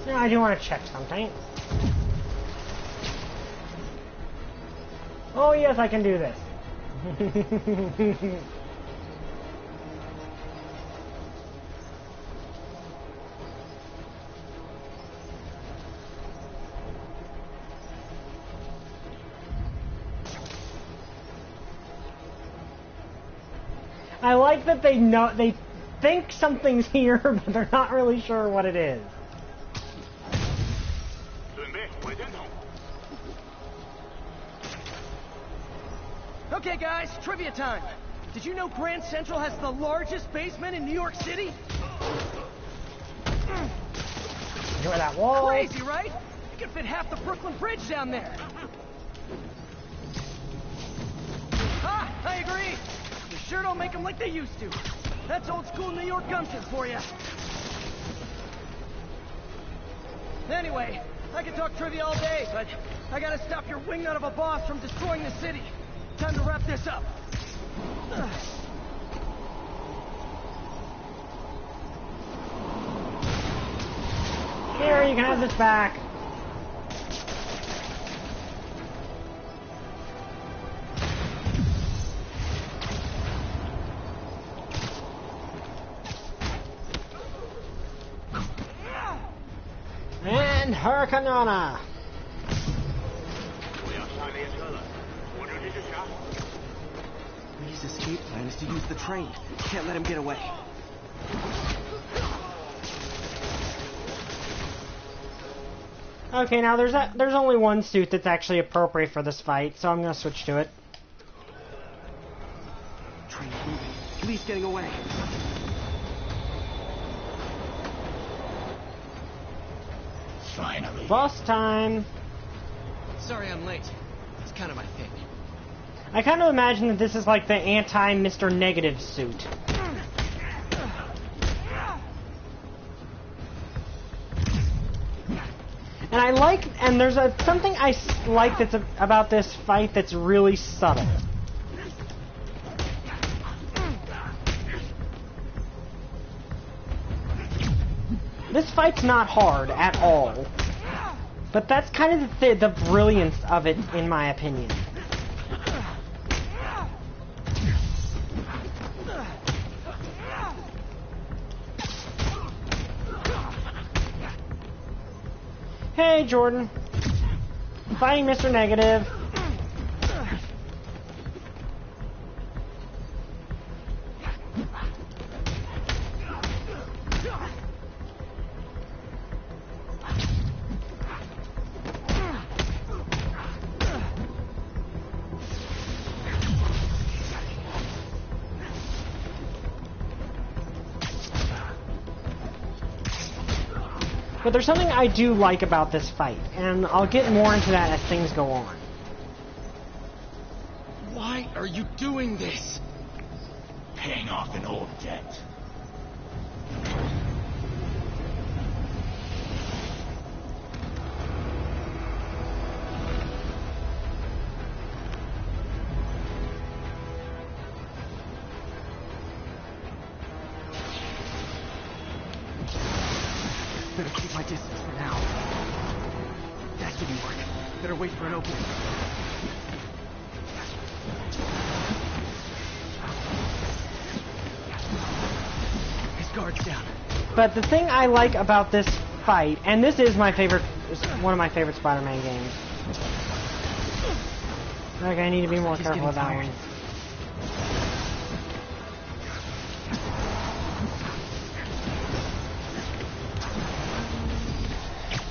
Now I do want to check something. Oh yes, I can do this. I like that they think something's here, but they're not really sure what it is. Okay, guys, trivia time. Did you know Grand Central has the largest basement in New York City? Enjoy that wall. Crazy, right? You can fit half the Brooklyn Bridge down there. Ah, I agree. You sure don't make them like they used to. That's old school New York gumption for you. Anyway, I could talk trivia all day, but I gotta stop your wingnut of a boss from destroying the city. Time to wrap this up. Here you can have this back. And Hurricanrana. Lee's escape plan is to use the train. Can't let him get away. Okay, now there's only one suit that's actually appropriate for this fight, so I'm gonna switch to it. Train's moving. Lee's getting away. Finally. Boss time. Sorry I'm late. It's kind of my thing. I kind of imagine that this is like the anti-Mr. Negative suit. And I like, and there's something I like that's about this fight that's really subtle. This fight's not hard at all, but that's kind of the brilliance of it, in my opinion. Hey, Jordan. I'm fighting Mr. Negative. But there's something I do like about this fight, and I'll get more into that as things go on. Why are you doing this? Paying off an old debt. Better keep my distance for now. That didn't work. Better wait for an opening. His guard's down. But the thing I like about this fight, and this is my favorite, one of my favorite Spider-Man games. Like, I need to be more careful with that one.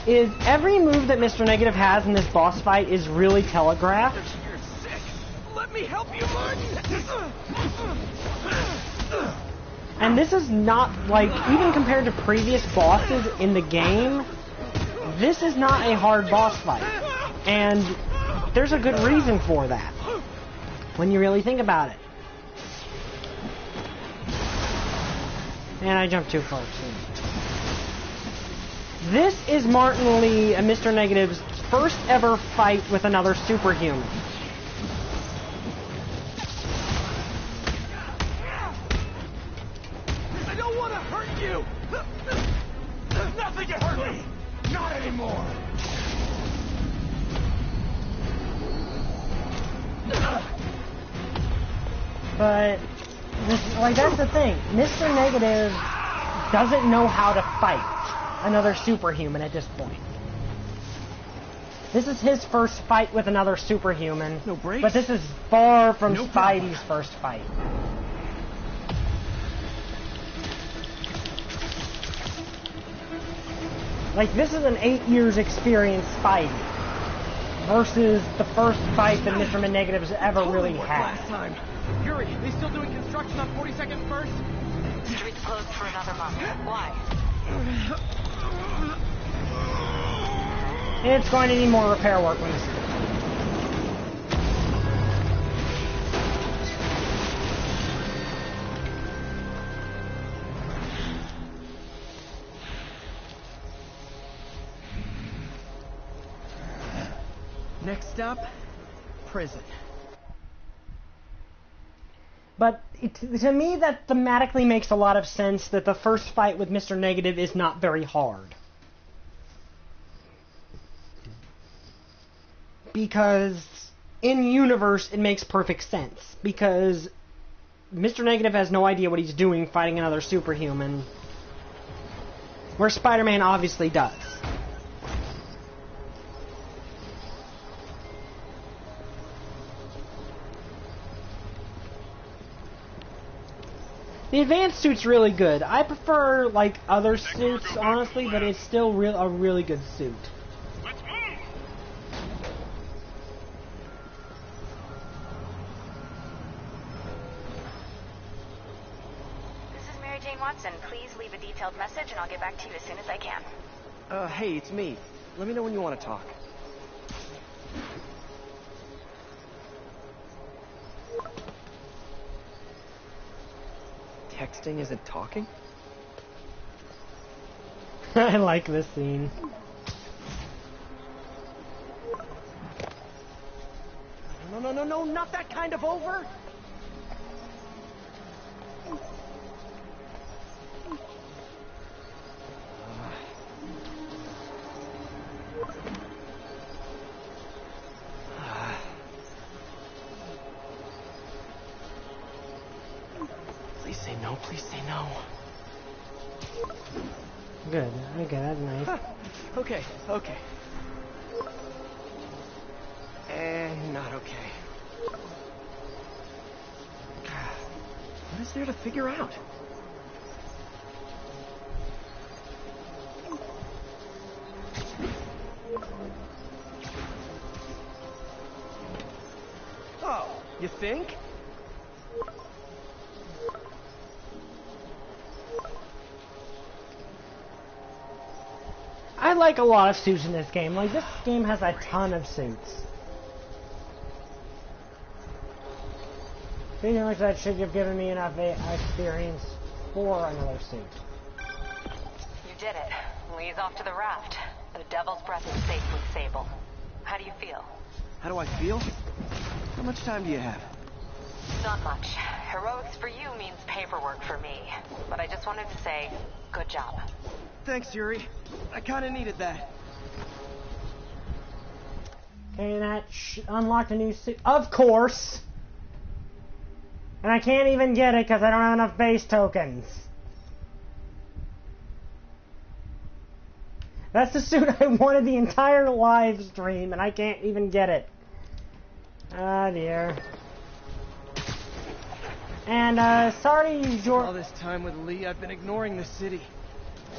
Is every move that Mr. Negative has in this boss fight is really telegraphed. You're sick. Let me help you, Martin. And this is not, like, even compared to previous bosses in the game, this is not a hard boss fight. And there's a good reason for that, when you really think about it. And I jumped too far, too. This is Martin Lee and Mr. Negative's first ever fight with another superhuman. I don't want to hurt you. Nothing can hurt me. Not anymore. But, like, that's the thing. Mr. Negative doesn't know how to fight another superhuman at this point. This is his first fight with another superhuman. No breaks. But this is far from No Spidey's first fight. Like, this is an 8 years experienced Spidey versus the first fight that Mr. Negative's ever really had. Last time. Yuri, they still doing construction on 42nd First? Street's closed for another month. Why? It's going to need more repair work when this is done. Next stop, prison. But to me, that thematically makes a lot of sense that the first fight with Mr. Negative is not very hard. because in universe it makes perfect sense. Because Mr. Negative has no idea what he's doing fighting another superhuman, where Spider-Man obviously does. The advanced suit's really good. I prefer, like, other suits, honestly, but it's still a really good suit. This is Mary Jane Watson. Please leave a detailed message and I'll get back to you as soon as I can. Hey, it's me. Let me know when you want to talk. Texting isn't talking? I like this scene. No, not that kind of over! Please say no, please say no. Good. Okay, that's nice. Okay. And not okay. What is there to figure out? Oh, you think? I like a lot of suits in this game. Like, this game has a ton of suits. Pretty much that should have given me enough experience for another suit. You did it. Lee's off to the raft. The Devil's Breath is safe with Sable. How do you feel? How do I feel? How much time do you have? Not much. Heroics for you means paperwork for me. But I just wanted to say, good job. Thanks, Yuri. I kinda needed that. Okay, that unlocked a new suit. Of course! And I can't even get it because I don't have enough base tokens. That's the suit I wanted the entire live stream, and I can't even get it. Oh dear. And, sorry, All this time with Lee, I've been ignoring the city.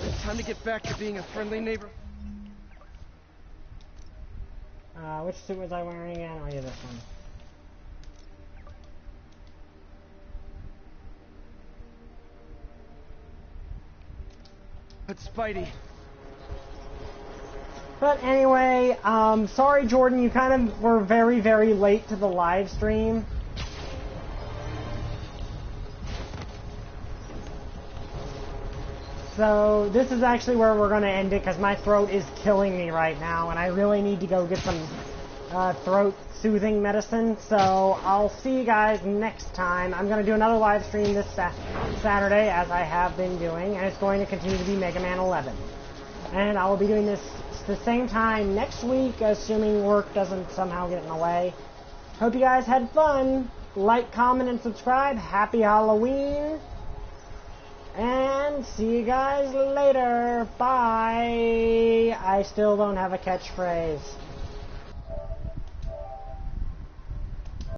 It's time to get back to being a friendly neighbor. Which suit was I wearing again? Oh yeah, this one. But Spidey... But anyway, sorry Jordan, you kind of were very, very late to the live stream. So this is actually where we're going to end it because my throat is killing me right now and I really need to go get some throat soothing medicine. So I'll see you guys next time. I'm going to do another live stream this Saturday as I have been doing, and it's going to continue to be Mega Man 11. And I will be doing this the same time next week, assuming work doesn't somehow get in the way. Hope you guys had fun. Like, comment, and subscribe. Happy Halloween. And see you guys later. Bye. I still don't have a catchphrase.